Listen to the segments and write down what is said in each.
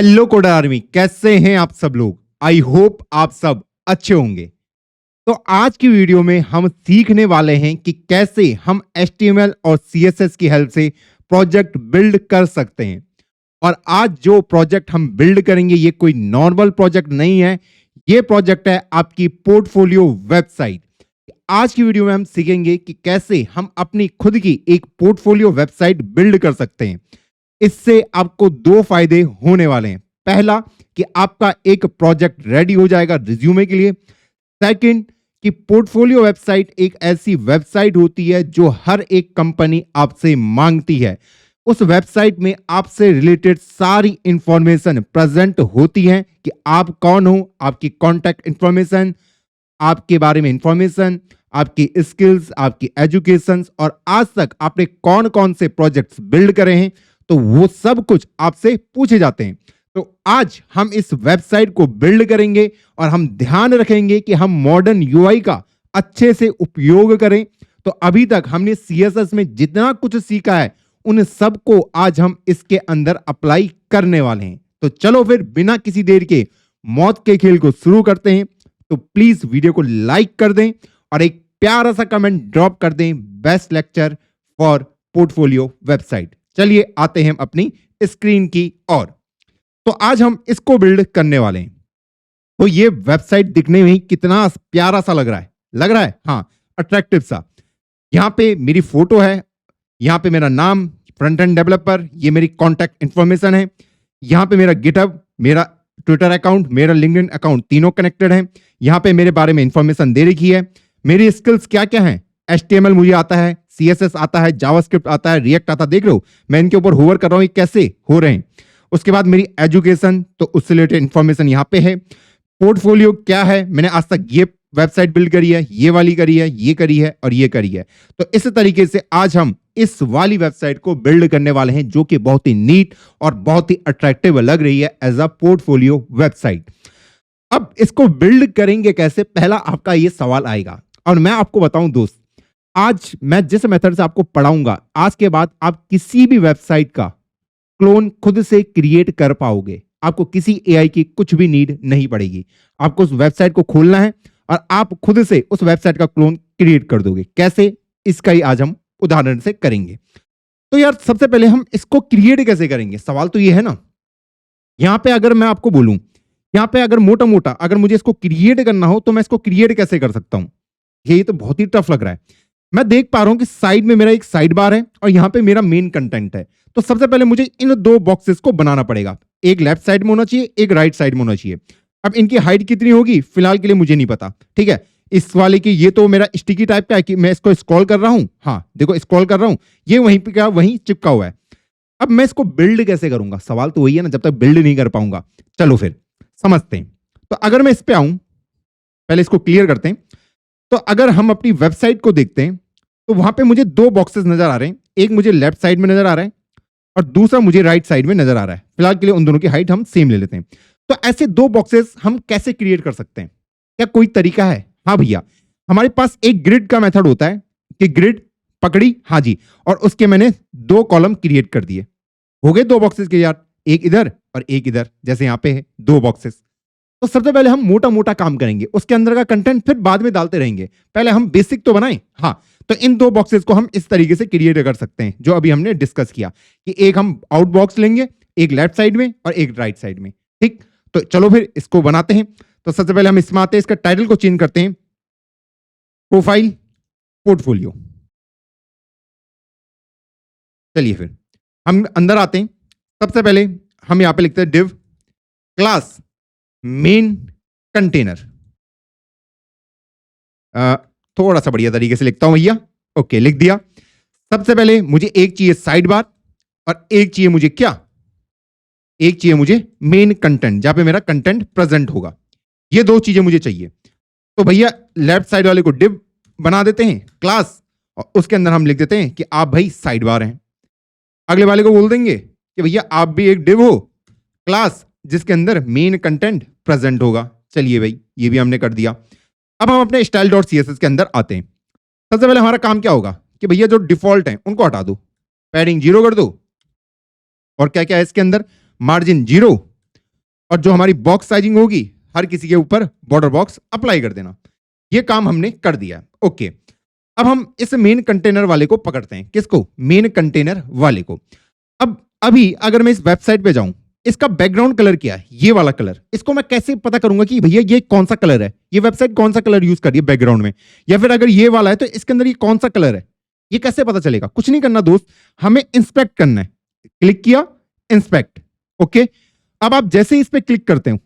Hello coder army, कैसे हैं आप सब लोग। आई होप आप सब अच्छे होंगे। तो आज की वीडियो में हम सीखने वाले हैं कि कैसे हम HTML और CSS की हेल्प से प्रोजेक्ट बिल्ड कर सकते हैं। और आज जो प्रोजेक्ट हम बिल्ड करेंगे ये कोई नॉर्मल प्रोजेक्ट नहीं है, ये प्रोजेक्ट है आपकी पोर्टफोलियो वेबसाइट। आज की वीडियो में हम सीखेंगे कि कैसे हम अपनी खुद की एक पोर्टफोलियो वेबसाइट बिल्ड कर सकते हैं। इससे आपको दो फायदे होने वाले हैं। पहला कि आपका एक प्रोजेक्ट रेडी हो जाएगा रिज्यूमे के लिए। सेकंड कि पोर्टफोलियो वेबसाइट एक ऐसी वेबसाइट होती है जो हर एक कंपनी आपसे मांगती है। उस वेबसाइट में आपसे रिलेटेड सारी इंफॉर्मेशन प्रेजेंट होती है कि आप कौन हो, आपकी कॉन्टैक्ट इंफॉर्मेशन, आपके बारे में इंफॉर्मेशन, आपकी स्किल्स, आपकी एजुकेशन और आज तक आपने कौन कौन से प्रोजेक्ट्स बिल्ड करे हैं, तो वो सब कुछ आपसे पूछे जाते हैं। तो आज हम इस वेबसाइट को बिल्ड करेंगे और हम ध्यान रखेंगे कि हम मॉडर्न यूआई का अच्छे से उपयोग करें। तो अभी तक हमने CSS में जितना कुछ सीखा है उन सबको आज हम इसके अंदर अप्लाई करने वाले हैं। तो चलो फिर बिना किसी देर के मौत के खेल को शुरू करते हैं। तो प्लीज वीडियो को लाइक कर दें और एक प्यारा सा कमेंट ड्रॉप कर दें, best lecture for portfolio website. चलिए आते हैं अपनी स्क्रीन की ओर। तो आज हम इसको बिल्ड करने वाले हैं। तो ये वेबसाइट दिखने में कितना प्यारा सा लग रहा है, हाँ, अट्रैक्टिव सा। यहाँ पे मेरी फोटो है, यहाँ पे मेरा नाम, फ्रंट एंड डेवलपर, ये मेरी कॉन्टैक्ट इंफॉर्मेशन है। यहाँ पे मेरा गिटहब, मेरा ट्विटर अकाउंट, मेरा लिंक्डइन अकाउंट, तीनों कनेक्टेड हैं। यहाँ पे मेरे बारे में इंफॉर्मेशन दे रखी है। मेरी स्किल्स क्या क्या हैं, HTML मुझे आता है, CSS आता है, जावास्क्रिप्ट आता है, रिएक्ट आता है। देख लो मैं इनके ऊपर होवर कर रहा हूँ, ये कैसे हो रहे हैं। उसके बाद मेरी एजुकेशन, तो उससे रिलेटेड इंफॉर्मेशन यहाँ पे है। पोर्टफोलियो क्या है, मैंने आज तक ये वेबसाइट बिल्ड करी है, ये वाली करी है, ये करी है और ये करी है। तो इस तरीके से आज हम इस वाली वेबसाइट को बिल्ड करने वाले हैं जो कि बहुत ही नीट और बहुत ही अट्रैक्टिव लग रही है एज अ पोर्टफोलियो वेबसाइट। अब इसको बिल्ड करेंगे कैसे, पहला आपका ये सवाल आएगा। और मैं आपको बताऊं दोस्त, आज मैं जिस मेथड से आपको पढ़ाऊंगा, आज के बाद आप किसी भी वेबसाइट का क्लोन खुद से क्रिएट कर पाओगे। आपको किसी AI की कुछ भी नीड नहीं पड़ेगी। आपको उस वेबसाइट को खोलना है और आप खुद से उस वेबसाइट का क्लोन क्रिएट कर दोगे। कैसे, इसका ही आज हम उदाहरण से करेंगे। तो यार सबसे पहले हम इसको क्रिएट कैसे करेंगे, सवाल तो ये है ना। यहां पे अगर मैं आपको बोलूं, यहां पे अगर मोटा मोटा अगर मुझे इसको क्रिएट करना हो तो मैं इसको क्रिएट कैसे कर सकता हूं, ये तो बहुत ही टफ लग रहा है। मैं देख पा रहा हूं कि साइड में मेरा एक साइड बार है और यहां पे मेरा मेन कंटेंट है। तो सबसे पहले मुझे इन दो बॉक्सेस को बनाना पड़ेगा। एक लेफ्ट साइड में होना चाहिए, एक राइट साइड में होना चाहिए। अब इनकी हाइट कितनी होगी फिलहाल के लिए मुझे नहीं पता, ठीक है। इस वाले की, ये तो मेरा स्टिकी टाइप का है कि मैं इसको स्क्रॉल कर रहा हूं, हाँ देखो स्क्रॉल कर रहा हूं, ये वहीं पे क्या वहीं चिपका हुआ है। अब मैं इसको बिल्ड कैसे करूंगा, सवाल तो वही है ना, जब तक बिल्ड नहीं कर पाऊंगा। चलो फिर समझते हैं। तो अगर मैं इस पे आऊं, पहले इसको क्लियर करते हैं। तो अगर हम अपनी वेबसाइट को देखते हैं तो वहां पे मुझे दो बॉक्सेस नजर आ रहे हैं। एक मुझे लेफ्ट साइड में नजर आ रहा है और दूसरा मुझे राइट साइड में नजर आ रहा है। फिलहाल के लिए उन दोनों की हाइट हम सेम ले लेते हैं। तो ऐसे दो बॉक्सेस हम कैसे क्रिएट कर सकते हैं, क्या कोई तरीका है? हाँ भैया, हमारे पास एक ग्रिड का मेथड होता है कि ग्रिड पकड़ी, हाँ जी, और उसके मैंने दो कॉलम क्रिएट कर दिए। हो गए दो बॉक्सेस के यार, एक इधर और एक इधर, जैसे यहां पे है दो बॉक्सेस। तो सबसे पहले हम मोटा मोटा काम करेंगे, उसके अंदर का कंटेंट फिर बाद में डालते रहेंगे। पहले हम बेसिक तो बनाएं। हाँ, तो इन दो बॉक्सेस को हम इस तरीके से क्रिएट कर सकते हैं जो अभी हमने डिस्कस किया कि एक हम आउट बॉक्स लेंगे, एक लेफ्ट साइड में और एक राइट साइड में, ठीक। तो चलो फिर इसको बनाते हैं। तो सबसे पहले हम इसमें आते हैं, इसका टाइटल को चेंज करते हैं, प्रोफाइल पोर्टफोलियो। चलिए फिर हम अंदर आते हैं। सबसे पहले हम यहां पे लिखते हैं डिव क्लास मेन कंटेनर। थोड़ा सा बढ़िया तरीके से लिखता हूं भैया, ओके लिख दिया। सबसे पहले मुझे एक चाहिए साइड बार और एक चाहिए मुझे क्या, एक चाहिए मुझे मेन कंटेंट, जहां पे मेरा कंटेंट प्रेजेंट होगा। ये दो चीजें मुझे चाहिए। तो भैया लेफ्ट साइड वाले को डिव बना देते हैं क्लास, और उसके अंदर हम लिख देते हैं कि आप भाई साइड बार हैं। अगले वाले को बोल देंगे कि भैया आप भी एक डिव हो क्लास जिसके अंदर मेन कंटेंट प्रेजेंट होगा। चलिए भाई ये भी हमने कर दिया। अब हम अपने style.css के अंदर आते हैं। सबसे पहले हमारा काम क्या होगा कि भैया जो डिफॉल्ट हैं उनको हटा दो, पैडिंग 0 कर दो, और क्या क्या है इसके अंदर, मार्जिन 0, और जो हमारी बॉक्स साइजिंग होगी हर किसी के ऊपर बॉर्डर बॉक्स अप्लाई कर देना। ये काम हमने कर दिया। ओके, अब हम इस मेन कंटेनर वाले को पकड़ते हैं। किसको? मेन कंटेनर वाले को। अब अभी अगर मैं इस वेबसाइट पे जाऊं, इसका बैकग्राउंड कलर क्या है? ये वाला कलर। इसको मैं कैसे पता करूंगा कि भैया ये कौन सा कलर है? ये वेबसाइट कौन सा कलर यूज कर रही है बैकग्राउंड में? या फिर अगर ये वाला है तो इसके अंदर ये कौन सा कलर है? ये कैसे पता चलेगा? कुछ नहीं करना दोस्त, हमें इंस्पेक्ट करना है। क्लिक किया, इंस्पेक्ट। ओके, अब आप जैसे ही इस पे क्लिक करते हो,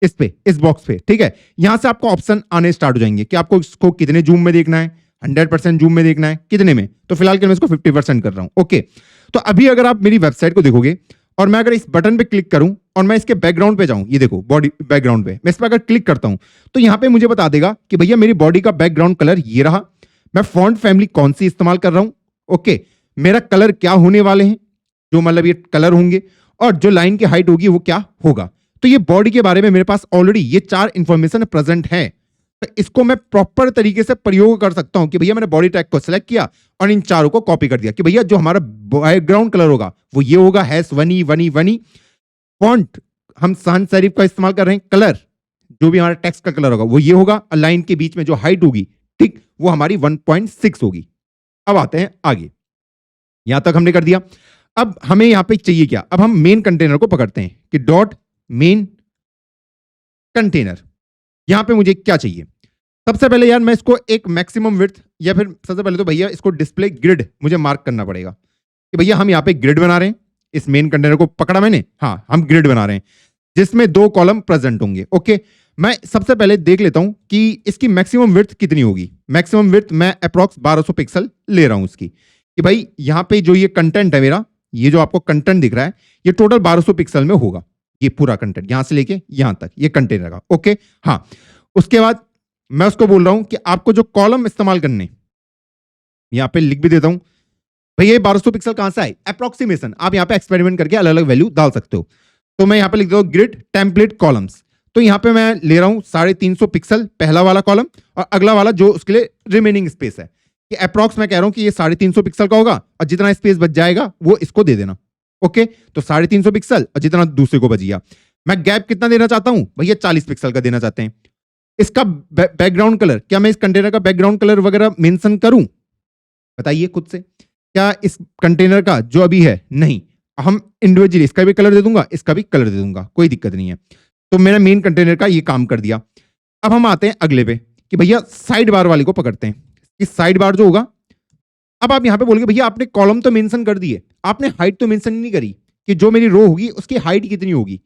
इस पे, इस बॉक्स पे, ठीक है, यहां से आपको ऑप्शन आने स्टार्ट हो जाएंगे कि आपको इसको कितने जूम में देखना है, 100% जूम में देखना है, कितने में। तो फिलहाल के मैं इसको 50% कर रहा हूं। ओके, तो अभी अगर आप मेरी वेबसाइट को देखोगे और मैं अगर इस बटन पे क्लिक करूं और मैं इसके बैकग्राउंड पे जाऊं, ये देखो बॉडी बैकग्राउंड पे, मैं इस पर अगर क्लिक करता हूं तो यहां पे मुझे बता देगा कि भैया मेरी बॉडी का बैकग्राउंड कलर ये रहा, मैं फॉन्ट फैमिली कौन सी इस्तेमाल कर रहा हूं, ओके, मेरा कलर क्या होने वाले हैं, जो मतलब ये कलर होंगे, और जो लाइन की हाइट होगी वो क्या होगा। तो ये बॉडी के बारे में मेरे पास ऑलरेडी ये 4 इंफॉर्मेशन प्रेजेंट है। तो इसको मैं प्रॉपर तरीके से प्रयोग कर सकता हूं कि भैया मैंने बॉडी टैग को सिलेक्ट किया और इन चारों को कॉपी कर दिया कि भैया जो हमारा बैकग्राउंड कलर होगा वो ये होगा, हैश वनी वनी वनी। फॉन्ट हम sans serif का इस्तेमाल कर रहे हैं, कलर जो भी हमारा टेक्स्ट का कलर होगा वो ये होगा, और लाइन के बीच में जो हाइट होगी, ठीक, वो हमारी 1.6 होगी। अब आते हैं आगे, यहां तक हमने कर दिया। अब हमें यहां पे चाहिए क्या? अब हम मेन कंटेनर को पकड़ते हैं कि डॉट मेन कंटेनर। यहां पे मुझे क्या चाहिए? सबसे पहले यार मैं इसको एक मैक्सिमम विड्थ, या फिर सबसे पहले तो भैया इसको डिस्प्ले ग्रिड मुझे मार्क करना पड़ेगा कि भैया हम यहां पे ग्रिड बना रहे हैं। इस मेन कंटेनर को पकड़ा मैंने, हाँ, हम ग्रिड बना रहे हैं जिसमें 2 कॉलम प्रेजेंट होंगे। ओके, मैं सबसे पहले देख लेता हूं कि इसकी मैक्सिमम विड्थ कितनी होगी। मैक्सिमम विड्थ मैं अप्रॉक्स 1200 पिक्सल ले रहा हूं इसकी, कि भाई यहां पे जो ये कंटेंट है मेरा, ये जो आपको कंटेंट दिख रहा है, ये टोटल 1200 पिक्सल में होगा। ये पूरा कंटेंट यहां से लेके यहां तक ये कंटेनर का। ओके, हाँ, उसके बाद मैं उसको बोल रहा हूं कि आपको जो कॉलम इस्तेमाल करने, यहां पे लिख भी देता हूं भैया ये 1200 पिक्सल कहां से आए, अप्रोक्सीमेशन। आप यहां पे एक्सपेरिमेंट करके अलग अलग वैल्यू डाल सकते हो। तो मैं यहां पे लिख देता हूं ग्रिड टेम्पलेट कॉलम्स। तो यहां पे मैं ले रहा हूं 350 पिक्सल पहला वाला कॉलम, और अगला वाला जो उसके लिए रिमेनिंग स्पेस है, कि अप्रॉक्स मैं कह रहा हूं कि ये 350 पिक्सल का होगा, और जितना स्पेस बच जाएगा वो इसको दे देना। ओके, तो 350 पिक्सल और जितना दूसरे को बच गया। मैं गैप कितना देना चाहता हूं भैया? 40 पिक्सल का देना चाहते हैं। इसका बैकग्राउंड कलर, क्या मैं इस कंटेनर का बैकग्राउंड कलर वगैरह मेंशन करूं? बताइए खुद से, क्या इस कंटेनर का जो अभी है? नहीं, हम इंडिविजुअली इसका भी कलर दे दूंगा, इसका भी कलर दे दूंगा, कोई दिक्कत नहीं है। तो मेरा मेन कंटेनर का ये काम कर दिया। अब हम आते हैं अगले पे कि भैया साइड बार वाले को पकड़ते हैं। इस साइड बार जो होगा, अब आप यहां पे बोलोगे भैया आपने कॉलम तो मेंशन कर दिए, आपने हाइट तो मेंशन नहीं करी कि जो मेरी रो होगी उसकी हाइट कितनी होगी।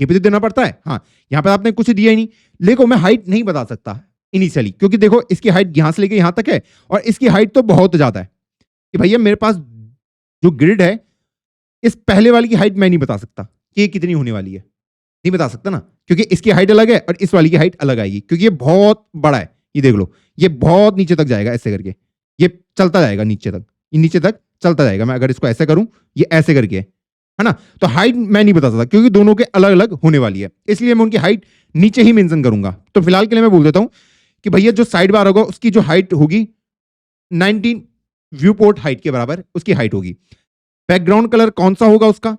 ये भी तो देना पड़ता है। हाँ, यहां पे आपने कुछ दिया ही नहीं, लेकिन मैं हाइट नहीं बता सकता इनिशियली, क्योंकि देखो इसकी हाइट यहां से लेके यहां तक है और इसकी हाइट तो बहुत ज्यादा है। कि भैया मेरे पास जो ग्रिड है, इस पहले वाली की हाइट मैं नहीं बता सकता कि ये कितनी होने वाली है, नहीं बता सकता ना, क्योंकि इसकी हाइट अलग है और इस वाली की हाइट अलग आएगी, क्योंकि ये बहुत बड़ा है। ये देख लो, ये बहुत नीचे तक जाएगा, ऐसे करके ये चलता जाएगा नीचे तक, नीचे तक चलता जाएगा। मैं अगर इसको ऐसे करूं, ये ऐसे करके है ना, तो हाइट मैं नहीं बता सकता क्योंकि दोनों के अलग अलग होने वाली है, इसलिए मैं उनकी हाइट नीचे ही मेंशन करूंगा। तो फिलहाल के लिए मैं बोल देता हूं कि भैया जो साइड बार होगा उसकी जो हाइट होगी 19 व्यू पोर्ट हाइट के बराबर उसकी हाइट होगी। बैकग्राउंड कलर कौन सा होगा उसका?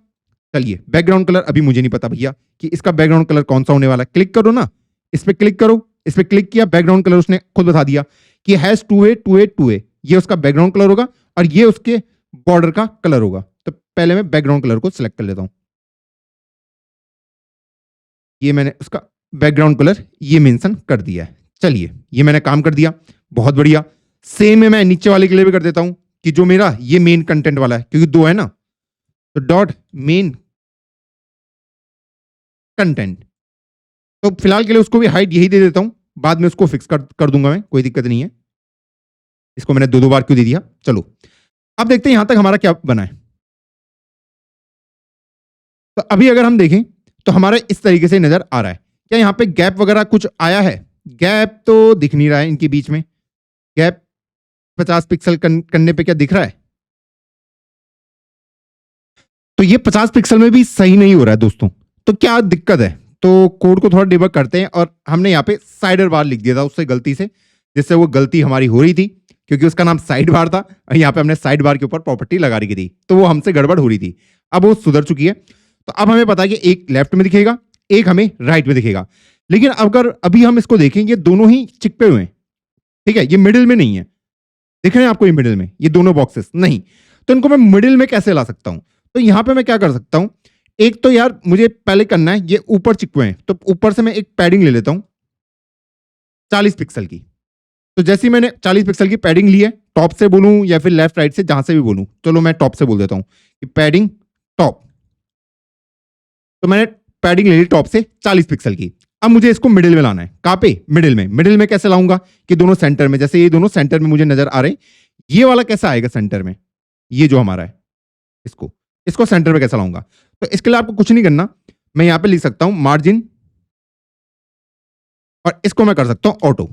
चलिए, बैकग्राउंड कलर अभी मुझे नहीं पता भैया कि इसका बैकग्राउंड कलर कौन सा होने वाला है। क्लिक करो ना, इस पे क्लिक करो, इस पे क्लिक किया, बैकग्राउंड कलर उसने खुद बता दिया कि हैश 2A 2A 2A, ये उसका बैकग्राउंड कलर होगा और ये उसके बॉर्डर का कलर होगा। तो पहले मैं बैकग्राउंड कलर को सिलेक्ट कर लेता हूं। ये मैंने उसका बैकग्राउंड कलर ये मेंशन कर दिया है। चलिए, ये मैंने काम कर दिया, बहुत बढ़िया। सेम है, मैं नीचे वाले के लिए भी कर देता हूं कि जो मेरा ये मेन कंटेंट वाला है, क्योंकि 2 है ना, तो डॉट मेन कंटेंट। तो फिलहाल के लिए उसको भी हाइट यही दे देता हूं, बाद में उसको फिक्स कर दूंगा मैं, कोई दिक्कत नहीं है। इसको मैंने 2 बार क्यों दे दिया। चलो अब देखते हैं यहां तक हमारा क्या बना है। तो अभी अगर हम देखें तो हमारा इस तरीके से नजर आ रहा है। क्या यहां पे गैप वगैरह कुछ आया है? गैप तो दिख नहीं रहा है इनके बीच में। गैप 50 पिक्सल करने पे क्या दिख रहा है? तो ये 50 पिक्सल में भी सही नहीं हो रहा है दोस्तों। तो क्या दिक्कत है? तो कोड को थोड़ा डिबग करते हैं, और हमने यहाँ पे साइडर बार लिख दिया था उससे गलती से, जिससे वो गलती हमारी हो रही थी, क्योंकि उसका नाम साइड बार था और यहाँ पे हमने साइड बार के ऊपर प्रॉपर्टी लगा रखी थी, तो वो हमसे गड़बड़ हो रही थी। अब वो सुधर चुकी है। तो अब हमें पता है कि एक लेफ्ट में दिखेगा, एक हमें राइट में दिखेगा। लेकिन अगर अभी हम इसको देखें, ये दोनों ही चिपके हुए हैं, ठीक है, ये मिडिल में नहीं है, दिख रहे हैं आपको ये मिडिल में, ये दोनों बॉक्सेस नहीं। तो इनको मैं मिडिल में कैसे ला सकता हूं? तो यहां पे मैं क्या कर सकता हूं, एक तो यार मुझे पहले करना है, ये ऊपर चिपके हैं, तो ऊपर से मैं एक पैडिंग ले लेता हूं 40 पिक्सल की। तो जैसे ही मैंने 40 पिक्सल की पैडिंग ली है, टॉप से बोलूं या फिर लेफ्ट राइट से, जहां से भी बोलूं, चलो मैं टॉप से बोल देता हूं कि पैडिंग टॉप। तो मैंने पैडिंग ले ली टॉप से 40 पिक्सल की। अब मुझे इसको मिडिल में लाना है। कहां पे? मिडिल में। मिडिल में कैसे लाऊंगा कि दोनों सेंटर में, जैसे ये दोनों सेंटर में मुझे नजर आ रहे हैं, ये वाला कैसा आएगा सेंटर में, ये जो हमारा है, इसको इसको सेंटर में कैसे लाऊंगा? तो इसके लिए आपको कुछ नहीं करना, मैं यहां पे लिख सकता हूं मार्जिन, और इसको मैं कर सकता हूं ऑटो।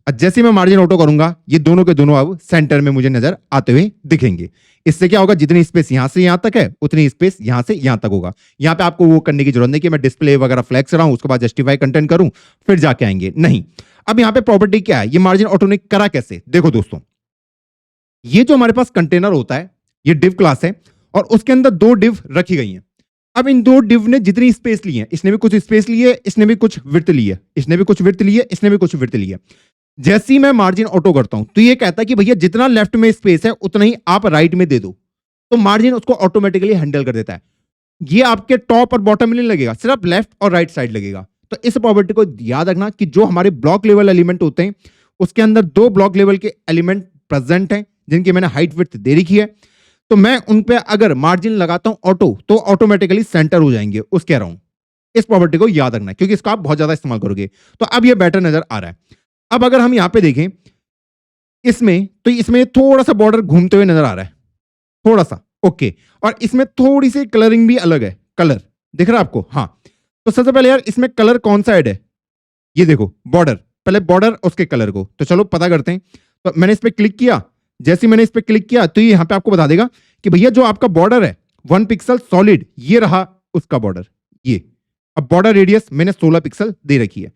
और जैसे ही मैं मार्जिन ऑटो करूंगा, ये दोनों के दोनों अब सेंटर में मुझे नजर आते हुए दिखेंगे। इससे क्या होगा, जितनी स्पेस यहां से यहां तक है, उतनी स्पेस यहां से यहां तक होगा। यहां पे आपको वो करने की जरूरत नहीं कि मैं डिस्प्ले वगैरह फ्लैक्स रहा हूं, उसके बाद जस्टिफाई कंटेंट करूं, फिर जाके आएंगे, नहीं। अब यहां पे प्रॉपर्टी क्या है, ये मार्जिन ऑटो ने करा कैसे? देखो दोस्तों, ये जो हमारे पास कंटेनर होता है, ये डिव क्लास है, और उसके अंदर दो डिव रखी गई हैं। अब इन दो डिव ने जितनी स्पेस ली है, इसने भी कुछ स्पेस ली है, इसने भी कुछ विड्थ ली है, इसने भी कुछ विड्थ ली है, इसने भी कुछ विड्थ ली है। जैसे ही मैं मार्जिन ऑटो करता हूं, तो ये कहता है कि भैया जितना लेफ्ट में स्पेस है, उतना ही आप राइट में दे दो, तो मार्जिन उसको ऑटोमेटिकली हैंडल कर देता है। ये आपके टॉप और बॉटम में नहीं लगेगा, सिर्फ लेफ्ट और राइट साइड लगेगा। तो इस प्रॉपर्टी को याद रखना कि जो हमारे ब्लॉक लेवल एलिमेंट होते हैं, उसके अंदर दो ब्लॉक लेवल के एलिमेंट प्रेजेंट हैं, जिनकी मैंने हाइट विड्थ दे रखी है। तो मैं उन पे अगर मार्जिन लगाता हूं ऑटो, तो ऑटोमेटिकली सेंटर हो जाएंगे उस कह रहा हूं। इस प्रॉपर्टी को याद रखना, क्योंकि इसको आप बहुत ज्यादा इस्तेमाल करोगे। तो अब ये बेटर नजर आ रहा है। अब अगर हम यहां पे देखें इसमें, तो इसमें थोड़ा सा बॉर्डर घूमते हुए नजर आ रहा है, थोड़ा सा, ओके। और इसमें थोड़ी सी कलरिंग भी अलग है, कलर दिख रहा है आपको? हाँ। तो सबसे पहले यार इसमें कलर कौन सा ऐड है, ये देखो बॉर्डर, पहले बॉर्डर उसके कलर को, तो चलो पता करते हैं। तो मैंने इस पर क्लिक किया, जैसे मैंने इस पर क्लिक किया, तो ये यहां पे आपको बता देगा कि भैया जो आपका बॉर्डर है 1 पिक्सल सॉलिड, ये रहा उसका बॉर्डर, ये। अब बॉर्डर रेडियस मैंने 16 पिक्सल दे रखी है,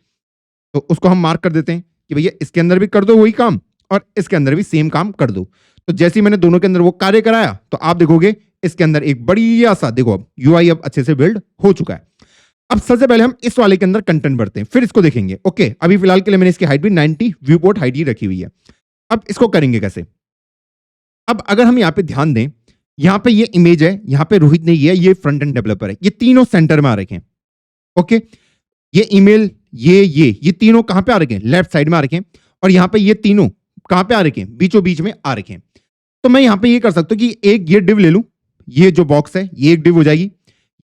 तो उसको हम मार्क कर देते हैं कि भैया इसके अंदर भी कर दो वही काम, और इसके अंदर भी सेम काम कर दो। तो जैसे ही मैंने दोनों के अंदर वो कार्य कराया, तो आप देखोगे इसके अंदर एक बढ़िया सा, देखो अब यूआई अब अच्छे से बिल्ड हो चुका है। अब सबसे पहले हम इस वाले के अंदर कंटेंट भरते हैं, फिर इसको देखेंगे, ओके। अभी फिलहाल के लिए मैंने इसकी हाइट भी 90 व्यू पोर्ट हाइट ही रखी हुई है। अब इसको करेंगे कैसे? अब अगर हम यहाँ पे ध्यान दें, यहाँ पे ये इमेज है, यहाँ पे रोहित ने ये फ्रंट एंड डेवलपर है, ये तीनों सेंटर में आ रखे हैं, ओके। ये ईमेल, ये तीनों कहां पे आ रखे हैं? लेफ्ट साइड में आ रखे हैं। और यहां पे ये तीनों कहां पे आ रखे हैं? बीचों बीच में आ रखे हैं। तो मैं यहां पे ये कर सकता हूं कि एक ये डिव ले लूं, ये जो बॉक्स है ये एक डिव हो जाएगी,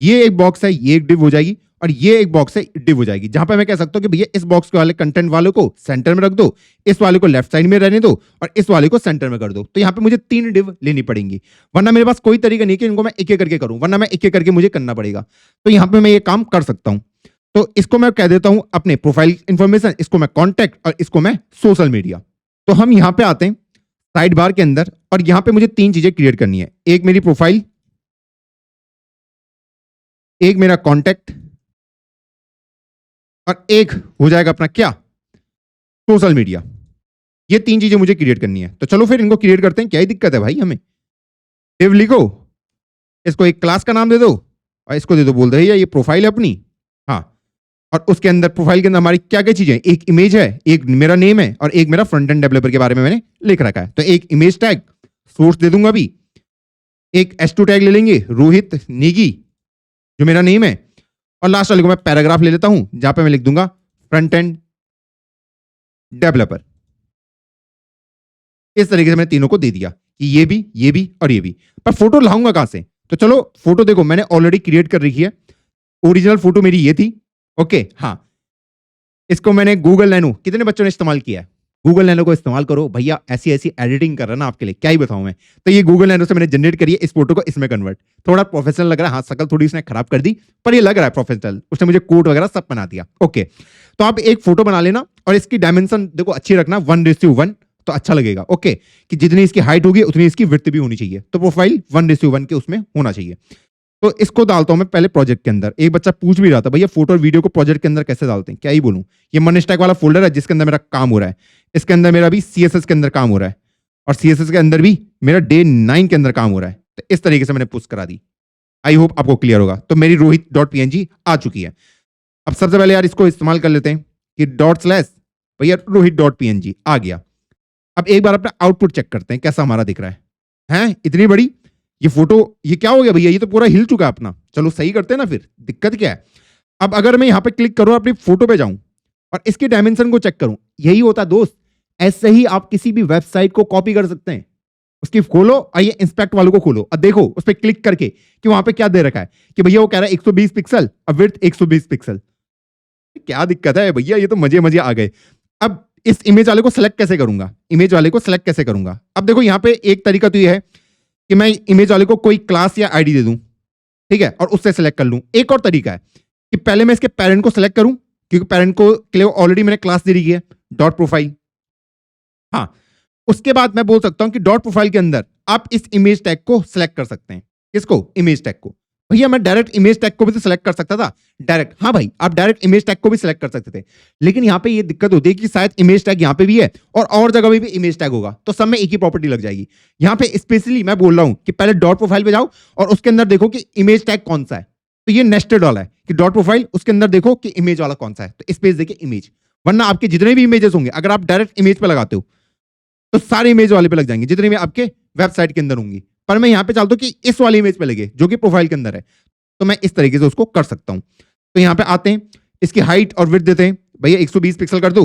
ये एक बॉक्स है ये एक डिव हो जाएगी, और ये एक बॉक्स है डिव हो जाएगी। जहां पे मैं कह सकता हूं कि भैया इस बॉक्स के वाले कंटेंट वाले को सेंटर में रख दो, इस वाले को लेफ्ट साइड में रहने दो, और इस वाले को सेंटर में कर दो। तो यहां पे मुझे 3 डिव लेनी पड़ेंगी, वरना मेरे पास कोई तरीका नहीं कि इनको मैं एक एक करके करूं, वरना मैं एक एक करके मुझे करना पड़ेगा। तो यहां पे मैं ये काम कर सकता हूं। तो इसको मैं कह देता हूं अपने प्रोफाइल इंफॉर्मेशन, इसको मैं कॉन्टैक्ट, और इसको मैं सोशल मीडिया। तो हम यहां पे आते हैं साइड बार के अंदर, और यहां पे मुझे 3 चीजें क्रिएट करनी है, एक मेरी प्रोफाइल, एक मेरा कॉन्टैक्ट, और एक हो जाएगा अपना क्या, सोशल मीडिया। ये 3 चीजें मुझे क्रिएट करनी है। तो चलो फिर इनको क्रिएट करते हैं। क्या ही दिक्कत है भाई हमें? डिव लिखो, इसको एक क्लास का नाम दे दो, और इसको दे दो, बोल दे ये प्रोफाइल है अपनी, हाँ। और उसके अंदर प्रोफाइल के अंदर हमारी क्या क्या चीजें, एक इमेज है, एक मेरा नेम है, और एक मेरा फ्रंट एंड डेवलपर के बारे में मैंने लिख रखा है। तो एक इमेज टैग सोर्स दे दूंगा अभी, एक S2 टैग ले लेंगे रोहित नेगी जो मेरा नेम है, और लास्ट वाले को मैं पैराग्राफ ले लेता हूं, जहां पे मैं लिख दूंगा फ्रंट एंड डेवलपर। इस तरीके से मैंने तीनों को दे दिया कि ये भी और ये भी। पर फोटो लाऊंगा कहां से? तो चलो फोटो देखो मैंने ऑलरेडी क्रिएट कर रखी है। ओरिजिनल फोटो मेरी ये थी, ओके, हाँ। इसको मैंने गूगल नैनो, कितने बच्चों ने इस्तेमाल किया है? गूगल नैनो को इस्तेमाल करो भैया, ऐसी एडिटिंग कर रहा ना आपके लिए, क्या ही बताऊं मैं। तो ये गूगल नैनो से मैंने जनरेट करी है इस फोटो को इसमें कन्वर्ट। थोड़ा प्रोफेशनल लग रहा है, हाँ शकल थोड़ी इसने खराब कर दी, पर ये लग रहा है प्रोफेशनल। उसने मुझे कोड वगैरह सब बना दिया, ओके। तो आप एक फोटो बना लेना, और इसकी डायमेंशन देखो अच्छी रखना, 1:1, तो अच्छा लगेगा, ओके। कि जितनी इसकी हाइट होगी उतनी इसकी विड्थ भी होनी चाहिए। तो प्रोफाइल 1:1 के उसमें होना चाहिए। तो इसको डालता हूं मैं पहले प्रोजेक्ट के अंदर। एक बच्चा पूछ भी रहा था भैया फोटो और वीडियो को प्रोजेक्ट के अंदर कैसे डालते हैं, क्या ही बोलूं। ये मनस्टैक वाला फोल्डर है जिसके अंदर मेरा काम हो रहा है। इसके अंदर मेरा भी CSS के अंदर काम हो रहा है, और CSS के अंदर भी मेरा डे 9 के अंदर काम हो रहा है। तो इस तरीके से मैंने पुश करा दी। आई होप आपको क्लियर होगा। तो मेरी rohit.png आ चुकी है। अब सबसे पहले यार इसको इस्तेमाल कर लेते हैं कि डॉट स्लैश भैया रोहित डॉट png आ गया। अब एक बार अपना आउटपुट चेक करते हैं कैसा हमारा दिख रहा है। हैं इतनी बड़ी ये फोटो, ये क्या हो गया भैया, ये तो पूरा हिल चुका है अपना। चलो सही करते हैं ना, फिर दिक्कत क्या है। अब अगर मैं यहाँ पे क्लिक करूँ, अपनी फोटो पे जाऊं और इसके डायमेंशन को चेक करूं, यही होता दोस्त। ऐसे ही आप किसी भी वेबसाइट को कॉपी कर सकते हैं। उसकी खोलो, आइए इंस्पेक्ट वालों को खोलो और देखो उस पर क्लिक करके कि वहां पे क्या दे रखा है कि भैया वो कह रहा है 120 पिक्सल और विड्थ 120 पिक्सल। क्या दिक्कत है भैया, ये तो मजे मजे आ गए। अब इस इमेज वाले को सिलेक्ट कैसे करूंगा, इमेज वाले को सिलेक्ट कैसे करूंगा। अब देखो यहाँ पे एक तरीका तो ये है कि मैं इमेज वाले को कोई क्लास या आईडी दे दूं, ठीक है, और उससे सिलेक्ट कर लूं। एक और तरीका है कि पहले मैं इसके पेरेंट को सिलेक्ट करूं, क्योंकि पेरेंट को के लिए ऑलरेडी मैंने क्लास दे रही है डॉट प्रोफाइल। हाँ, उसके बाद मैं बोल सकता हूं कि डॉट प्रोफाइल के अंदर आप इस इमेज टैग को सिलेक्ट कर सकते हैं। किसको? इमेज टैग को। भैया मैं डायरेक्ट इमेज टैग को भी तो सिलेक्ट कर सकता था डायरेक्ट। हाँ भाई, आप डायरेक्ट इमेज टैग को भी सिलेक्ट कर सकते थे, लेकिन यहाँ पे ये दिक्कत होती है कि शायद इमेज टैग यहाँ पे भी है और जगह पे भी इमेज टैग होगा, तो सब में एक ही प्रॉपर्टी लग जाएगी। यहाँ पे स्पेशली मैं बोल रहा हूँ कि पहले डॉट प्रोफाइल पे जाओ और उसके अंदर देखो कि इमेज टैग कौन सा है। तो ये नेस्टेड वाला है कि डॉट प्रोफाइल, उसके अंदर देखो कि इमेज वाला कौन सा है, तो स्पेस देखिए इमेज। वरना आपके जितने भी इमेजेस होंगे, अगर आप डायरेक्ट इमेज पे लगाते हो तो सारे इमेज वाले पे लग जाएंगे जितने भी आपके वेबसाइट के अंदर होंगी। पर मैं यहाँ पे चाहता हूँ कि इस वाले इमेज पे लगे जो कि प्रोफाइल के अंदर है, तो मैं इस तरीके से उसको कर सकता हूँ। तो यहाँ पे आते हैं, इसकी हाइट और विड्थ देते हैं। भैया 120 पिक्सल कर दो,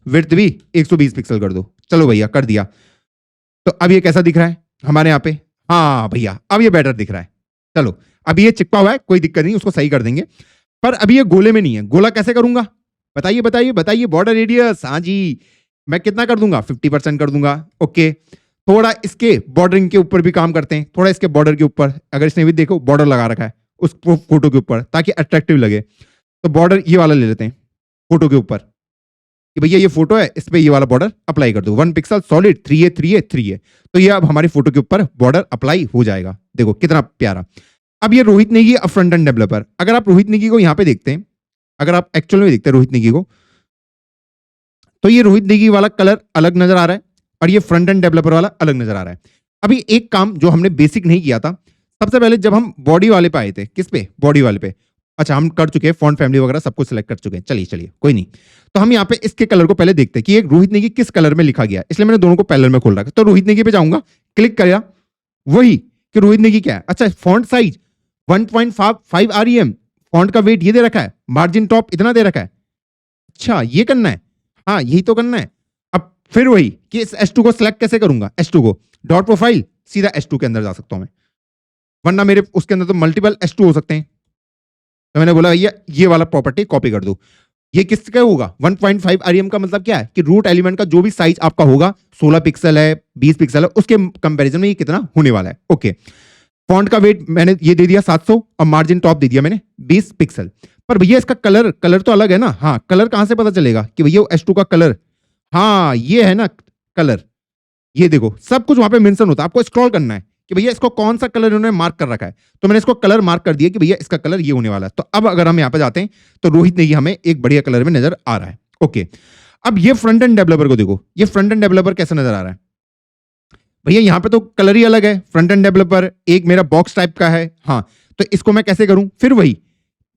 विड्थ भी 120 पिक्सल कर दो। चलो भैया कर दिया। तो अब ये कैसा दिख रहा है हमारे यहाँ पे? हाँ भैया अब ये बेटर दिख रहा है। चलो अब ये चिपका हुआ है, कोई दिक्कत नहीं, उसको सही कर देंगे। पर अभी ये गोले में नहीं है, गोला कैसे करूंगा बताइए बताइए बताइए। बॉर्डर रेडियस, हाँ जी, मैं कितना कर दूंगा? 50% कर दूंगा। ओके, थोड़ा इसके बॉर्डरिंग के ऊपर भी काम करते हैं, थोड़ा इसके बॉर्डर के ऊपर। अगर इसने भी देखो बॉर्डर लगा रखा है उस फोटो के ऊपर ताकि अट्रैक्टिव लगे, तो बॉर्डर ये वाला ले लेते हैं फोटो के ऊपर कि भैया ये फोटो है, इस पे ये वाला बॉर्डर अप्लाई कर दो। 1 pixel solid 3A 3A 3A। तो ये अब हमारी फोटो के ऊपर बॉर्डर अप्लाई हो जाएगा। देखो कितना प्यारा। अब ये Rohit Negi front end developer. अगर आप रोहित नेगी को यहाँ पे देखते हैं, अगर आप एक्चुअल में देखते हैं रोहित नेगी को, तो ये रोहित नेगी वाला कलर अलग नजर आ रहा है और ये फ्रंट एंड डेवलपर वाला अलग नजर आ रहा है। अभी एक काम जो हमने बेसिक नहीं किया था, सबसे पहले जब हम बॉडी वाले पे आए थे, किस पे? बॉडी वाले पे। अच्छा हम कर चुके हैं, फॉन्ट फैमिली वगैरह सब कुछ सिलेक्ट कर चुके हैं। चलिए चलिए कोई नहीं। तो हम यहाँ पे इसके कलर को पहले देखते हैं कि ये रोहित नेगी किस कलर में लिखा गया, इसलिए मैंने दोनों को पैरेलल में खोल रखा। तो रोहित नेगी पे जाऊंगा, क्लिक किया, वही कि रोहित नेगी क्या है। अच्छा फॉन्ट साइज 1.5 REM, फॉन्ट का वेट ये दे रखा है, मार्जिन टॉप इतना दे रखा है। अच्छा ये करना है, हाँ यही तो करना है। अब फिर वही कि इस S2 को सिलेक्ट कैसे करूंगा, S2 को डॉट प्रोफाइल, सीधा S2 के अंदर जा सकता हूं मैं, वरना मेरे उसके अंदर तो मल्टीपल S2 हो सकते हैं। तो मैंने बोला भैया ये वाला प्रॉपर्टी कॉपी कर दो। ये किसका होगा? 1.5 REM का मतलब क्या है कि रूट एलिमेंट का जो भी साइज आपका होगा, 16 पिक्सल है, 20 पिक्सल है, उसके कंपैरिजन में ये कितना होने वाला है। ओके, फॉन्ट का वेट मैंने ये दे दिया 700 और मार्जिन टॉप दे दिया मैंने 20 पिक्सल। पर भैया इसका कलर तो अलग है ना। हाँ, कलर कहां से पता चलेगा कि भैया S2 का कलर, हाँ ये है ना कलर। ये देखो सब कुछ वहां पे मेंशन होता है, आपको स्क्रॉल करना है कि भैया इसको कौन सा कलर इन्होंने मार्क कर रखा है। तो मैंने इसको कलर मार्क कर दिया कि भैया इसका कलर ये होने वाला है। तो अब अगर हम यहाँ पे जाते हैं तो रोहित नेगी हमें एक बढ़िया कलर में नजर आ रहा है। ओके, अब ये फ्रंट एंड डेवलपर को देखो, ये फ्रंट एंड डेवलपर कैसा नजर आ रहा है भैया? यहाँ पे तो कलर ही अलग है। फ्रंट एंड डेवलपर एक मेरा बॉक्स टाइप का है। हाँ, तो इसको मैं कैसे करूं? फिर वही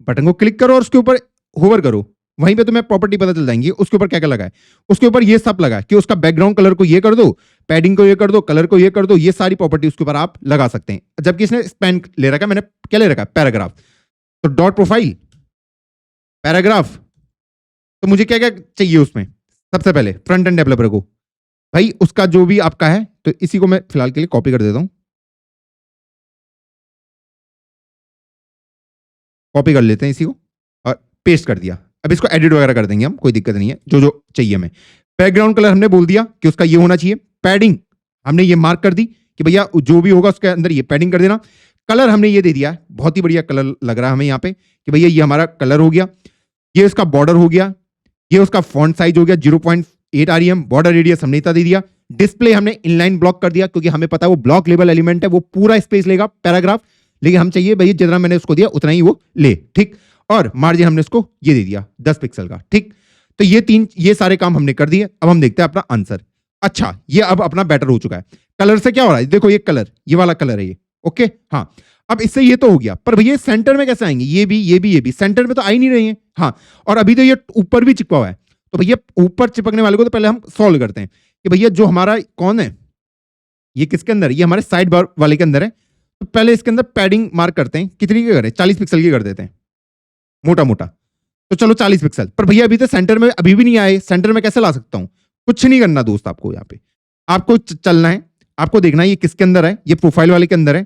बटन को क्लिक करो और उसके ऊपर होवर करो, वहीं पे तुम्हें प्रॉपर्टी पता चल जाएंगी। उसके ऊपर क्या क्या लगा है, उसके ऊपर ये सब लगा है कि उसका बैकग्राउंड कलर को ये कर दो, पैडिंग को ये कर दो, कलर को ये कर दो, ये सारी प्रॉपर्टी उसके ऊपर आप लगा सकते हैं। जबकि इसने स्पैन ले रखा है, मैंने क्या ले रखा है? पैराग्राफ। तो डॉट प्रोफाइल पैराग्राफ, तो मुझे क्या क्या चाहिए उसमें? सबसे पहले फ्रंट एंड डेवलपर को भाई उसका जो भी आपका है, तो इसी को मैं फिलहाल के लिए कॉपी कर देता हूं, कॉपी कर लेते हैं इसी को और पेस्ट कर दिया। अब इसको एडिट वगैरह कर देंगे हम, कोई दिक्कत नहीं है। जो जो चाहिए हमें, बैकग्राउंड कलर हमने बोल दिया कि उसका ये होना चाहिए। पैडिंग हमने ये मार्क कर दी कि भैया जो भी होगा उसके अंदर ये पैडिंग कर देना। कलर हमने ये दे दिया, बहुत ही बढ़िया कलर लग रहा है हमें यहाँ पे कि भैया ये हमारा कलर हो गया। ये उसका बॉर्डर हो गया, ये उसका फॉन्ट साइज हो गया 0.8 REM, बॉर्डर रेडियस हमने इतना दे दिया। डिस्प्ले हमने इनलाइन ब्लॉक कर दिया क्योंकि हमें पता है वो ब्लॉक लेवल एलिमेंट है, वो पूरा स्पेस लेगा पैराग्राफ, लेकिन हम चाहिए भैया जितना मैंने उसको दिया उतना ही वो ले, ठीक। और मार्जिन हमने उसको ये दे दिया 10 पिक्सल का, ठीक। तो ये सारे काम हमने कर दिए। अब हम देखते हैं अपना आंसर। अच्छा ये अब अपना बेटर हो चुका है। कलर से क्या हो रहा है देखो, ये कलर, ये वाला कलर है ये, ओके। हाँ, अब इससे ये तो हो गया, पर भैया सेंटर में कैसे आएंगे? ये भी ये भी ये भी सेंटर में तो आ ही नहीं रही है। हाँ, और अभी तो ये ऊपर भी चिपका हुआ है। तो भैया ऊपर चिपकने वाले को तो पहले हम सॉल्व करते हैं कि भैया जो हमारा कौन है, ये किसके अंदर है? ये हमारे साइड बार वाले के अंदर है। तो पहले इसके अंदर पैडिंग मार्क करते हैं, कितनी की करें? 40 पिक्सल की कर देते हैं, मोटा मोटा। तो चलो 40 पिक्सल, पर भैया अभी तो सेंटर में अभी भी नहीं आए। सेंटर में कैसे ला सकता हूं? कुछ नहीं करना दोस्त, आपको यहाँ पे आपको चलना है, आपको देखना है ये किसके अंदर है। ये प्रोफाइल वाले के अंदर है।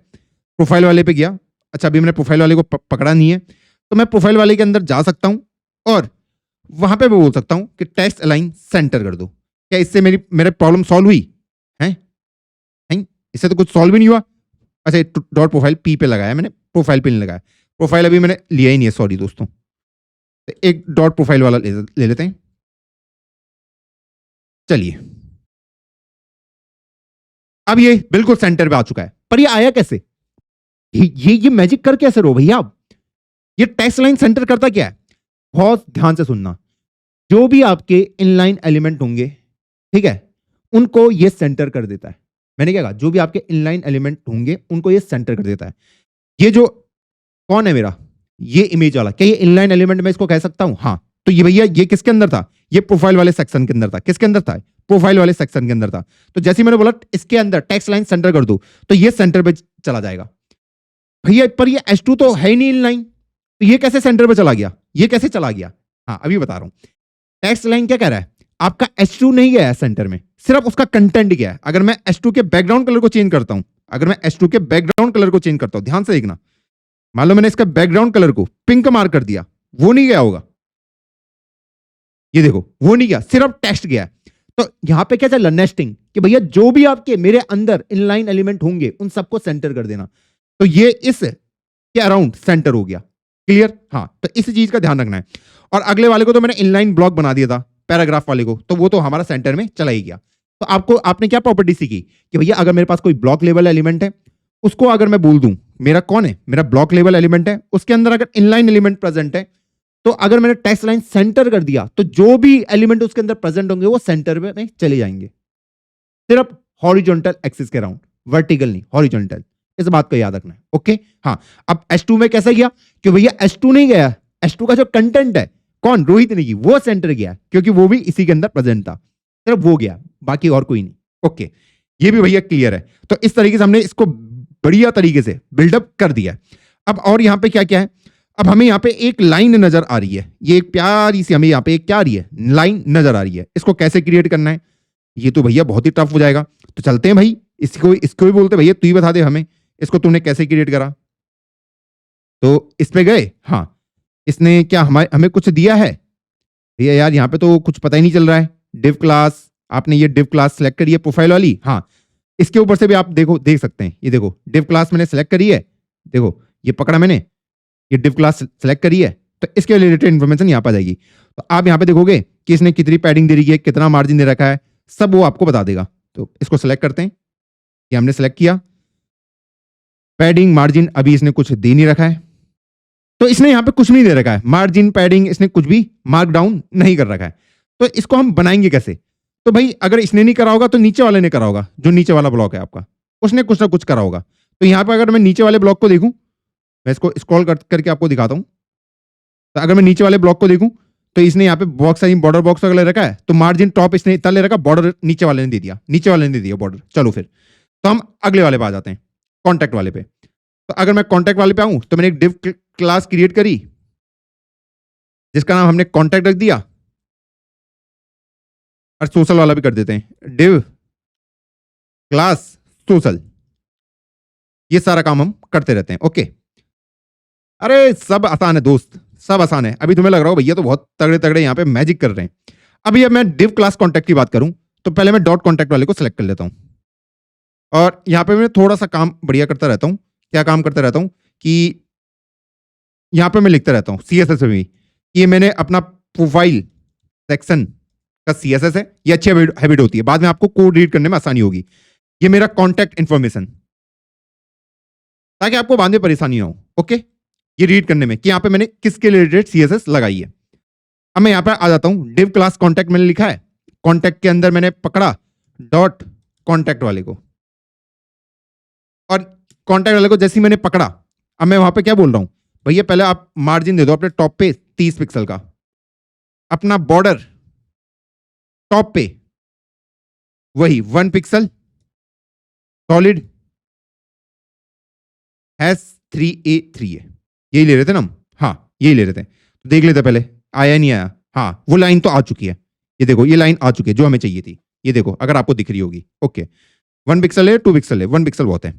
प्रोफाइल वाले पे गया। अच्छा, अभी मैंने प्रोफाइल वाले को पकड़ा नहीं है, तो मैं प्रोफाइल वाले के अंदर जा सकता हूं और वहां पे मैं बोल सकता हूं कि टेक्स्ट अलाइन सेंटर कर दो। क्या इससे मेरे प्रॉब्लम सॉल्व हुई है? नहीं, इससे तो कुछ सॉल्व ही नहीं हुआ। अच्छा, डॉट प्रोफाइल पी पे लगाया मैंने, प्रोफाइल पे नहीं लगाया। प्रोफाइल अभी मैंने लिया ही नहीं है, सॉरी दोस्तों। एक डॉट प्रोफाइल वाला ले लेते हैं। चलिए, अब ये बिल्कुल सेंटर पे आ चुका है। पर ये आया कैसे? ये मैजिक कर कैसे रहो भैया आप? ये टेक्स्ट लाइन सेंटर करता क्या है? बहुत ध्यान से सुनना। जो भी आपके इनलाइन एलिमेंट होंगे, ठीक है, उनको ये सेंटर कर देता है। मैंने क्या कहा? जो भी आपके इनलाइन एलिमेंट होंगे उनको ये सेंटर कर देता है। ये जो कौन है मेरा, ये इमेज वाला, क्या ये इनलाइन एलिमेंट मैं इसको कह सकता हूं? हाँ। तो ये भैया ये किसके अंदर था? ये प्रोफाइल वाले सेक्शन के अंदर था। किसके अंदर था? प्रोफाइल वाले सेक्शन के अंदर था। तो जैसे मैंने बोला इसके अंदर टेक्स्ट लाइन सेंटर कर दो, तो ये सेंटर पे चला जाएगा। भैया पर ये H2 तो है ही नहीं इनलाइन, तो ये कैसे सेंटर पे चला गया? ये कैसे चला गया? हाँ, अभी बता रहा हूं। टेक्स्ट लाइन क्या कह रहा है? आपका H2 नहीं गया है सेंटर में, सिर्फ उसका कंटेंट गया है। अगर मैं H2 के बैकग्राउंड कलर को चेंज करता हूं, अगर मैं H2 के बैकग्राउंड कलर को चेंज करता हूं, ध्यान से देखना, मान लो मैंने इसका बैकग्राउंड कलर को पिंक मार्क कर दिया, वो नहीं गया होगा। ये देखो, वो नहीं गया, सिर्फ टेक्स्ट गया है। तो यहां पे क्या चल, नेस्टिंग, कि भैया जो भी आपके मेरे अंदर इनलाइन एलिमेंट होंगे उन सबको सेंटर कर देना। तो ये इस के अराउंड सेंटर हो गया। क्लियर? हाँ, तो इस चीज का ध्यान रखना है। और अगले वाले को तो मैंने इनलाइन ब्लॉक बना दिया था, पैराग्राफ वाले को, तो वो तो हमारा सेंटर में चला ही गया। तो आपने क्या प्रॉपर्टी सीखी कि भैया अगर मेरे पास कोई ब्लॉक लेवल एलिमेंट है, उसको अगर मैं बोल दूं मेरा कौन है, मेरा ब्लॉक लेवल एलिमेंट है, उसके अंदर अगर इनलाइन एलिमेंट प्रेजेंट है, तो अगर मैंने टेक्स्ट लाइन सेंटर कर दिया तो जो भी एलिमेंट उसके अंदर प्रेजेंट होंगे वो सेंटर में चले जाएंगे, सिर्फ हॉरिजॉन्टल एक्सिस के अराउंड, वर्टिकल नहीं, हॉरिजॉन्टल। इस बात को याद रखना है। ओके, हाँ। अब H2 में कैसा गया? कि भैया H2 नहीं गया, H2 का जो कंटेंट है, कौन, रोहित नहीं की, वो सेंटर गया, क्योंकि वो भी इसी के अंदर प्रेजेंट था, सिर्फ वो गया, बाकी और कोई नहीं। ओके, ये भी भैया क्लियर है। तो इस तरीके से हमने इसको बढ़िया तरीके से बिल्डअप कर दिया। अब और यहां पे क्या क्या है? अब हमें यहाँ पे एक लाइन नजर आ रही है, ये एक प्यारी सी हमें यहाँ पे एक क्या आ रही है, लाइन नजर आ रही है। इसको कैसे क्रिएट करना है? ये तो भैया बहुत ही टफ हो जाएगा। तो चलते हैं भाई, इसको भी बोलते भैया तू ही बता दे हमें, इसको तूने कैसे क्रिएट करा। तो इस पे गए, हाँ, इसने क्या हमें कुछ दिया है? भैया यार यहाँ पे तो कुछ पता ही नहीं चल रहा है। डिव क्लास, आपने ये डिव क्लास सेलेक्ट करी है प्रोफाइल वाली, हाँ, इसके ऊपर से भी आप देख सकते हैं। ये देखो, डिव क्लास मैंने सेलेक्ट करी है, देखो ये पकड़ा मैंने, ये डिव क्लास सेलेक्ट करी है, तो इसके रिलेटेड इन्फॉर्मेशन यहाँ पर आ जाएगी। तो आप यहाँ पे देखोगे कि इसने कितनी पैडिंग दे रही है, कितना मार्जिन दे रखा है, सब वो आपको बता देगा। तो इसको सेलेक्ट करते हैं, ये हमने सेलेक्ट किया। पैडिंग मार्जिन अभी इसने कुछ दे नहीं रखा है, तो इसने यहाँ पे कुछ नहीं दे रखा है, मार्जिन पैडिंग इसने कुछ भी मार्क डाउन नहीं कर रखा है। तो इसको हम बनाएंगे कैसे? तो भाई अगर इसने नहीं करा होगा तो नीचे वाले ने करा होगा, जो नीचे वाला ब्लॉक है आपका, उसने कुछ ना कुछ करा होगा। तो यहाँ पे अगर मैं नीचे वाले ब्लॉक को देखूं, मैं इसको स्क्रॉल करके आपको दिखाता हूं। तो अगर मैं नीचे वाले ब्लॉक को देखूं तो इसने यहाँ पे बॉक्स बॉर्डर बॉक्स ले रखा है, तो मार्जिन टॉप इसने इतना ले रखा, बॉर्डर नीचे वाले ने दे दिया, नीचे वाले ने दे दिया बॉर्डर। चलो फिर तो हम अगले वाले पे आ जाते हैं, कॉन्टैक्ट वाले पे। तो अगर मैं कॉन्टैक्ट वाले पे आऊं तो मैंने एक डिव क्लास क्रिएट करी जिसका नाम हमने कॉन्टैक्ट रख दिया, और सोशल वाला भी कर देते हैं, डिव क्लास सोशल। ये सारा काम हम करते रहते हैं। ओके, अरे सब आसान है दोस्त, सब आसान है। अभी तुम्हें लग रहा हो भैया तो बहुत तगड़े तगड़े यहाँ पे मैजिक कर रहे हैं। अभी अब मैं डिव क्लास कॉन्टैक्ट की बात करूं तो पहले मैं डॉट कॉन्टैक्ट वाले को सिलेक्ट कर लेता हूं, और यहाँ पे मैं थोड़ा सा काम बढ़िया करता रहता हूं। क्या काम करता रहता हूं कि यहाँ पे मैं लिखता रहता हूँ CSS में भी, ये मैंने अपना प्रोफाइल सेक्शन का CSS है, ये अच्छी हैबिट होती है, बाद में आपको कोड रीड करने में आसानी होगी। ये मेरा कॉन्टैक्ट इन्फॉर्मेशन, ताकि आपको बाद में परेशानी ना हो। ओके, ये रीड करने में कि यहाँ पे मैंने किसके रिलेटेड CSS लगाई है। अब मैं यहाँ पे आ जाता हूँ, डिव क्लास कॉन्टैक्ट मैंने लिखा है, कॉन्टैक्ट के अंदर मैंने पकड़ा डॉट कॉन्टैक्ट वाले को, और कॉन्टैक्ट वाले को जैसे ही मैंने पकड़ा अब मैं वहां पे क्या बोल रहा हूं, भैया पहले आप मार्जिन दे दो अपने टॉप पे 30 पिक्सल का, अपना बॉर्डर टॉप पे वही 1 पिक्सल सॉलिड -3A3 है, यही ले रहे थे ना हम, हाँ यही ले रहे थे। तो देख लेते पहले आया नहीं आया, हाँ वो लाइन तो आ चुकी है, ये देखो ये लाइन आ चुकी है जो हमें चाहिए थी, ये देखो अगर आपको दिख रही होगी। ओके 1 पिक्सल है 2 पिक्सल है, 1 पिक्सल बहुत है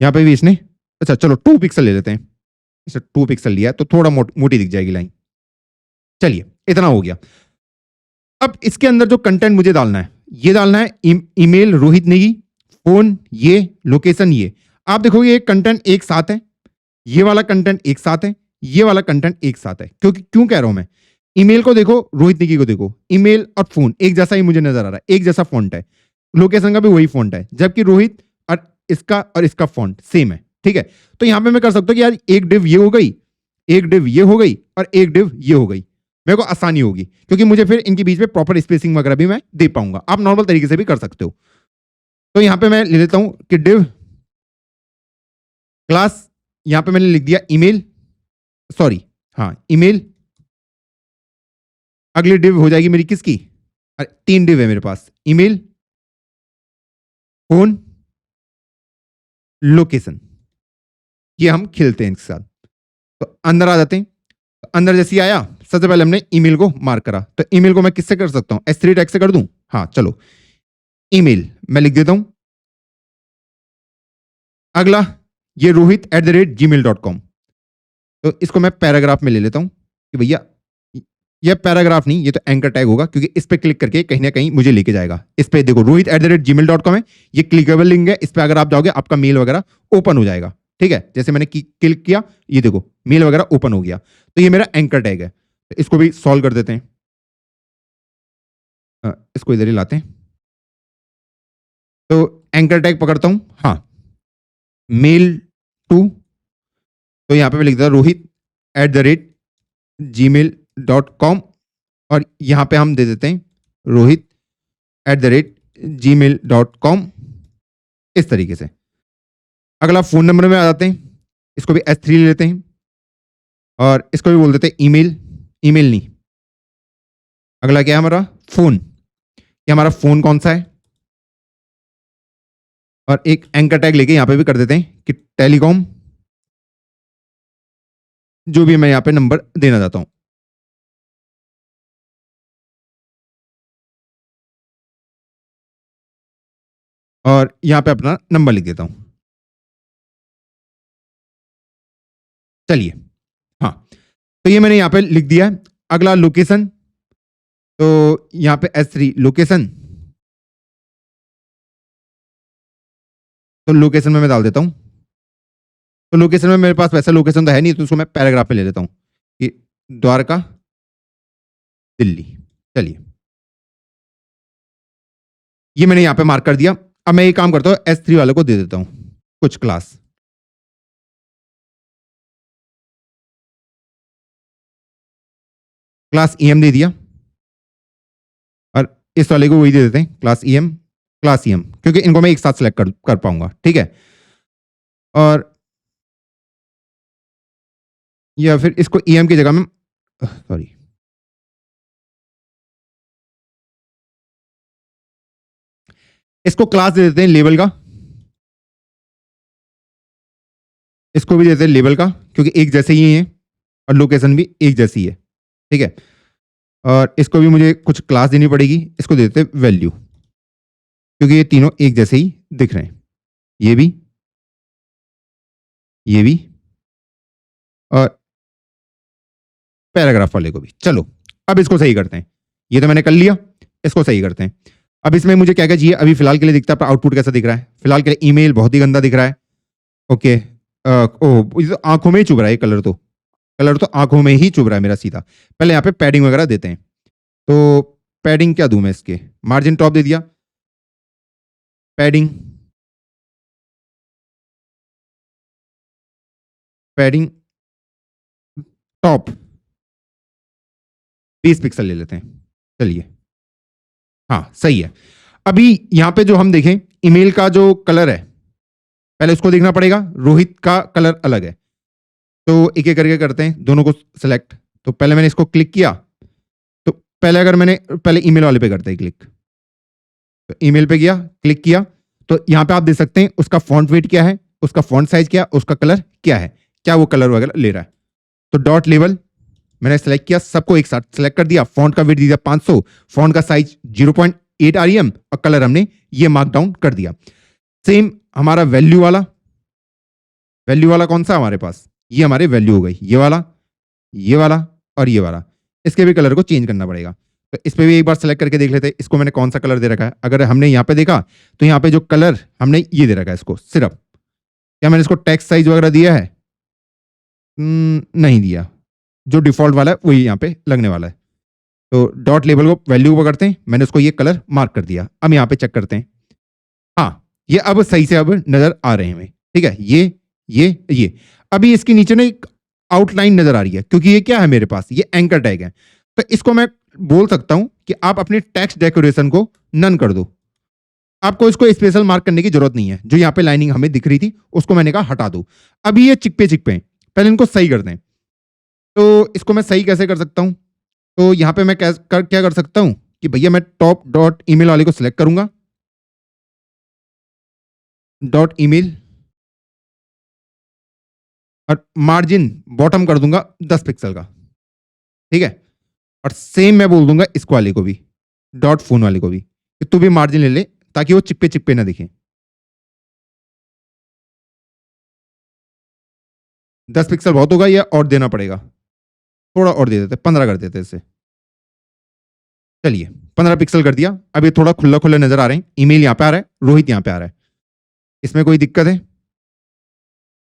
यहाँ पे भी इसने, अच्छा चलो 2 पिक्सल ले लेते हैं, इसे 2 पिक्सल लिया तो थोड़ा मोटी दिख जाएगी लाइन। चलिए इतना हो गया। अब इसके अंदर जो कंटेंट मुझे डालना है, ये डालना है ईमेल रोहित नेगी, फोन ये, लोकेशन ये। आप देखोगे ये कंटेंट एक साथ है, ये वाला कंटेंट एक साथ है, ये वाला कंटेंट एक साथ है। क्योंकि क्यों कह रहा हूं मैं, ईमेल को देखो रोहित नेगी को देखो, ईमेल और फोन एक जैसा ही मुझे नजर आ रहा है, एक जैसा फॉन्ट है, लोकेशन का भी वही फॉन्ट है, जबकि रोहित और इसका फॉन्ट सेम है। ठीक है, तो यहां पे मैं कर सकता हूं कि यार एक डिव ये हो गई, एक डिव ये हो गई और एक डिव ये हो गई, मेरे को आसानी होगी क्योंकि मुझे फिर इनके बीच में प्रॉपर स्पेसिंग वगैरह भी मैं दे पाऊंगा। आप नॉर्मल तरीके से भी कर सकते हो। तो यहां पे मैं ले लेता हूं कि डिव क्लास, यहां पे मैंने लिख दिया ईमेल, सॉरी हाँ ईमेल, अगली डिव हो जाएगी मेरी किसकी, 3 डिव है मेरे पास, ईमेल, फोन, लोकेशन, ये हम खेलते हैं इनके साथ। तो अंदर आ जाते हैं, तो अंदर जैसे ही आया सबसे पहले हमने ईमेल को मार्क करा, तो ईमेल को मैं किससे कर सकता हूं, S3 टैग से कर दूं, हाँ चलो ईमेल मैं लिख देता हूं। अगला ये rohit@gmail.com, तो इसको मैं पैराग्राफ में ले लेता हूं कि भैया ये पैराग्राफ नहीं, ये तो एंकर टैग होगा क्योंकि इस पे क्लिक करके कहीं ना कहीं मुझे लेके जाएगा। इस पे देखो rohit@gmail.com है, ये क्लिकेबल लिंक है, इस पे अगर आप जाओगे आपका मेल वगैरह ओपन हो जाएगा। ठीक है, जैसे मैंने क्लिक किया ये देखो मेल वगैरह ओपन हो गया, तो ये मेरा एंकर टैग है। तो इसको भी सॉल्व कर देते हैं, इसको इधर ही लाते हैं। तो एंकर टैग पकड़ता हूं, हाँ मेल टू, तो यहां पे मैं लिख देता rohit@gmail.com और यहां पे हम दे देते हैं rohit@gmail.com, इस तरीके से। अगला फोन नंबर में आ जाते हैं, इसको भी S3 ले लेते हैं और इसको भी बोल देते हैं ईमेल, ईमेल नहीं, अगला क्या है हमारा फोन, ये हमारा फोन कौन सा है, और एक एंकर टैग लेके यहां पे भी कर देते हैं कि टेलीकॉम, जो भी मैं यहां पे नंबर देना चाहता हूं। और यहां पे अपना नंबर लिख देता हूं। चलिए हाँ, तो ये मैंने यहां पे लिख दिया है। अगला लोकेशन, तो यहां पे S3 लोकेशन, तो लोकेशन में मैं डाल देता हूं। तो लोकेशन में मेरे पास वैसा लोकेशन तो है नहीं, तो उसको मैं पैराग्राफ में ले लेता हूं कि द्वारका दिल्ली। चलिए ये मैंने यहां पे मार्क कर दिया। अब मैं ये काम करता हूं S3 वाले को दे देता हूं कुछ क्लास, क्लास EM दे दिया, और इस वाले को वही दे देते हैं क्लास EM, क्लास EM, क्योंकि इनको मैं एक साथ सेलेक्ट कर पाऊंगा। ठीक है, और या फिर इसको EM की जगह में, सॉरी इसको क्लास दे देते हैं लेवल का, इसको भी देते हैं लेवल का क्योंकि एक जैसे ही है और लोकेशन भी एक जैसी है। ठीक है, और इसको भी मुझे कुछ क्लास देनी पड़ेगी, इसको देते हैं वैल्यू क्योंकि ये तीनों एक जैसे ही दिख रहे हैं, ये भी, ये भी, और पैराग्राफ वाले को भी। चलो अब इसको सही करते हैं, ये तो मैंने कर लिया, इसको सही करते हैं। अब इसमें मुझे क्या क्या चाहिए, अभी फिलहाल के लिए दिखता है आउटपुट कैसा दिख रहा है, फिलहाल के लिए ईमेल बहुत ही गंदा दिख रहा है। ओके, ओह तो आंखों में ही चुभ रहा है, कलर तो आंखों में ही चुभ रहा है मेरा सीधा। पहले यहाँ पे पैडिंग वगैरह देते हैं, तो पैडिंग क्या दूं मैं, इसके मार्जिन टॉप दे दिया, पैडिंग, पैडिंग टॉप 20 पिक्सल ले लेते हैं। चलिए हाँ सही है। अभी यहां पे जो हम देखें ईमेल का जो कलर है, पहले उसको देखना पड़ेगा, रोहित का कलर अलग है। तो एक एक करके करते हैं, दोनों को सिलेक्ट। तो पहले मैंने इसको क्लिक किया, तो पहले ईमेल वाले पे करते हैं क्लिक। तो ईमेल पे गया, क्लिक किया, तो यहाँ पे आप देख सकते हैं उसका फॉन्ट वेट क्या है, उसका फॉन्ट साइज क्या, उसका कलर क्या है, क्या वो कलर वगैरह ले रहा है। तो डॉट लेवल मैंने सेलेक्ट किया, सबको एक साथ सेलेक्ट कर दिया, फॉन्ट का वेट दिया 500, फॉन्ट का साइज 0.8 REM और कलर हमने ये मार्क डाउन कर दिया। सेम हमारा वैल्यू वाला कौन सा हमारे पास, ये हमारे वैल्यू हो गई, ये वाला और ये वाला। इसके भी कलर को चेंज करना पड़ेगा। तो इस पे भी एक बार सेलेक्ट करके देख लेते हैं इसको मैंने कौन सा कलर दे रखा है। अगर हमने यहाँ पे देखा तो यहाँ पे जो कलर हमने ये दे रखा है इसको सिर्फ, क्या मैंने इसको टेक्स्ट साइज वगैरह दिया है? नहीं दिया, जो डिफॉल्ट वाला है वही यहाँ पे लगने वाला है। तो डॉट लेबल को वैल्यू पकड़ते हैं, मैंने उसको ये कलर मार्क कर दिया। अब यहाँ पे चेक करते हैं, हाँ ये अब सही से अब नजर आ रहे हैं हमें, ठीक है। ये अभी इसके नीचे ना एक आउटलाइन नजर आ रही है, क्योंकि ये क्या है मेरे पास, ये एंकर टैग है। तो इसको मैं बोल सकता हूं कि आप अपने टेक्स्ट डेकोरेशन को नन कर दो, आपको इसको स्पेशल मार्क करने की जरूरत नहीं है। जो यहाँ पे लाइनिंग हमें दिख रही थी उसको मैंने कहा हटा दो। अभी ये चिक पे पहले इनको सही कर दें। तो इसको मैं सही कैसे कर सकता हूं? तो यहाँ पे मैं क्या कर सकता हूं कि भैया मैं टॉप डॉट ईमेल वाले को सिलेक्ट करूंगा, डॉट ईमेल, और मार्जिन बॉटम कर दूंगा 10 पिक्सल का, ठीक है। और सेम मैं बोल दूंगा इसको वाले को भी, डॉट फोन वाले को भी, कि तू भी मार्जिन ले ले ताकि वो चिपके ना दिखे। 10 पिक्सल बहुत होगा या और देना पड़ेगा? थोड़ा और दे देते, 15 कर देते इसे। चलिए 15 पिक्सल कर दिया। अब ये थोड़ा खुला खुला नजर आ रहे हैं, ईमेल यहाँ पे आ रहा है, रोहित यहाँ पे आ रहा है। इसमें कोई दिक्कत है?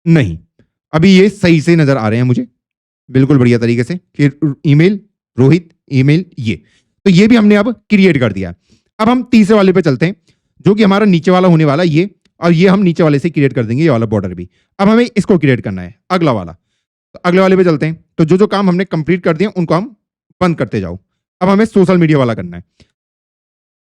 नहीं, अभी ये सही से नजर आ रहे हैं मुझे बिल्कुल बढ़िया तरीके से, फिर ईमेल रोहित, ईमेल ये। तो ये भी हमने अब क्रिएट कर दिया। अब हम तीसरे वाले पे चलते हैं, जो कि हमारा नीचे वाला होने वाला ये, और ये हम नीचे वाले से क्रिएट कर देंगे, ये वाला बॉर्डर भी। अब हमें इसको क्रिएट करना है, अगला वाला। तो अगले वाले पे चलते हैं। तो जो काम हमने कंप्लीट कर दिया उनको हम बंद करते जाओ। अब हमें सोशल मीडिया वाला करना है।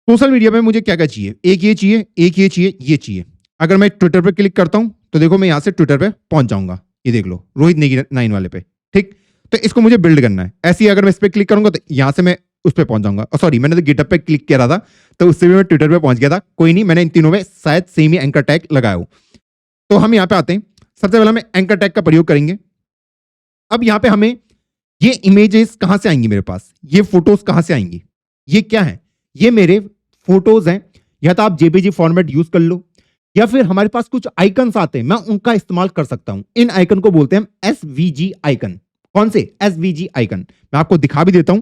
सोशल मीडिया में मुझे क्या क्या चाहिए, एक ये चाहिए, एक ये चाहिए, ये चाहिए। अगर मैं ट्विटर पे क्लिक करता हूं तो देखो मैं यहां से ट्विटर पे पहुंच जाऊंगा, ये देख लो रोहित नेगी 9 वाले पे, ठीक। तो इसको मुझे बिल्ड करना है। ऐसे ही अगर मैं इस पे क्लिक करूंगा तो यहां से मैं उस पे पहुंच जाऊंगा। सॉरी, मैंने तो गिटअप पे क्लिक किया था, तो उससे भी मैं ट्विटर पे पहुंच गया था। कोई नहीं, मैंने इन तीनों में शायद सेम ही एंकर टैग लगाया हो। तो हम यहाँ पे आते हैं, सबसे पहले हमें एंकर टैग का प्रयोग करेंगे। अब यहाँ पे हमें ये इमेजेस कहां से आएंगी मेरे पास, ये फोटोज कहां से आएंगी, ये क्या है, ये मेरे फोटोज हैं। या तो आप जेपीजी फॉर्मेट यूज कर लो, या फिर हमारे पास कुछ आइकन्स आते हैं, मैं उनका इस्तेमाल कर सकता हूं। इन आइकन को बोलते हैं हम एसवीजी आइकन। कौन से? SVG icon. मैं आपको दिखा भी देता हूं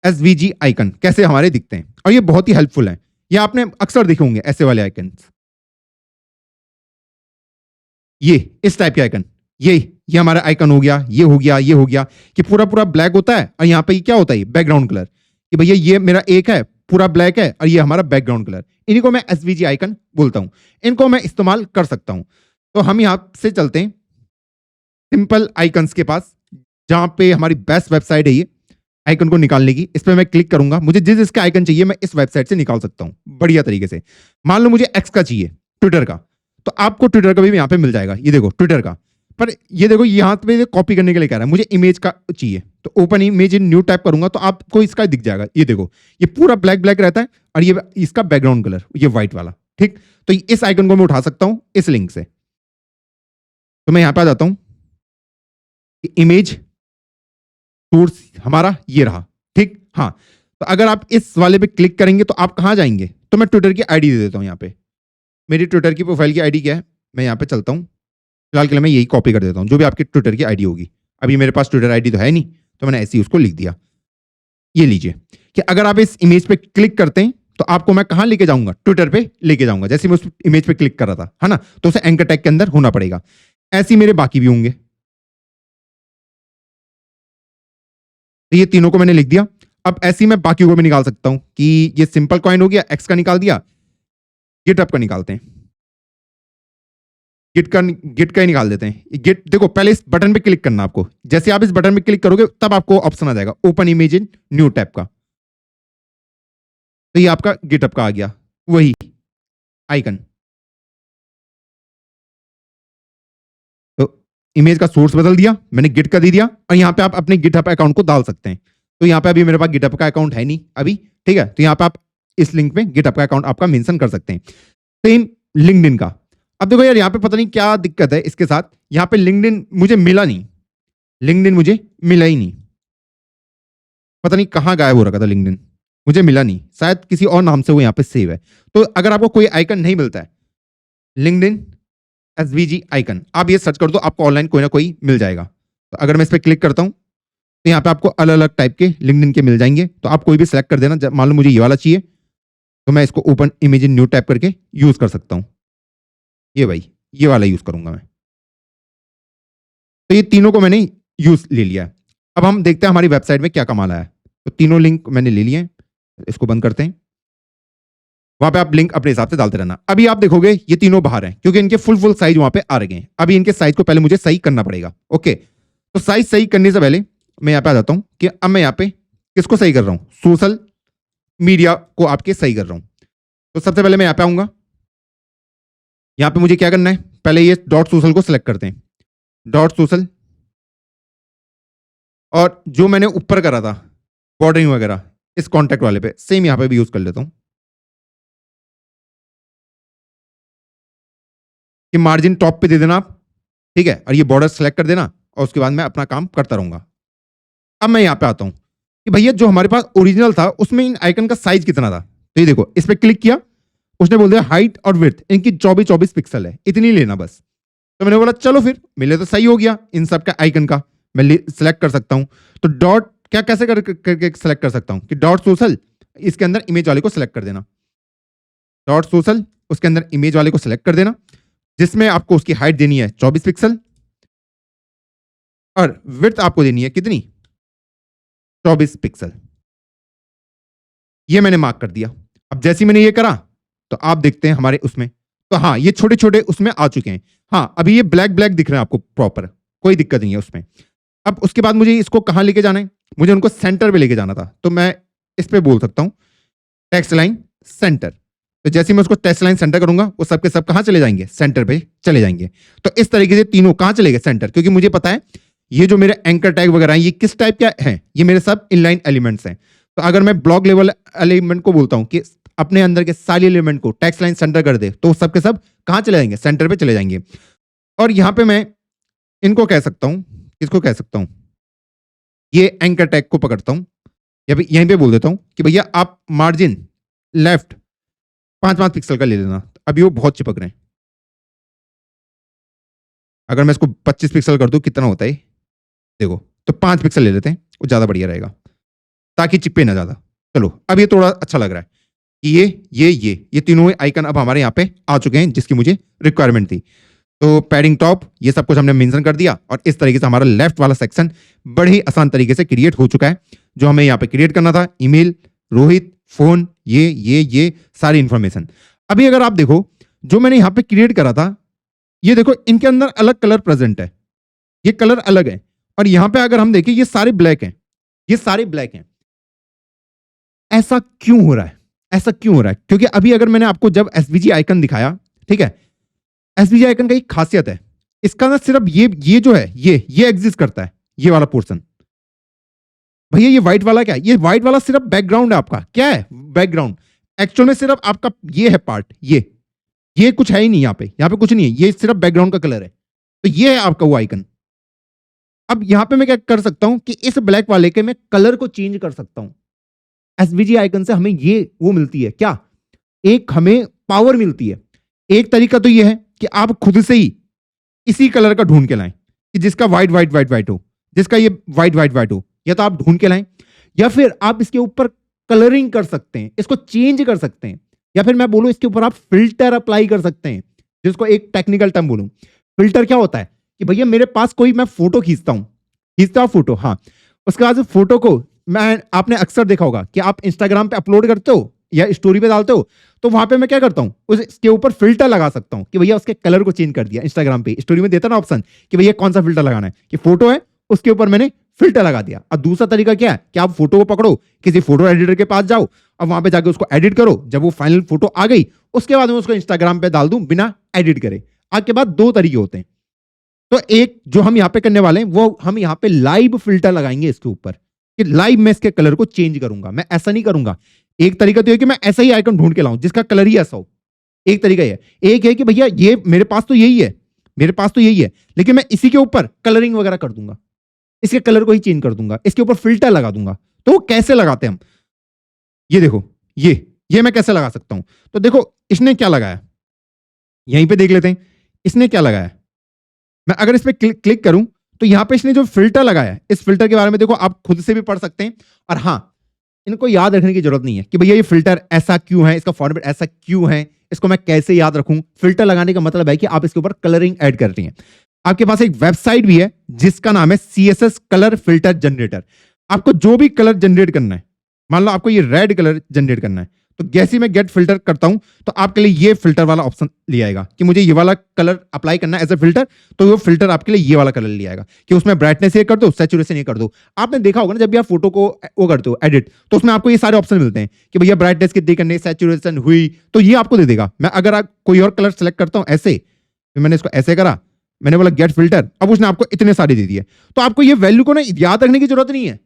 एसवीजी आइकन कैसे हमारे दिखते हैं, और ये बहुत ही हेल्पफुल है। ये आपने अक्सर देखे होंगे ऐसे वाले आइकन, ये इस टाइप के आइकन। ये हमारा आइकन हो गया, ये हो गया, ये हो गया, कि पूरा पूरा ब्लैक होता है, और यहाँ पे क्या होता है बैकग्राउंड कलर, कि भैया ये मेरा एक है पूरा ब्लैक है और ये हमारा बैकग्राउंड कलर। इन्हीं को मैं एसवीजी आइकन बोलता हूं, इनको मैं इस्तेमाल कर सकता हूं। तो हम यहां से चलते हैं सिंपल आइकन्स के पास, जहां पे हमारी बेस्ट वेबसाइट है ये आइकन को निकालने की। इस पर मैं क्लिक करूंगा, मुझे जिस इसका आइकन चाहिए मैं इस वेबसाइट से निकाल सकता हूं बढ़िया तरीके से। मान लो मुझे एक्स का चाहिए, ट्विटर का, तो आपको ट्विटर का भी यहाँ पे मिल जाएगा। ये देखो ट्विटर का, पर ये देखो यहाँ पे कॉपी करने के लिए कह रहा है, मुझे इमेज का चाहिए। तो ओपन इमेज इन न्यू टाइप करूंगा तो आपको इसका दिख जाएगा। ये देखो ये पूरा ब्लैक ब्लैक रहता है, और ये इसका बैकग्राउंड कलर ये व्हाइट वाला, ठीक। तो इस आइकन को मैं उठा सकता हूं इस लिंक से। तो मैं यहां पे आ जाता हूं, इमेज सोर्स हमारा ये रहा, ठीक। हाँ, तो अगर आप इस वाले पे क्लिक करेंगे तो आप कहां जाएंगे, तो मैं ट्विटर की आईडी दे देता हूं। यहाँ पे मेरी ट्विटर की प्रोफाइल की आईडी क्या है, मैं यहाँ पे चलता हूँ। फिलहाल के लिए मैं यही कॉपी कर देता हूँ, जो भी आपकी ट्विटर की आईडी होगी। अभी मेरे पास ट्विटर आईडी तो है नहीं, तो मैंने ऐसे ही उसको लिख दिया। ये लीजिए कि अगर आप इस इमेज पे क्लिक करते हैं तो आपको मैं कहां लेके जाऊंगा, ट्विटर पे लेके जाऊंगा। जैसे मैं उस इमेज पे क्लिक कर रहा था, है ना, तो उसे एंकर टैग के अंदर होना पड़ेगा। ऐसे ही मेरे बाकी भी होंगे। तो ये तीनों को मैंने लिख दिया। अब ऐसे ही मैं बाकी को भी निकाल सकता हूं, कि ये सिंपल कॉइन हो गया, एक्स का निकाल दिया, गिटअप का निकालते हैं, गिट का ही निकाल देते हैं। गिट देखो, पहले इस बटन पे क्लिक करना आपको। जैसे आप इस बटन पे क्लिक करोगे तब आपको ऑप्शन आ जाएगा ओपन इमेज इन न्यू टैब का। तो ये आपका गिटअप का आ गया वही आइकन। इमेज का सोर्स बदल दिया, मैंने गिट का दे दिया, और यहाँ पे आप अपने गिटहब अकाउंट को डाल सकते हैं। तो यहाँ पे अभी मेरे पास गिटहब का अकाउंट है नहीं अभी, ठीक है, तो यहाँ पे आप इस लिंक पे गिटहब का अकाउंट आपका मेंशन कर सकते हैं। सेम लिंक्डइन का। अब देखो यार, यहाँ पे पता नहीं क्या दिक्कत है इसके साथ, यहाँ पे लिंक्डइन मुझे मिला नहीं, लिंक्डइन मुझे मिला ही नहीं, पता नहीं कहाँ गायब हो रखा था लिंक्डइन, मुझे मिला नहीं, शायद किसी और नाम से वो यहाँ पे सेव है। तो अगर आपको कोई आइकन नहीं मिलता है, लिंक्डइन एसवीजी आइकन, आप ये सर्च कर दो, आपको ऑनलाइन कोई ना कोई मिल जाएगा। तो अगर मैं इस पर क्लिक करता हूँ तो यहाँ पे आपको अलग अलग टाइप के लिंक्डइन के मिल जाएंगे, तो आप कोई भी सेलेक्ट कर देना। मान लो मुझे ये वाला चाहिए, तो मैं इसको ओपन इमेज इन न्यू टैप करके यूज कर सकता हूँ। ये भाई, ये वाला यूज करूंगा मैं। तो ये तीनों को मैंने यूज ले लिया है। अब हम देखते हैं हमारी वेबसाइट में क्या कमाल आया है। तो तीनों लिंक मैंने ले लिए हैं, इसको बंद करते हैं। वहां पे आप लिंक अपने हिसाब से डालते रहना। अभी आप देखोगे ये तीनों बाहर हैं क्योंकि इनके फुल साइज वहां पे आ रहे हैं। अभी इनके साइज को पहले मुझे सही करना पड़ेगा। ओके, तो साइज सही करने से पहले मैं यहाँ पे आ जाता हूँ कि अब मैं यहाँ पे किसको सही कर रहा हूँ, सोशल मीडिया को आपके सही कर रहा हूँ। तो सबसे पहले मैं यहाँ पे आऊंगा, यहाँ पे मुझे क्या करना है, पहले ये डॉट सोशल को सिलेक्ट करते हैं, डॉट सोशल, और जो मैंने ऊपर करा था बॉर्डरिंग वगैरह इस कॉन्टैक्ट वाले पे सेम यहाँ पे भी यूज कर लेता हूँ कि मार्जिन टॉप पे दे देना आप, ठीक है, और ये बॉर्डर सेलेक्ट कर देना, और उसके बाद मैं अपना काम करता रहूंगा। अब मैं यहाँ पे आता हूँ कि भैया जो हमारे पास ओरिजिनल था उसमें इन आइकन का साइज कितना था। तो ये देखो, इस पर क्लिक किया, उसने बोल दिया हाइट और विड्थ इनकी 24 पिक्सल है, इतनी लेना बस। तो मैंने बोला चलो फिर, मिले तो सही हो गया, इन सब का आइकन का मैं सिलेक्ट कर सकता हूँ। तो डॉट क्या कैसे करके सिलेक्ट कर सकता हूँ कि डॉट सोशल, इसके अंदर इमेज वाले को सिलेक्ट कर देना, डॉट सोशल, उसके अंदर इमेज वाले को सिलेक्ट कर देना, जिसमें आपको उसकी हाइट देनी है 24 पिक्सल और विड्थ आपको देनी है कितनी, 24 पिक्सल। ये मैंने मार्क कर दिया। अब जैसे ही मैंने ये करा तो आप देखते हैं हमारे उसमें, तो हाँ ये छोटे छोटे उसमें आ चुके हैं। हाँ अभी ये ब्लैक ब्लैक दिख रहे हैं आपको प्रॉपर, कोई दिक्कत नहीं है उसमें। अब उसके बाद मुझे इसको कहाँ लेके जाना है, मुझे उनको सेंटर पे लेके जाना था, तो मैं इस पे बोल सकता हूँ टेक्स्ट लाइन सेंटर। तो जैसे मैं उसको टेक्स्ट लाइन सेंटर करूंगा वो सबके सब कहाँ चले जाएंगे, सेंटर पे चले जाएंगे। तो इस तरीके से तीनों कहाँ चले गए, सेंटर, क्योंकि मुझे पता है ये जो मेरे एंकर टैग वगैरह हैं ये किस टाइप का है, ये मेरे सब इनलाइन एलिमेंट्स हैं। तो अगर मैं ब्लॉक लेवल एलिमेंट को बोलता हूँ कि अपने अंदर के सारे एलिमेंट को टेक्स्ट लाइन सेंटर कर दे, तो सबके सब कहाँ चले जाएंगे, सेंटर पे चले जाएंगे। और यहाँ पे मैं इनको कह सकता हूँ, किसको कह सकता हूँ, ये एंकर टैग को पकड़ता हूँ, या यहीं पे बोल देता हूँ कि भैया आप मार्जिन लेफ्ट 5 पिक्सल का ले लेना। अभी वो बहुत चिपक रहे हैं, अगर मैं इसको 25 पिक्सल कर दूं कितना होता है देखो, तो 5 पिक्सल ले लेते हैं, वो ज्यादा बढ़िया रहेगा ताकि चिपके ना ज्यादा। चलो अब ये थोड़ा अच्छा लग रहा है कि ये तीनों आइकन अब हमारे यहाँ पे आ चुके हैं जिसकी मुझे रिक्वायरमेंट थी। तो पैडिंग टॉप ये सब कुछ हमने मेंशन कर दिया, और इस तरीके से हमारा लेफ्ट वाला सेक्शन बड़े ही आसान तरीके से क्रिएट हो चुका है। जो हमें यहाँ पे क्रिएट करना था, ईमेल, रोहित, फोन, ये सारी इंफॉर्मेशन। अभी अगर आप देखो जो मैंने यहाँ पे क्रिएट करा था, ये देखो इनके अंदर अलग कलर प्रेजेंट है, ये कलर अलग है, और यहाँ पे अगर हम देखें ये सारे ब्लैक हैं, ये सारे ब्लैक हैं। ऐसा क्यों हो रहा है, ऐसा क्यों हो रहा है, क्योंकि अभी अगर मैंने आपको जब एसवीजी आइकन दिखाया, ठीक है, एसवीजी आइकन का एक खासियत है, इसका ना सिर्फ ये जो है ये एग्जिस्ट करता है, ये वाला पोर्शन। भैया ये व्हाइट वाला क्या है, ये व्हाइट वाला सिर्फ बैकग्राउंड है आपका, क्या है बैकग्राउंड, एक्चुअल में सिर्फ आपका ये है पार्ट, ये कुछ है ही नहीं, यहाँ पे कुछ नहीं है, ये सिर्फ बैकग्राउंड का कलर है। तो ये है आपका वो आइकन। अब यहाँ पे मैं क्या कर सकता हूं कि इस ब्लैक वाले के मैं कलर को चेंज कर सकता हूं। एसवीजी आइकन से हमें ये वो मिलती है क्या, एक हमें पावर मिलती है। एक तरीका तो ये है कि आप खुद से ही इसी कलर का ढूंढ के लाएं कि जिसका व्हाइट व्हाइट व्हाइट व्हाइट हो, जिसका ये व्हाइट व्हाइट व्हाइट हो, या तो आप ढूंढ के लाएं, या फिर आप इसके ऊपर कलरिंग कर सकते हैं, इसको चेंज कर सकते हैं, या फिर मैं बोलूं इसके ऊपर आप फिल्टर अप्लाई कर सकते हैं, जिसको एक टेक्निकल टर्म बोलूं। फिल्टर क्या होता है कि भैया मेरे पास कोई मैं फोटो खींचता हूं फोटो, हाँ, उसके बाद फोटो को मैं, आपने अक्सर देखा होगा कि आप इंस्टाग्राम पे अपलोड करते हो या स्टोरी पे डालते हो, तो वहां पे मैं क्या करता हूं, उसके ऊपर फिल्टर लगा सकता हूं कि भैया उसके कलर को चेंज कर दिया। इंस्टाग्राम पे स्टोरी में देता ना ऑप्शन कि भैया कौन सा फिल्टर लगाना है, कि फोटो है उसके ऊपर मैंने फिल्टर लगा दिया। और दूसरा तरीका क्या है कि आप फोटो को पकड़ो, किसी फोटो एडिटर के पास जाओ और वहां पे जाके उसको एडिट करो, जब वो फाइनल फोटो आ गई उसके बाद मैं उसको इंस्टाग्राम पे डाल दूं बिना एडिट करे। आपके पास दो तरीके होते हैं, तो एक जो हम यहाँ पे करने वाले हैं वो हम यहाँ पे लाइव फिल्टर लगाएंगे इसके ऊपर कि लाइव मैं इसके कलर को चेंज करूंगा। मैं ऐसा नहीं करूंगा। एक तरीका तो है कि मैं ऐसा ही आइकन ढूंढ के लाऊं जिसका कलर ही ऐसा हो। एक तरीका ये है। एक है कि भैया ये मेरे पास तो यही है, मेरे पास तो यही है, लेकिन मैं इसी के ऊपर कलरिंग वगैरह कर दूंगा, इसके कलर को ही चेंज कर दूंगा, इसके ऊपर फिल्टर लगा दूंगा। तो वो कैसे लगाते हैं हम, ये देखो, ये मैं कैसे लगा सकता हूं। तो देखो इसने क्या लगाया, यहीं पे देख लेते हैं इसने क्या लगाया। मैं अगर इस पे क्लिक करूं तो यहां पे इसने जो फिल्टर लगाया है, इस फिल्टर के बारे में देखो आप खुद से भी पढ़ सकते हैं। और हाँ, इनको याद रखने की जरूरत नहीं है कि भैया ये फिल्टर ऐसा क्यों है, इसका फॉर्मेट ऐसा क्यों है, इसको मैं कैसे याद रखूं। फिल्टर लगाने का मतलब है कि आप इसके ऊपर कलरिंग ऐड कर रही हैं। आपके पास एक वेबसाइट भी है जिसका नाम है CSS कलर फिल्टर जनरेटर। आपको जो भी कलर जनरेट करना है, मान लो आपको ये रेड कलर जनरेट करना है, तो जैसे ही मैं गेट फिल्टर करता हूं तो आपके लिए ये फिल्टर वाला ऑप्शन ले आएगा कि मुझे ये वाला कलर अप्लाई करना है एज ए फिल्टर। तो वो फिल्टर आपके लिए ये वाला कलर ले आएगा कि उसमें ब्राइटनेस ये कर दो, सैचुरेशन ये कर दो। आपने देखा होगा ना जब भी आप फोटो को वो करते हो एडिट, तो उसमें आपको ये सारे ऑप्शन मिलते हैं कि भैया ब्राइटनेस कितनी करनी, सैचुरेशन हुई, तो ये आपको दे देगा। मैं अगर आप कोई और कलर सेलेक्ट करता हूं ऐसे, फिर मैंने इसको ऐसे करा, मैंने बोला गेट फिल्टर, अब उसने आपको इतने सारे दे दिए। तो आपको ये वैल्यू को ना याद रखने की जरूरत नहीं है,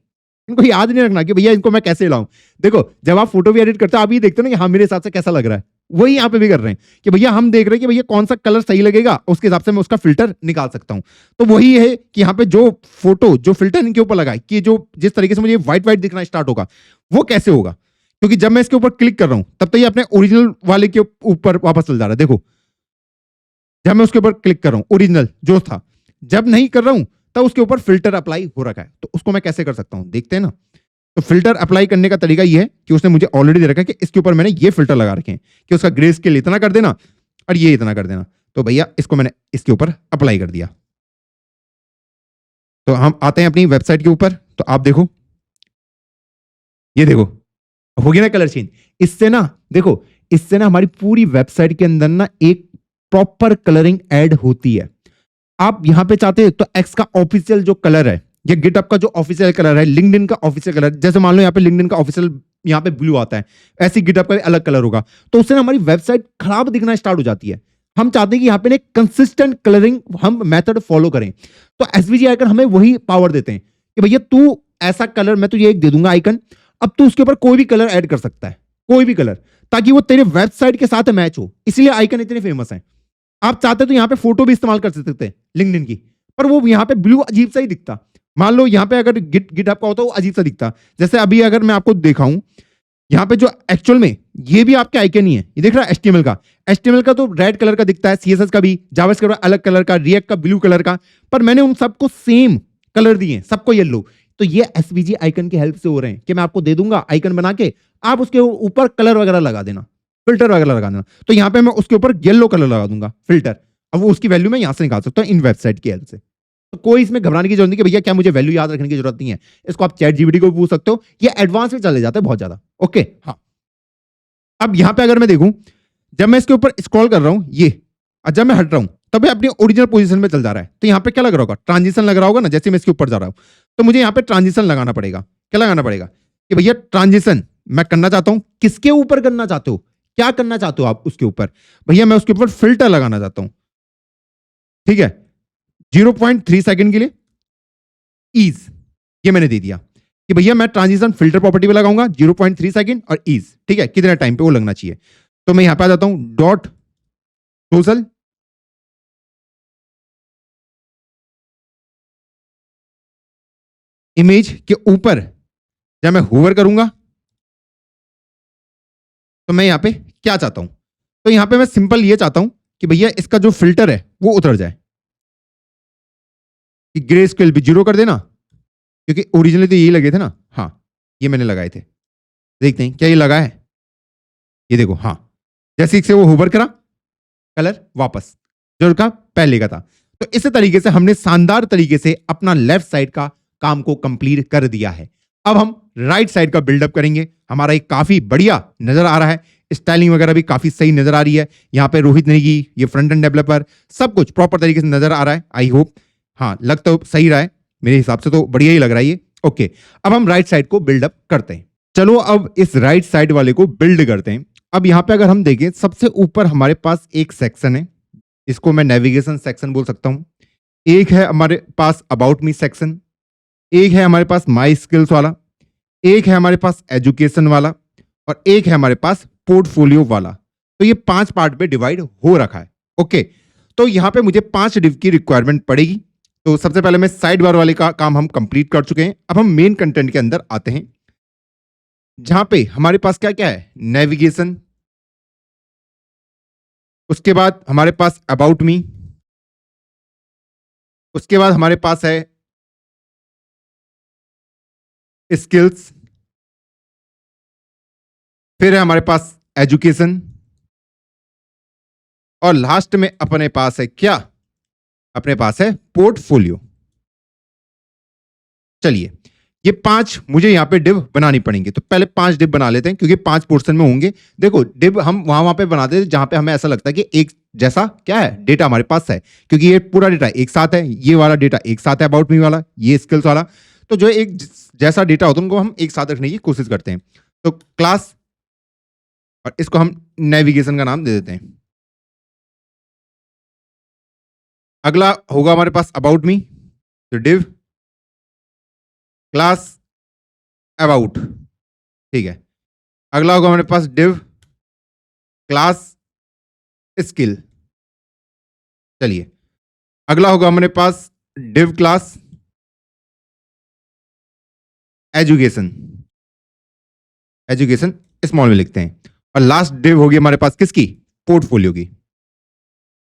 इनको याद नहीं रखना कि भैया इनको मैं कैसे लाऊं। देखो जब आप फोटो भी एडिट करते हो आप ये देखते हो ना कि हाँ मेरे हिसाब से कैसा लग रहा है, वही यहाँ पे भी कर रहे हैं कि भैया हम देख रहे हैं कि भैया कौन सा कलर सही लगेगा, उसके हिसाब से मैं उसका फिल्टर निकाल सकता हूं। तो वही है कि यहाँ पे जो फोटो जो फिल्टर इनके ऊपर लगाए कि जो जिस तरीके से मुझे व्हाइट व्हाइट दिखना स्टार्ट होगा वो कैसे होगा, क्योंकि जब मैं इसके ऊपर क्लिक कर रहा हूं तब तो ये अपने ओरिजिनल वाले के ऊपर वापस चल जा रहा है। देखो जब मैं उसके ऊपर क्लिक कर रहा हूं ओरिजिनल जो था, जब नहीं कर रहा हूं तब उसके ऊपर फिल्टर अप्लाई हो रखा है। तो उसको मैं कैसे कर सकता हूं देखते हैं ना। तो फिल्टर अप्लाई करने का तरीका ये है कि उसने मुझे ऑलरेडी दे रखा है कि इसके ऊपर मैंने ये फिल्टर लगा रखे हैं कि उसका ग्रे स्केल इतना कर देना और ये इतना कर देना। तो भैया इसको मैंने इसके ऊपर अप्लाई कर दिया। तो हम आते हैं अपनी वेबसाइट के ऊपर, तो आप देखो, ये देखो हो गया ना कलर चेंज। इससे ना देखो, इससे ना हमारी पूरी वेबसाइट के अंदर ना एक प्रॉपर कलरिंग ऐड होती है। आप यहां पे चाहते हैं तो एक्स का ऑफिशियल जो कलर है, ये गिटअप का जो ऑफिशियल कलर है, लिंक्डइन का ऑफिशियल कलर, जैसे मान लो यहाँ पे लिंक्डइन का ऑफिशियल यहाँ पे ब्लू आता है, ऐसे गिटअप का अलग कलर होगा, तो उससे ना हमारी वेबसाइट खराब दिखना स्टार्ट हो जाती है। हम चाहते हैं कि यहाँ पे कंसिस्टेंट कलरिंग हम मेथड फॉलो करें। तो एसवीजी आइकन हमें वही पावर देते हैं कि भैया तू ऐसा कलर, मैं तुझे एक दे दूंगा आइकन, अब तू उसके ऊपर कोई भी कलर ऐड कर सकता है, कोई भी कलर, ताकि वो तेरे वेबसाइट के साथ मैच हो। इसलिए आइकन इतने फेमस है। आप चाहते तो यहाँ पे फोटो भी इस्तेमाल कर सकते हैं लिंक्डइन की, पर वो यहाँ पे ब्लू अजीब सा ही दिखता। मान लो यहाँ पे अगर गिटहब का होता वो अजीब सा दिखता। जैसे अभी अगर मैं आपको दिखाऊं, यहाँ पे जो एक्चुअल में ये भी आपके आइकन ही है, ये देख रहा है एचटीएमएल का तो रेड कलर का दिखता है, सीएसएस का भी, जावास्क्रिप्ट का अलग कलर का, रिएक्ट का ब्लू कलर का, पर मैंने उन सबको सेम कलर दिए, सबको येलो। तो ये एसवीजी आइकन की हेल्प से हो रहे हैं कि मैं आपको दे दूंगा आइकन बना के, आप उसके ऊपर कलर वगैरह लगा देना, फिल्टर वगैरह लगा देना। तो यहाँ पे मैं उसके ऊपर येलो कलर लगा दूंगा फिल्टर, अब वो उसकी वैल्यू मैं यहाँ से निकाल सकता हूँ इन वेबसाइट की हेल्प से। तो कोई इसमें घबराने की जरूरत नहीं कि भैया क्या मुझे वैल्यू याद रखने की जरूरत नहीं है। इसको आप चैट जीपीटी को भी पूछ सकते हो, ये एडवांस में चले जाते हैं बहुत ज्यादा। ओके हाँ, अब यहाँ पे अगर मैं देखूं, जब मैं इसके ऊपर स्क्रॉल कर रहा हूं ये, और जब मैं हट रहा हूं तब अपनी ओरिजिनल पोजीशन में चल जा रहा है। तो यहाँ पे क्या लग रहा होगा, ट्रांजिशन लग रहा होगा ना, जैसे मैं इसके ऊपर जा रहा हूं तो मुझे यहाँ पे ट्रांजिशन लगाना पड़ेगा। क्या लगाना पड़ेगा कि भैया ट्रांजिशन मैं करना चाहता हूं, किसके ऊपर करना चाहते हो, क्या करना चाहते हो आप उसके ऊपर। भैया मैं उसके ऊपर फिल्टर लगाना चाहता हूं, ठीक है, 0.3 सेकंड के लिए ईज, ये मैंने दे दिया कि भैया मैं ट्रांजिशन फिल्टर प्रॉपर्टी पे लगाऊंगा 0.3 सेकंड और ईज, ठीक है, कितने टाइम पे वो लगना चाहिए। तो मैं यहां पे आ जाता हूं, डॉट सोशल, इमेज के ऊपर जब मैं होवर करूंगा तो मैं यहां पे क्या चाहता हूं, तो यहां पे मैं सिंपल ये चाहता हूं कि भैया इसका जो फिल्टर है वो उतर जाए, कि ग्रे स्केल भी 0 कर देना, क्योंकि ओरिजिनली तो यही लगे थे ना। हाँ ये मैंने लगाए थे, देखते हैं क्या ये लगा है, ये देखो हाँ, जैसे से वो होवर करा कलर वापस जो उसका पहले का था। तो इस तरीके से हमने शानदार तरीके से अपना लेफ्ट साइड का काम को कंप्लीट कर दिया है। अब हम राइट साइड का बिल्डअप करेंगे। हमारा एक काफी बढ़िया नजर आ रहा है, स्टाइलिंग वगैरह भी काफी सही नजर आ रही है। यहाँ पे रोहित नेगी, ये फ्रंट एंड डेवलपर, सब कुछ प्रॉपर तरीके से नजर आ रहा है। आई होप हाँ लग तो सही रहा है, मेरे हिसाब से तो बढ़िया ही लग रहा है ये। ओके, अब हम राइट साइड को बिल्डअप करते हैं। चलो अब इस राइट साइड वाले को बिल्ड करते हैं। अब यहाँ पे अगर हम देखें, सबसे ऊपर हमारे पास एक सेक्शन है, इसको मैं नेविगेशन सेक्शन बोल सकता हूँ। एक है हमारे पास अबाउट मी सेक्शन, एक है हमारे पास माई स्किल्स वाला, एक है हमारे पास एजुकेशन वाला और एक है हमारे पास पोर्टफोलियो वाला। तो ये 5 पार्ट में डिवाइड हो रखा है। ओके, तो यहाँ पे मुझे 5 डिव की रिक्वायरमेंट पड़ेगी। तो सबसे पहले मैं साइड बार वाले का काम हम कंप्लीट कर चुके हैं। अब हम मेन कंटेंट के अंदर आते हैं, जहां पे हमारे पास क्या क्या है, नेविगेशन, उसके बाद हमारे पास अबाउट मी, उसके बाद हमारे पास है स्किल्स, फिर है हमारे पास एजुकेशन और लास्ट में अपने पास है क्या, अपने पास है पोर्टफोलियो। चलिए, ये 5 मुझे यहाँ पे डिव बनानी पड़ेंगे। तो पहले 5 डिव बना लेते हैं क्योंकि 5 पोर्शन में होंगे। देखो, डिव हम वहां पे बनाते हैं जहां पे हमें ऐसा लगता है कि एक जैसा क्या है डेटा हमारे पास है, क्योंकि ये पूरा डेटा एक साथ है, ये वाला डेटा एक साथ है, अबाउट मी वाला, ये स्किल्स वाला। तो जो एक जैसा डेटा होता है उनको हम एक साथ रखने की कोशिश करते हैं। तो क्लास, और इसको हम नेविगेशन का नाम दे देते हैं। अगला होगा हमारे पास अबाउट मी, तो डिव क्लास अबाउट, ठीक है। अगला होगा हमारे पास डिव क्लास स्किल। चलिए, अगला होगा हमारे पास div class education, education small में लिखते हैं। और लास्ट डिव होगी हमारे पास किसकी, पोर्टफोलियो की।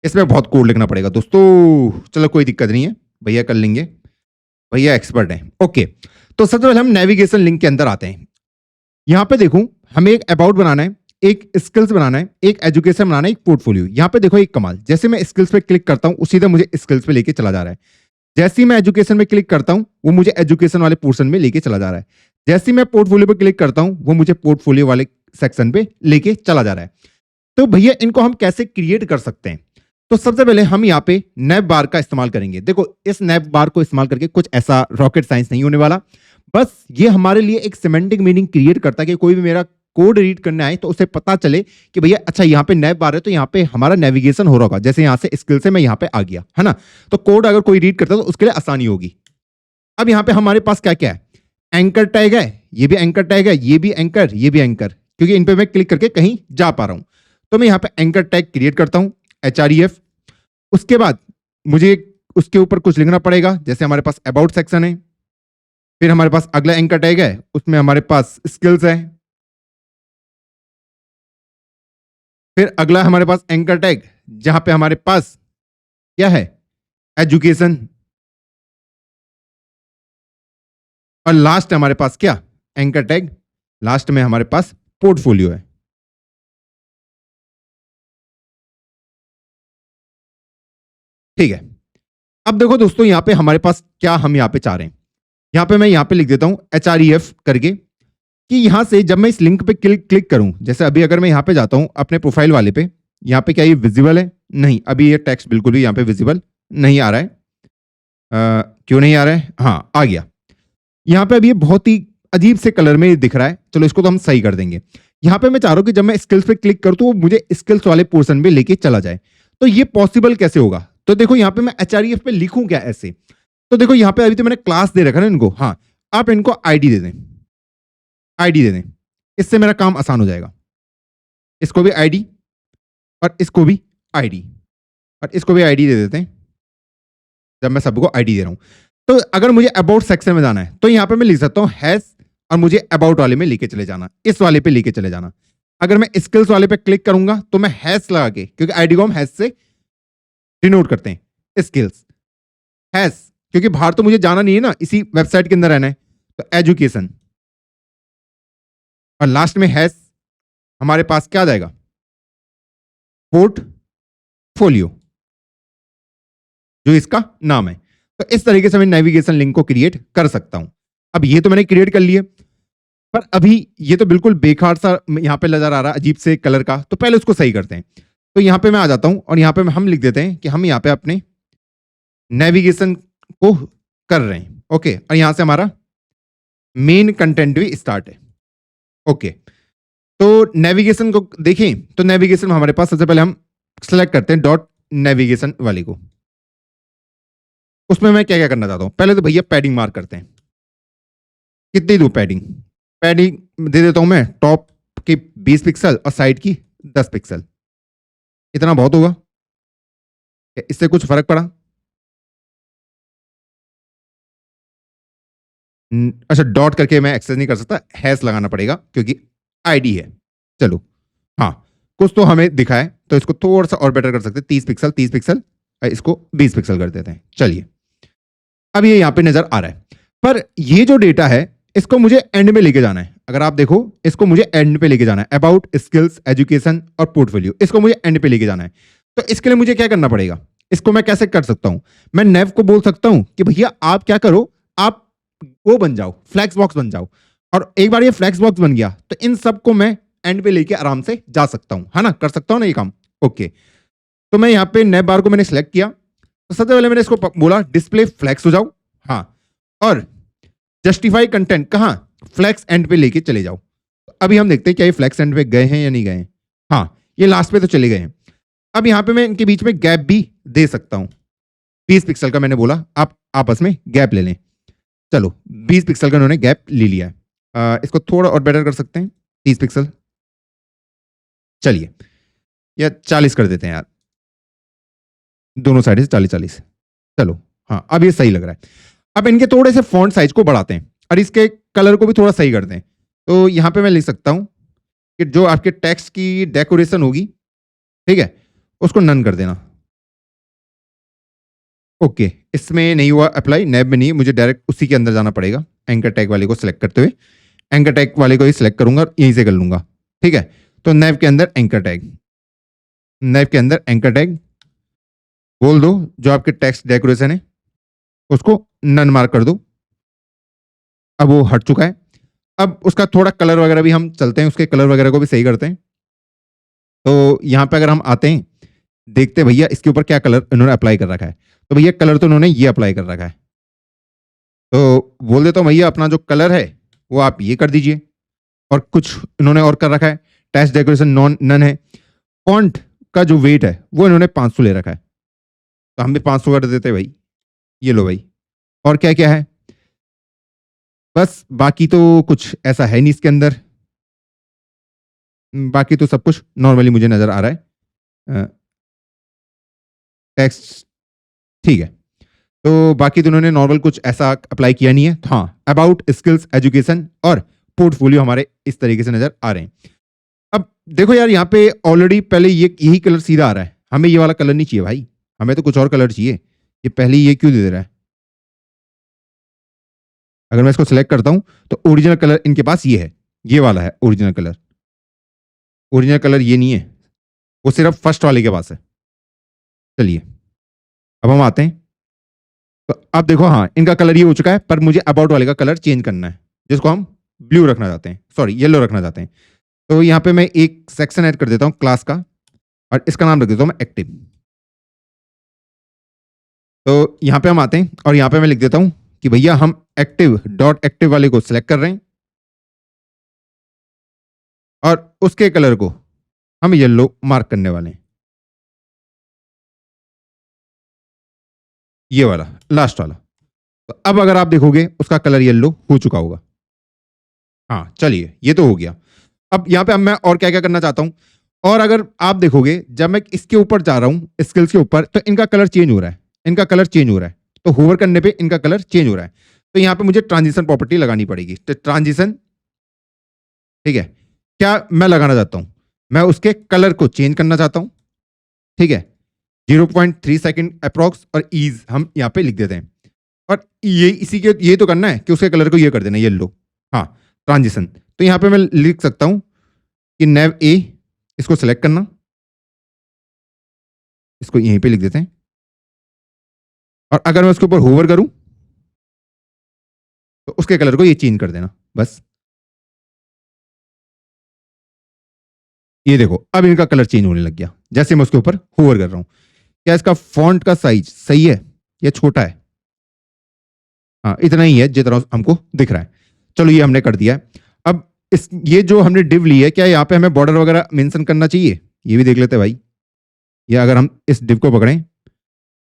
इसमें बहुत कोड लिखना पड़ेगा दोस्तों, चलो कोई दिक्कत नहीं है, भैया कर लेंगे, भैया एक्सपर्ट हैं। ओके, तो सबसे पहले हम नेविगेशन लिंक के अंदर आते हैं। यहां पे देखूं, हमें एक अबाउट बनाना है, एक स्किल्स बनाना है, एक एजुकेशन बनाना है, एक पोर्टफोलियो। यहां पे देखो एक कमाल, जैसे मैं स्किल्स पे क्लिक करता हूं उसी सीधा मुझे स्किल्स पे लेके चला जा रहा है। जैसे ही मैं एजुकेशन में क्लिक करता हूं वो मुझे एजुकेशन वाले पोर्शन में लेके चला जा रहा है। जैसे ही मैं पोर्टफोलियो पे क्लिक करता हूं वो मुझे पोर्टफोलियो वाले सेक्शन पे लेके चला जा रहा है। तो भैया इनको हम कैसे क्रिएट कर सकते हैं? तो सबसे पहले हम यहाँ पे नैप बार का इस्तेमाल करेंगे। देखो, इस नैप बार को इस्तेमाल करके कुछ ऐसा रॉकेट साइंस नहीं होने वाला, बस ये हमारे लिए एक सिमेंटिक मीनिंग क्रिएट करता है कि कोई भी मेरा कोड रीड करने आए तो उसे पता चले कि भैया अच्छा यहाँ पे नैप बार है तो यहाँ पे हमारा नेविगेशन हो रहा होगा। जैसे यहाँ से स्किल से मैं यहाँ पे आ गया, है ना? तो कोड अगर कोई रीड करता है तो उसके लिए आसानी होगी। अब यहाँ पे हमारे पास क्या क्या है, एंकर टैग है, ये भी एंकर टैग है, ये भी एंकर, ये भी एंकर, क्योंकि इन पे मैं क्लिक करके कहीं जा पा रहा हूं। तो मैं यहाँ पे एंकर टैग क्रिएट करता हूं, href। उसके बाद मुझे उसके ऊपर कुछ लिखना पड़ेगा, जैसे हमारे पास अबाउट सेक्शन है, फिर हमारे पास अगला एंकर टैग है, उसमें हमारे पास स्किल्स है, फिर अगला हमारे पास एंकर टैग जहां पे हमारे पास क्या है, एजुकेशन, और लास्ट हमारे पास क्या, एंकर टैग लास्ट में हमारे पास पोर्टफोलियो है। ठीक है, अब देखो दोस्तों, यहां पे हमारे पास क्या हम यहां पे चाह रहे हैं, यहां पे मैं यहां पे लिख देता हूं href करके, कि यहां से जब मैं इस लिंक पे क्लिक करूं, जैसे अभी अगर मैं यहां पे जाता हूं अपने प्रोफाइल वाले पे, यहां पे क्या ये विजिबल है? नहीं, अभी ये टेक्स्ट बिल्कुल भी यहां पे विजिबल नहीं आ रहा है। क्यों नहीं आ रहा है? हाँ, आ गया। यहाँ पे अभी ये बहुत ही अजीब से कलर में दिख रहा है, चलो इसको तो हम सही कर देंगे। यहाँ पे मैं चाह रहा हूँ कि जब मैं स्किल्स पे क्लिक करूँ तो वो मुझे स्किल्स वाले पोर्शन में लेके चला जाए। तो ये पॉसिबल कैसे होगा? तो देखो यहाँ पे मैं href पे लिखूं क्या ऐसे? तो देखो यहाँ पे अभी तो मैंने क्लास दे रखा है ना इनको, हाँ, आप इनको आईडी दे दें, आईडी दे दें, इससे मेरा काम आसान हो जाएगा। इसको भी आईडी और इसको भी आईडी और इसको भी आईडी दे देते हैं, जब मैं सबको आईडी दे रहा हूँ। तो अगर मुझे अबाउट सेक्शन में जाना है तो यहाँ पे मैं लिख सकता हूँ हैश, और मुझे अबाउट वाले में लेके चले जाना, इस वाले पे लेके चले जाना। अगर मैं स्किल्स वाले पे क्लिक करूंगा तो मैं हैश लगा के, क्योंकि आईडी को हम हैश से डिनोट करते हैं, स्किल्स हैश, क्योंकि बाहर तो मुझे जाना नहीं है ना, इसी वेबसाइट के अंदर रहना है। तो एजुकेशन, और लास्ट में हैश हमारे पास क्या आ जाएगा, पोर्टफोलियो, जो इसका नाम है। तो इस तरीके से मैं नेविगेशन लिंक को क्रिएट कर सकता हूं। अब ये तो मैंने क्रिएट कर लिए, पर अभी ये तो बिल्कुल बेकार सा यहाँ पे नजर आ रहा है, अजीब से कलर का। तो पहले उसको सही करते हैं। तो यहाँ पे मैं आ जाता हूं और यहाँ पे हम लिख देते हैं कि हम यहाँ पे अपने नेविगेशन को कर रहे हैं। ओके, और यहाँ से हमारा मेन कंटेंट भी स्टार्ट है। ओके, तो नेविगेशन को देखें तो नेविगेशन में हमारे पास सबसे पहले हम सेलेक्ट करते हैं डॉट नेविगेशन वाले को। उसमें मैं क्या क्या करना चाहता हूं। पहले तो भैया पैडिंग मार्क करते हैं। कितनी दूं पैडिंग? पैडिंग दे देता हूं मैं टॉप की 20 पिक्सल और साइड की 10 पिक्सल। इतना बहुत होगा? इससे कुछ फर्क पड़ा? अच्छा, डॉट करके मैं एक्सेस नहीं कर सकता, हैश लगाना पड़ेगा क्योंकि आईडी है। चलो, हाँ, कुछ तो हमें दिखा है, तो इसको थोड़ा सा और बेटर कर सकते हैं। 30 पिक्सल 30 पिक्सल, इसको 20 पिक्सल कर देते हैं। चलिए, अब ये यहां पे नजर आ रहा है, पर ये जो डेटा है इसको मुझे एंड में लेके जाना है। अगर आप देखो, इसको मुझे एंड पे लेके जाना है। अबाउट, स्किल्स, एजुकेशन और पोर्टफोलियो, इसको मुझे एंड पे लेके जाना है। तो इसके लिए मुझे क्या करना पड़ेगा? इसको मैं कैसे कर सकता हूं? मैं नेव को बोल सकता हूं कि भैया आप क्या करो, आप वो बन जाओ, फ्लैक्स बॉक्स बन जाओ। और एक बार ये फ्लैक्स बॉक्स बन गया तो इन सबको मैं एंड पे लेके आराम से जा सकता हूं, है ना? कर सकता हूं ना ये काम। ओके, तो मैं यहाँ पे नेव बार को मैंने सेलेक्ट किया, तो सबसे पहले मैंने इसको बोला डिस्प्ले फ्लैक्स हो जाओ, हाँ, और जस्टिफाई कंटेंट कहां? फ्लैक्स एंड पे लेके चले जाओ। तो अभी हम देखते हैं क्या ये फ्लैक्स एंड पे गए हैं या नहीं गए हैं। हाँ, ये लास्ट पे तो चले गए हैं। अब यहाँ पे मैं इनके बीच में गैप भी दे सकता हूं। 20 पिक्सल का मैंने बोला, आप आपस में गैप ले लें। चलो, 20 पिक्सल का उन्होंने गैप ले लिया है। इसको थोड़ा और बेटर कर सकते हैं, 30 पिक्सल, चलिए, या 40 कर देते हैं यार, दोनों साइड से 40-40। चलो, हाँ, अब ये सही लग रहा है। अब इनके थोड़े से फॉन्ट साइज को बढ़ाते हैं और इसके कलर को भी थोड़ा सही करते हैं। तो यहाँ पे मैं लिख सकता हूँ कि जो आपके टेक्स्ट की डेकोरेशन होगी, ठीक है, उसको नन कर देना। ओके, इसमें नहीं हुआ अप्लाई, नैब में नहीं, मुझे डायरेक्ट उसी के अंदर जाना पड़ेगा। एंकर टैग वाले को सिलेक्ट करते हुए एंकर टैग वाले को ही सिलेक्ट करूंगा, यहीं से कर लूंगा, ठीक है। तो नैब के अंदर एंकर टैग, नैब के अंदर एंकर टैग बोल दो, जो आपके टेक्स्ट डेकोरेशन है उसको नन मार्क कर दो। अब वो हट चुका है। अब उसका थोड़ा कलर वगैरह भी हम चलते हैं, उसके कलर वगैरह को भी सही करते हैं। तो यहाँ पे अगर हम आते हैं, देखते हैं भैया इसके ऊपर क्या कलर इन्होंने अप्लाई कर रखा है। तो भैया कलर तो इन्होंने ये अप्लाई कर रखा है, तो बोल देता हूँ भैया अपना जो कलर है वो आप ये कर दीजिए। और कुछ इन्होंने और कर रखा है, टेक्स्ट डेकोरेशन नन है। फॉन्ट का जो वेट है वो इन्होंने 500 ले रखा है, तो हम भी 500 कर देते हैं भाई। ये लो भाई, और क्या क्या है, बस बाकी तो कुछ ऐसा है नहीं इसके अंदर। बाकी तो सब कुछ नॉर्मली मुझे नजर आ रहा है। टेक्स्ट ठीक है, तो बाकी तो उन्होंने नॉर्मल कुछ ऐसा अप्लाई किया नहीं है। हाँ, अबाउट, स्किल्स, एजुकेशन और पोर्टफोलियो हमारे इस तरीके से नजर आ रहे हैं। अब देखो यार, यहाँ पे ऑलरेडी पहले ये यही कलर सीधा आ रहा है, हमें ये वाला कलर नहीं चाहिए भाई, हमें तो कुछ और कलर चाहिए। ये पहले ये क्यों दे रहा है? अगर मैं इसको सिलेक्ट करता हूं तो ओरिजिनल कलर इनके पास ये है, ये वाला है ओरिजिनल कलर। ओरिजिनल कलर ये नहीं है, वो सिर्फ फर्स्ट वाले के पास है। चलिए, अब हम आते हैं, तो अब देखो, हाँ, इनका कलर ये हो चुका है, पर मुझे अबाउट वाले का कलर चेंज करना है, जिसको हम ब्लू रखना चाहते हैं, सॉरी येलो रखना चाहते हैं। तो यहाँ पे मैं एक सेक्शन ऐड कर देता हूँ क्लास का, और इसका नाम रख देता हूँ मैं एक्टिव। तो यहाँ पे हम आते हैं और यहाँ पे मैं लिख देता हूँ कि भैया हम एक्टिव डॉट एक्टिव वाले को सिलेक्ट कर रहे हैं और उसके कलर को हम येलो मार्क करने वाले हैं, ये वाला लास्ट वाला। तो अब अगर आप देखोगे उसका कलर येलो हो चुका होगा। हाँ, चलिए, ये तो हो गया। अब यहाँ पे अब मैं और क्या क्या करना चाहता हूँ, और अगर आप देखोगे जब मैं इसके ऊपर जा रहा हूँ स्किल्स के ऊपर, तो इनका कलर चेंज हो रहा है, इनका कलर चेंज हो रहा है। तो होवर करने पे इनका कलर चेंज हो रहा है। तो यहाँ पे मुझे ट्रांजिशन प्रॉपर्टी लगानी पड़ेगी। तो ट्रांजिशन, ठीक है, क्या मैं लगाना चाहता हूँ, मैं उसके कलर को चेंज करना चाहता हूँ, ठीक है। 0.3 सेकंड अप्रॉक्स और ईज हम यहाँ पे लिख देते हैं। और ये इसी के ये तो करना है कि उसके कलर को ये कर देना येलो। हाँ, ट्रांजिशन, तो यहाँ पे मैं लिख सकता हूँ कि नेव ए, इसको सेलेक्ट करना, इसको यहीं पे लिख देते हैं। और अगर मैं उसके ऊपर होवर करूं तो उसके कलर को ये चेंज कर देना, बस। ये देखो, अब इनका कलर चेंज होने लग गया जैसे मैं उसके ऊपर होवर कर रहा हूं। क्या इसका फॉन्ट का साइज सही है या छोटा है? हाँ, इतना ही है जितना हमको दिख रहा है। चलो, ये हमने कर दिया है। अब इस ये जो हमने डिव ली है, क्या यहाँ पे हमें बॉर्डर वगैरह मेंशन करना चाहिए? ये भी देख लेते हैं भाई। या अगर हम इस डिव को पकड़ें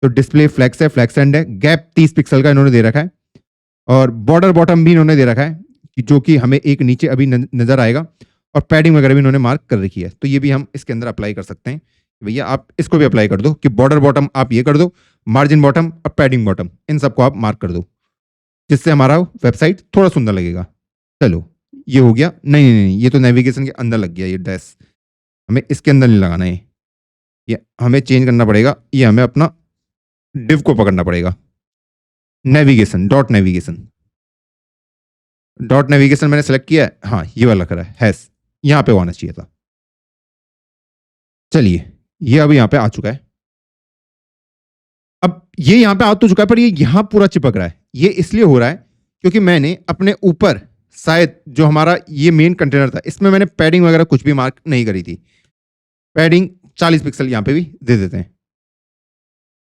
तो डिस्प्ले फ्लेक्स है, फ्लेक्स एंड है, गैप 30 पिक्सल का इन्होंने दे रखा है और बॉर्डर बॉटम भी इन्होंने दे रखा है कि जो कि हमें एक नीचे अभी नजर आएगा और पैडिंग वगैरह भी इन्होंने मार्क कर रखी है। तो ये भी हम इसके अंदर अप्लाई कर सकते हैं। भैया आप इसको भी अप्लाई कर दो कि बॉर्डर बॉटम आप ये कर दो, मार्जिन बॉटम और पैडिंग बॉटम इन सबको आप मार्क कर दो, जिससे हमारा वेबसाइट थोड़ा सुंदर लगेगा। चलो ये हो गया। नहीं नहीं नहीं, ये तो नेविगेशन के अंदर लग गया ये डैश, हमें इसके अंदर नहीं लगाना है। ये हमें चेंज करना पड़ेगा, ये हमें अपना डिव को पकड़ना पड़ेगा। Navigation, dot navigation, dot navigation मैंने सेलेक्ट किया है। हाँ ये वाला करा है, हैश यहाँ पे आना चाहिए था। चलिए ये अब यहाँ पे आ चुका है। अब ये यहाँ पे आ तो चुका है, पर ये यहाँ पूरा चिपक रहा है। ये इसलिए हो रहा है क्योंकि मैंने अपने ऊपर शायद जो हमारा ये मेन कंटेनर था इसमें मैंने पैडिंग वगैरह कुछ भी मार्क नहीं करी थी। पैडिंग 40 पिक्सल यहाँ पे भी दे देते हैं।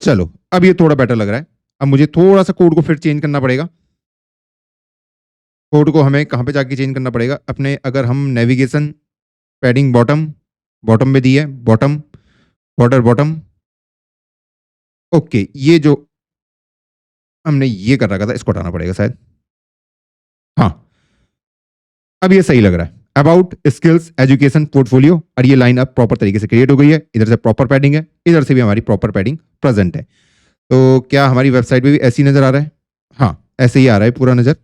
चलो अब ये थोड़ा बेटर लग रहा है। अब मुझे थोड़ा सा कोड को फिर चेंज करना पड़ेगा। कोड को हमें कहाँ पे जाके चेंज करना पड़ेगा अपने, अगर हम नेविगेशन पैडिंग बॉटम, बॉटम में दी है बॉटम, बॉर्डर बॉटम, ओके ये जो हमने ये कर रखा था इसको हटाना पड़ेगा शायद। हाँ अब ये सही लग रहा है। अबाउट, स्किल्स, एजुकेशन, पोर्टफोलियो, और ये लाइन अब प्रॉपर तरीके से क्रिएट हो गई है। इधर से प्रॉपर पैडिंग है, इधर से भी हमारी प्रॉपर पैडिंग प्रेजेंट है। तो क्या हमारी वेबसाइट पे भी ऐसी नजर आ रहा है? हाँ ऐसे ही आ रहा है पूरा नजर।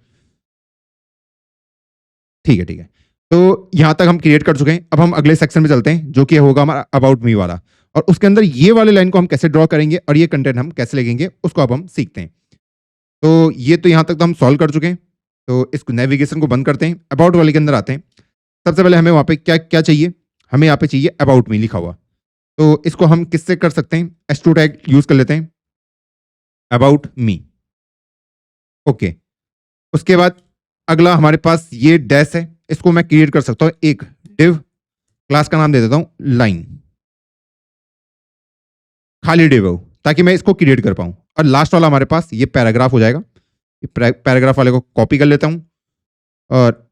ठीक है ठीक है, तो यहां तक हम क्रिएट कर चुके हैं। अब हम अगले सेक्शन में चलते हैं जो कि होगा हमारा अबाउट मी वाला, और उसके अंदर ये वाले लाइन को हम कैसे ड्रॉ करेंगे और ये कंटेंट हम कैसे लिखेंगे उसको अब हम सीखते हैं। तो ये तो यहां तक तो हम सॉल्व कर चुके हैं। तो इसको नेविगेशन को बंद करते हैं, अबाउट वाले के अंदर आते हैं। सबसे पहले हमें वहां पे क्या क्या चाहिए? हमें यहाँ पे चाहिए अबाउट मी लिखा हुआ। तो इसको हम किससे कर सकते हैं? S2 टैग यूज कर लेते हैं, अबाउट मी। ओके, उसके बाद अगला हमारे पास ये डैश है, इसको मैं क्रिएट कर सकता हूं एक डिव, क्लास का नाम दे देता हूं लाइन, खाली डिव हो ताकि मैं इसको क्रिएट कर पाऊं। और लास्ट वाला हमारे पास ये पैराग्राफ हो जाएगा। पैराग्राफ वाले को कॉपी कर लेता हूं और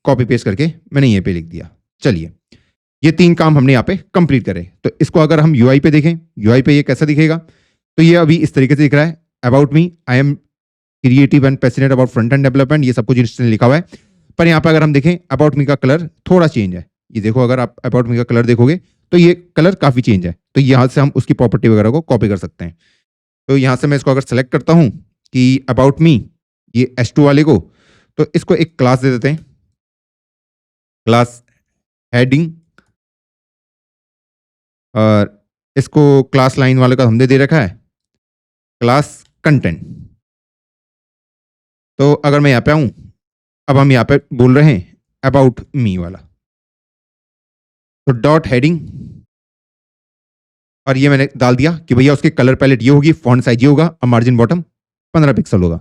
कॉपी पेस्ट करके मैंने ये पे लिख दिया। चलिए ये 3 काम हमने यहाँ पे कंप्लीट करे। तो इसको अगर हम यूआई पे देखें, यूआई पे ये कैसा दिखेगा? तो ये अभी इस तरीके से दिख रहा है, about me, I am creative and passionate about front end development, ये सब कुछ इसने लिखा हुआ है। पर यहाँ पे अगर हम देखें अबाउट मी का कलर थोड़ा चेंज है। ये देखो, अगर आप अबाउट मी का कलर देखोगे तो ये कलर काफी चेंज है। तो यहाँ से हम उसकी प्रॉपर्टी वगैरह को कॉपी कर सकते हैं। तो यहाँ से मैं इसको अगर सेलेक्ट करता हूँ कि अबाउट मी, ये S2 वाले को, तो इसको एक क्लास दे देते हैं, क्लास हेडिंग, और इसको क्लास लाइन वाले का हमने दे रखा है क्लास कंटेंट। तो अगर मैं यहाँ पे आऊं, अब हम यहाँ पे बोल रहे हैं अबाउट मी वाला, तो डॉट हेडिंग, और ये मैंने डाल दिया कि भैया उसके कलर पैलेट ये होगी, फॉन्ट साइज ये होगा, और मार्जिन बॉटम 15 पिक्सल होगा।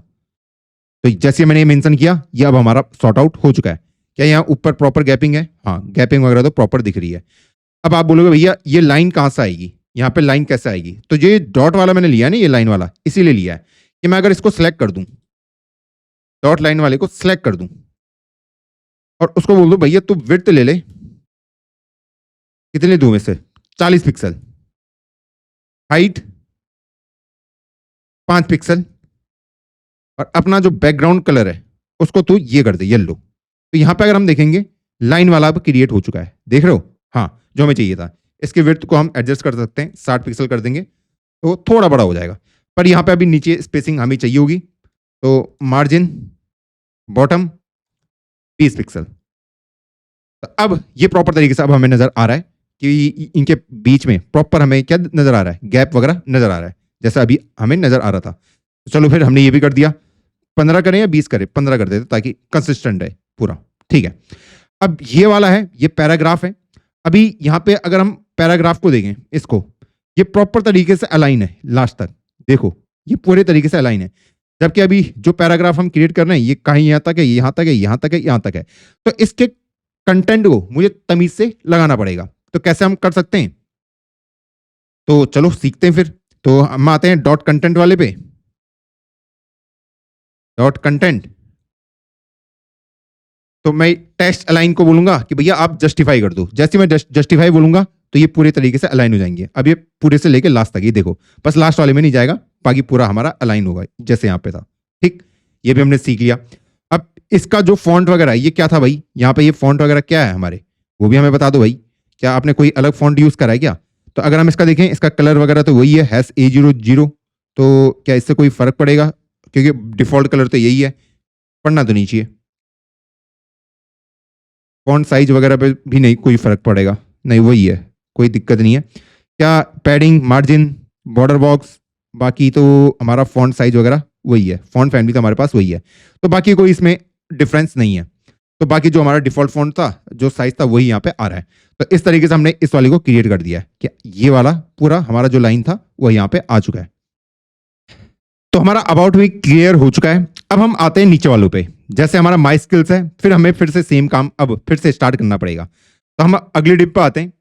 तो जैसे मैंने ये मेंशन किया, ये अब हमारा सॉर्ट आउट हो चुका है। क्या यहाँ ऊपर प्रॉपर गैपिंग है? हाँ गैपिंग वगैरह तो प्रॉपर दिख रही है। अब आप बोलोगे भैया ये लाइन कहाँ से आएगी, यहाँ पे लाइन कैसे आएगी? तो ये डॉट वाला मैंने लिया ना, ये लाइन वाला इसीलिए लिया है कि मैं अगर इसको सिलेक्ट कर दूं, डॉट लाइन वाले को सिलेक्ट कर दूं और उसको बोल दूं भैया तू विड्थ ले ले, कितने दूं में से 40 पिक्सल, हाइट 5 पिक्सल, और अपना जो बैकग्राउंड कलर है उसको तू ये कर दे येलो। तो यहां पे अगर हम देखेंगे लाइन वाला अब क्रिएट हो चुका है, देख रहे हो? हाँ जो हमें चाहिए था। इसके विड्थ को हम एडजस्ट कर सकते हैं, 60 पिक्सल कर देंगे तो थोड़ा बड़ा हो जाएगा। पर यहाँ पे अभी नीचे स्पेसिंग हमें चाहिए होगी, तो मार्जिन बॉटम 20 पिक्सल। तो अब ये प्रॉपर तरीके से अब हमें नजर आ रहा है कि इनके बीच में प्रॉपर हमें क्या नजर आ रहा है, गैप वगैरह नजर आ रहा है, जैसा अभी हमें नजर आ रहा था। तो चलो फिर हमने ये भी कर दिया, 15 करें या 20 करें? 15 कर देते ताकि कंसिस्टेंट रहे पूरा। ठीक है, अब ये वाला है, ये पैराग्राफ है। अभी यहाँ पे अगर हम पैराग्राफ को देखें, इसको ये प्रॉपर तरीके से अलाइन है लास्ट तक, देखो ये पूरे तरीके से अलाइन है। जबकि अभी जो पैराग्राफ हम क्रिएट कर रहे हैं ये कहीं यहाँ तक है, यहाँ तक है, यहाँ तक है, यहाँ तक है। तो इसके कंटेंट को मुझे तमीज से लगाना पड़ेगा। तो कैसे हम कर सकते हैं? तो चलो सीखते हैं फिर। तो हम आते हैं डॉट कंटेंट वाले पे, डॉट कंटेंट। तो मैं टेक्स्ट अलाइन को बोलूंगा कि भैया आप जस्टिफाई कर दो। जैसे मैं जस्टिफाई बोलूंगा तो ये पूरे तरीके से अलाइन हो जाएंगे। अब ये पूरे से लेके लास्ट तक, ये देखो बस लास्ट वाले में नहीं जाएगा, बाकी पूरा हमारा अलाइन होगा जैसे यहाँ पे था। ठीक, ये भी हमने सीख लिया। अब इसका जो फॉन्ट वगैरह है, ये क्या था भाई, यहाँ पे ये फॉन्ट वगैरह क्या है हमारे, वो भी हमें बता दो भाई। क्या आपने कोई अलग फॉन्ट यूज करा है क्या? तो अगर हम इसका देखें, इसका कलर वगैरह तो वही है, A00, तो क्या इससे कोई फर्क पड़ेगा? क्योंकि डिफॉल्ट कलर तो यही है, पढ़ना तो नहीं चाहिए। फॉन्ट साइज वगैरह पे भी नहीं कोई फर्क पड़ेगा, नहीं वही है, कोई दिक्कत नहीं है। क्या पैडिंग, मार्जिन, बॉर्डर बॉक्स, बाकी तो हमारा फॉन्ट साइज वगैरह वही है, फॉन्ट फैमिली तो हमारे पास वही है, तो बाकी कोई इसमें डिफरेंस नहीं है। तो बाकी जो हमारा डिफॉल्ट फॉन्ट था, जो साइज था, वही यहाँ पे आ रहा है। तो इस तरीके से हमने इस वाले को क्रिएट कर दिया है कि ये वाला पूरा हमारा जो लाइन था वो यहाँ पे आ चुका है। तो हमारा अबाउट भी क्लियर हो चुका है। अब हम आते हैं नीचे वालों पे, जैसे हमारा माई स्किल्स है, फिर हमें फिर से सेम काम अब फिर से स्टार्ट करना पड़ेगा। तो हम अगली डिप पे आते हैं।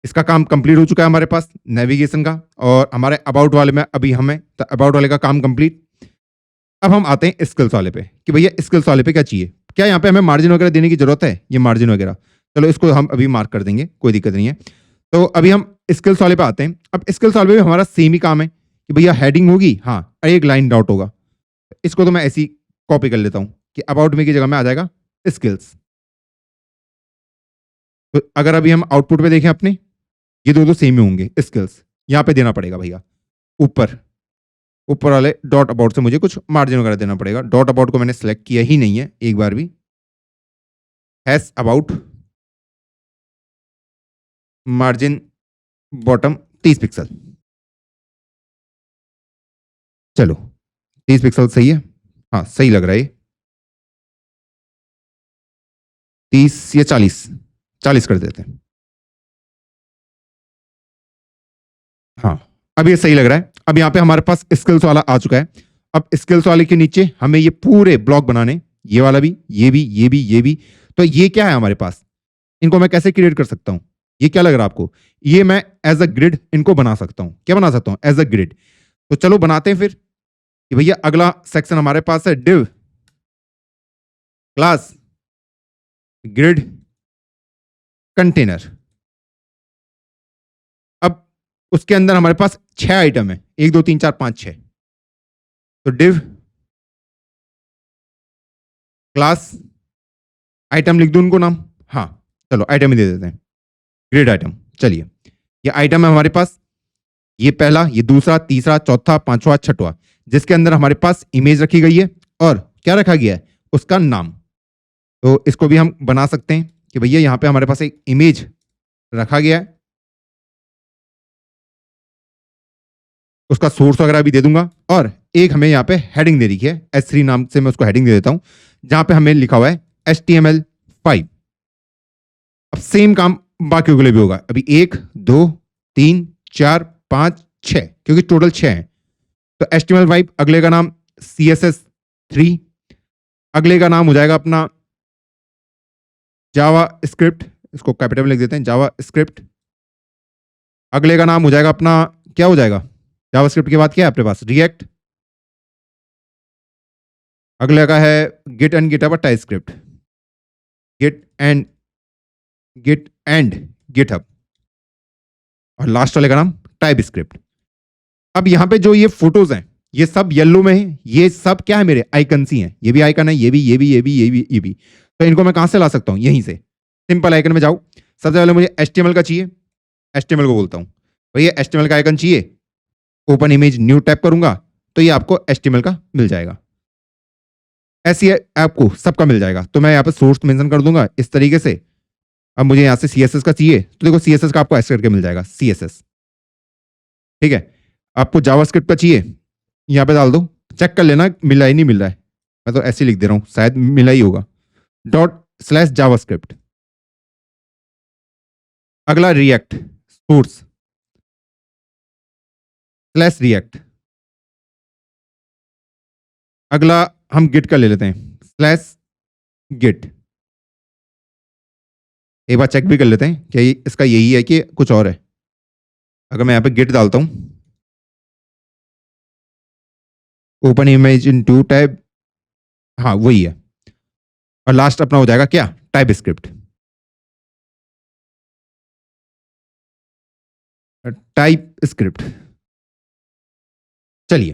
इसका काम कंप्लीट हो चुका है हमारे पास नेविगेशन का, और हमारे अबाउट वाले में अभी हमें अबाउट वाले का काम कंप्लीट। अब हम आते हैं स्किल्स वाले पे कि भैया स्किल्स वाले पे क्या चाहिए, क्या यहाँ पे हमें मार्जिन वगैरह देने की जरूरत है? ये मार्जिन वगैरह चलो इसको हम अभी मार्क कर देंगे, कोई दिक्कत नहीं है। तो अभी हम स्किल्स वाले पे आते हैं। अब स्किल्स वाले पे भी हमारा सेम ही काम है कि भैया हेडिंग होगी, हाँ, एक लाइन डॉट होगा। इसको तो मैं ऐसी कॉपी कर लेता हूँ कि अबाउट में की जगह में आ जाएगा स्किल्स। तो अगर अभी हम आउटपुट पे देखें अपने, ये दो सेम ही होंगे स्किल्स, यहाँ पे देना पड़ेगा भैया ऊपर ऊपर वाले डॉट अबाउट से मुझे कुछ मार्जिन वगैरह देना पड़ेगा। डॉट अबाउट को मैंने सेलेक्ट किया ही नहीं है एक बार भी। Hash about margin bottom 30 pixel, चलो 30 पिक्सल सही है, हाँ सही लग रहा है। 30 या 40 कर देते हैं, हाँ अब ये सही लग रहा है। अब यहाँ पे हमारे पास स्किल्स वाला आ चुका है। अब स्किल्स वाले के नीचे हमें ये पूरे ब्लॉक बनाने, ये वाला भी, ये भी, ये भी, ये भी। तो ये क्या है हमारे पास, इनको मैं कैसे क्रिएट कर सकता हूं? ये क्या लग रहा है आपको? ये मैं एज अ ग्रिड इनको बना सकता हूं। क्या बना सकता हूं? As a grid. तो चलो बनाते हैं फिर कि भैया अगला सेक्शन हमारे पास है डिव क्लास ग्रिड कंटेनर। अब उसके अंदर हमारे पास 6 आइटम है, 1 2 3 4 5 6। तो डिव क्लास आइटम लिख दूं उनको नाम, हाँ चलो आइटम ही दे देते हैं, ग्रिड आइटम। चलिए ये आइटम है हमारे पास, ये पहला, ये दूसरा, तीसरा, चौथा, पांचवा, छठवा, जिसके अंदर हमारे पास इमेज रखी गई है और क्या रखा गया है, उसका नाम। तो इसको भी हम बना सकते हैं कि भैया यहाँ पे हमारे पास एक इमेज रखा गया है, उसका सोर्स वगैरह भी दे दूंगा, और एक हमें यहाँ पे हेडिंग दे रखी है S3 नाम से, मैं उसको हेडिंग दे देता हूं, जहां पे हमें लिखा हुआ है HTML5। अब सेम काम बाकियों के लिए भी होगा। अभी 1 2 3 4 5 6, क्योंकि टोटल 6 है। तो HTML5, अगले का नाम CSS3, अगले का नाम हो जाएगा अपना जावा स्क्रिप्ट, इसको कैपिटल में लिख देते हैं जावा स्क्रिप्ट। अगले का नाम हो जाएगा अपना, क्या हो जाएगा जावा स्क्रिप्ट के बाद क्या है अपने पास, रिएक्ट। अगले का है Git and GitHub TypeScript, Git and GitHub. और लास्ट वाले का नाम टाइप स्क्रिप्ट। अब यहाँ पे जो ये फोटोज हैं, ये सब येलो में है, ये सब क्या है, मेरे आइकन्स ही हैं। ये भी आइकन है, ये भी, ये भी, ये भी, ये भी, ये भी। तो इनको मैं कहां से ला सकता हूं? यहीं से सिंपल आइकन में जाओ। सबसे पहले मुझे HTML का चाहिए, HTML को बोलता हूं भैया HTML का आइकन चाहिए, ओपन इमेज न्यू टैप करूंगा तो ये आपको HTML का मिल जाएगा। ऐसी आपको सबका मिल जाएगा। तो मैं यहाँ पे सोर्स मेंशन कर दूंगा इस तरीके से। अब मुझे यहाँ से CSS का चाहिए, तो देखो CSS का आपको ऐसे करके मिल जाएगा, CSS। ठीक है, आपको जावास्क्रिप्ट का चाहिए, यहाँ पे डाल दो, चेक कर लेना मिला ही नहीं मिल रहा है, मैं तो ऐसे लिख दे रहा हूँ, शायद मिला ही होगा, ./जावास्क्रिप्ट। अगला रिएक्ट सोर्स /रिएक्ट। अगला हम गिट का ले लेते हैं /गिट। एक बार चेक भी कर लेते हैं क्या इसका यही है कि कुछ और है। अगर मैं यहाँ पे गिट डालता हूँ, open image in to tab, हाँ वही है। और लास्ट अपना हो जाएगा क्या, टाइप स्क्रिप्ट। Type script. चलिए,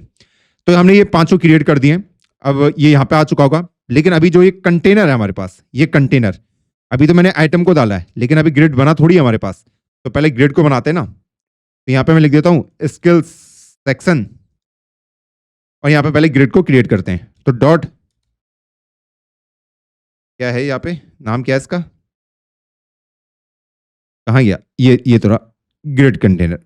तो हमने ये पांचों क्रिएट कर दिए हैं। अब ये यहाँ पे आ चुका होगा, लेकिन अभी जो ये कंटेनर है हमारे पास, ये कंटेनर अभी तो मैंने आइटम को डाला है, लेकिन अभी ग्रिड बना थोड़ी है हमारे पास। तो पहले ग्रिड को बनाते हैं ना। तो यहाँ पे मैं लिख देता हूँ स्किल्स सेक्शन, और यहाँ पे पहले ग्रिड को क्रिएट करते हैं। तो डॉट क्या है यहाँ पे, नाम क्या है इसका, कहाँ गया ये थोड़ा, grid container,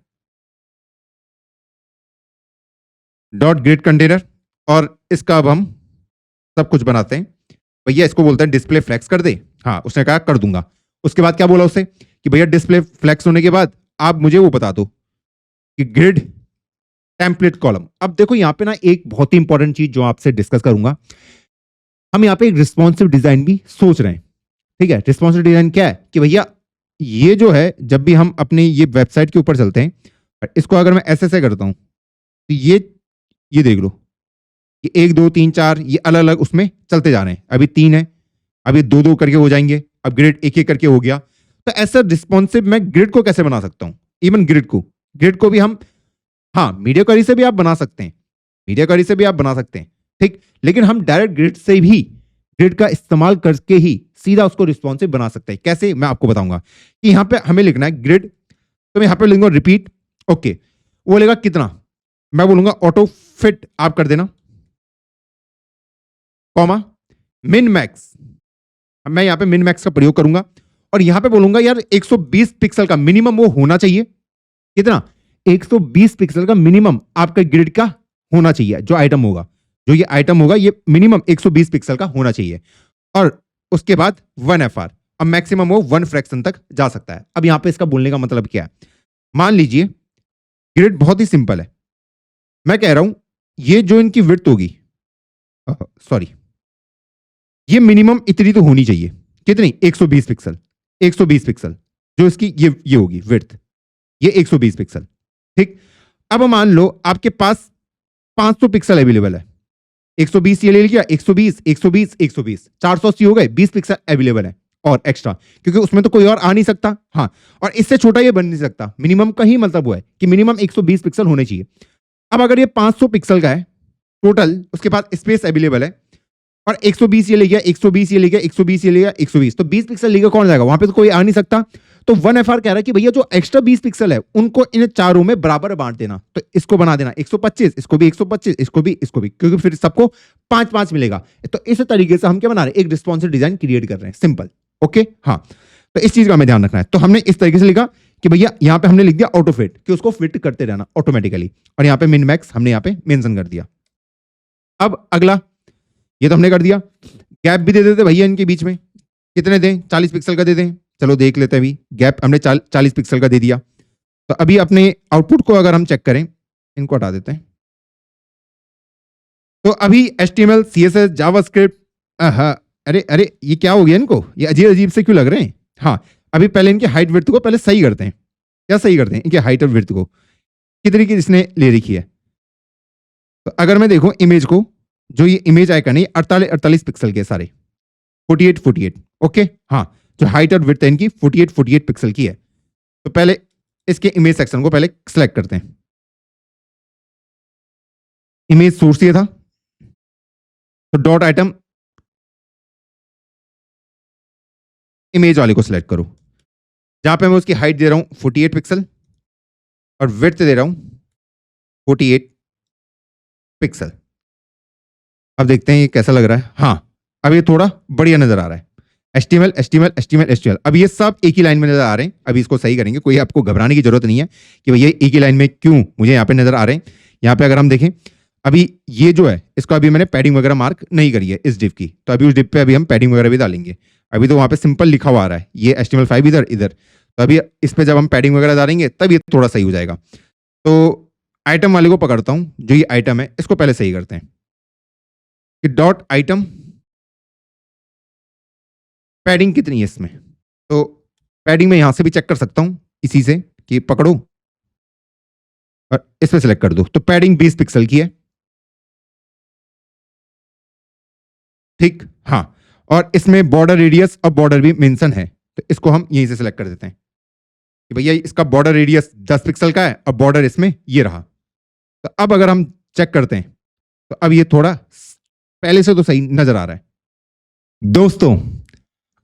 dot grid container. और इसका अब हम सब कुछ बनाते हैं। भैया इसको बोलते हैं डिस्प्ले फ्लेक्स कर दे। हाँ, उसने कहा कर दूंगा। उसके बाद क्या बोला उससे कि भैया डिस्प्ले फ्लेक्स होने के बाद आप मुझे वो बता दो कि ग्रिड टेम्पलेट कॉलम। अब देखो यहाँ पे ना एक बहुत ही इंपॉर्टेंट चीज जो आपसे डिस्कस करूंगा, हम यहाँ पे एक रिस्पॉन्सिव डिजाइन भी सोच रहे हैं। ठीक है, रिस्पॉन्सिव डिजाइन क्या है कि भैया ये जो है, जब भी हम अपने ये वेबसाइट के ऊपर चलते हैं, इसको अगर मैं ऐसे करता हूं तो ये देख लो कि 1 2 3 4 ये अलग अलग उसमें चलते जा रहे हैं। अभी 3 है, अभी 2 2 करके हो जाएंगे, अब ग्रिड एक एक करके हो गया। तो ऐसा रिस्पॉन्सिव मैं ग्रिड को कैसे बना सकता हूं, इवन ग्रिड को भी हम, हाँ, मीडिया क्वेरी से भी आप बना सकते हैं, मीडिया क्वेरी से भी आप बना सकते हैं, ठीक। लेकिन हम डायरेक्ट ग्रिड से भी, ग्रिड का इस्तेमाल करके ही सीधा उसको रिस्पॉन्सिव बना सकते हैं। कैसे, मैं आपको बताऊंगा कि यहाँ पे हमें लिखना है ग्रिड। तो मैं यहाँ पे लिखूंगा रिपीट, ओके, वो लेगा कितना, मैं बोलूंगा ऑटो फिट आप कर देना, कॉमा मिन मैक्स, मैं यहाँ पे मिन मैक्स का प्रयोग करूंगा। और यहाँ पे बोलूंगा यार 120 पिक्सल का मिनिमम वो होना चाहिए। कितना, 120 पिक्सल का मिनिमम आपका ग्रिड का होना चाहिए। जो आइटम होगा, जो ये आइटम होगा, ये मिनिमम 120 पिक्सल का होना चाहिए। और उसके बाद 1 FR, अब मैक्सिमम वो 1 फ्रैक्शन तक जा सकता है। अब यहां पे इसका बोलने का मतलब क्या है, मान लीजिए ग्रिड बहुत ही सिंपल है। मैं कह रहा हूं ये जो इनकी विड्थ होगी, सॉरी, ये मिनिमम इतनी तो होनी चाहिए। कितनी, 120 पिक्सल, 120 पिक्सल जो इसकी ये होगी विड्थ, ये 120 पिक्सल, ठीक। अब मान लो आपके पास 500 पिक्सल अवेलेबल है, 120 ये ले लिया, 120 120 120 480 हो गए, 20 पिक्सल अवेलेबल है और एक्स्ट्रा, क्योंकि उसमें तो कोई और आ नहीं सकता। हाँ, और इससे छोटा ये बन नहीं सकता। मिनिमम का ही मतलब वो है कि मिनिमम 120 पिक्सल होने चाहिए। अब अगर ये 500 पिक्सल का है टोटल, उसके पास स्पेस अवेलेबल है, और 120 ये ले गया, 120 ये ले गया, 120 ये ले गया, 120, तो 20 पिक्सल लेकर कौन जाएगा, वहां पे तो कोई आ नहीं सकता। तो 1 FR कह रहा है कि भैया जो एक्स्ट्रा 20 पिक्सल है उनको इन चारों में बराबर बांट देना। तो इसको बना देना 125, इसको भी 125, इसको भी, क्योंकि फिर सबको 5 5 मिलेगा। तो इस तरीके से हम क्या बना रहे हैं, एक रिस्पॉन्सिव डिजाइन क्रिएट कर रहे हैं, सिंपल, ओके। हाँ, तो इस चीज का हमें ध्यान रखना है। तो हमने इस तरीके से लिखा कि भैया यहाँ पे हमने लिख दिया ऑटो फिट, कि उसको फिट करते रहना ऑटोमेटिकली, और यहाँ पे मिन मैक्स हमने यहाँ पे मेंशन कर दिया। अब अगला, ये तो हमने कर दिया। गैप भी दे देते भैया इनके बीच में, कितने दें, 40 पिक्सल का दे दें। चलो देख लेते हैं, अभी गैप हमने 40 पिक्सल का दे दिया। तो अभी अपने आउटपुट को अगर हम चेक करें, इनको हटा देते हैं। तो अभी HTML CSS जावास्क्रिप्ट, अरे अरे ये क्या हो गया इनको, ये अजीब अजीब से क्यों लग रहे हैं। हाँ, अभी पहले इनकी हाइट विड्थ को पहले सही करते हैं। क्या सही करते हैं, इनकी हाइट और विड्थ को कितनी की इसने ले रखी है। तो अगर मैं देखूं इमेज को, जो ये इमेज आइकन है 48 पिक्सल के सारे, 48 ओके। हाँ, जो हाइट और विड्थ है इनकी 48 पिक्सल की है। तो पहले इसके इमेज सेक्शन को पहले सिलेक्ट करते हैं। इमेज सोर्स ये था, तो डॉट आइटम इमेज वाले को सिलेक्ट करो, जहां पे मैं उसकी हाइट दे रहा हूं 48 पिक्सल और विड्थ दे रहा हूं 48 पिक्सल। अब देखते हैं ये कैसा लग रहा है। हाँ, अब ये थोड़ा बढ़िया नजर आ रहा है। HTML। अब ये सब एक ही लाइन में नजर आ रहे हैं। अभी इसको सही करेंगे, कोई आपको घबराने की जरूरत नहीं है कि भैया एक ही लाइन में क्यों मुझे यहाँ पे नजर आ रहे हैं। यहाँ पे अगर हम देखें, अभी ये जो है इसको अभी मैंने पैडिंग वगैरह मार्क नहीं करी है इस डिव की, तो अभी उस डिव पे अभी हम पैडिंग वगैरह भी डालेंगे। अभी तो वहाँ पे सिंपल लिखा हुआ आ रहा है, ये HTML5 इधर, तो अभी इस पे जब हम पैडिंग वगैरह डालेंगे तब ये थोड़ा सही हो जाएगा। तो आइटम वाले को पकड़ता हूँ, जो ये आइटम है इसको पहले सही करते हैं कि डॉट आइटम पैडिंग कितनी है इसमें। तो पैडिंग में यहां से भी चेक कर सकता हूं इसी से कि पकड़ो और इस पे सिलेक्ट कर दो। तो पैडिंग 20 पिक्सल की है, ठीक। हाँ, और इसमें बॉर्डर रेडियस और बॉर्डर भी मेंशन है, तो इसको हम यहीं से सिलेक्ट कर देते हैं। कि भैया इसका बॉर्डर रेडियस 10 पिक्सल का है और बॉर्डर इसमें ये रहा। तो अब अगर हम चेक करते हैं तो अब ये थोड़ा पहले से तो सही नजर आ रहा है। दोस्तों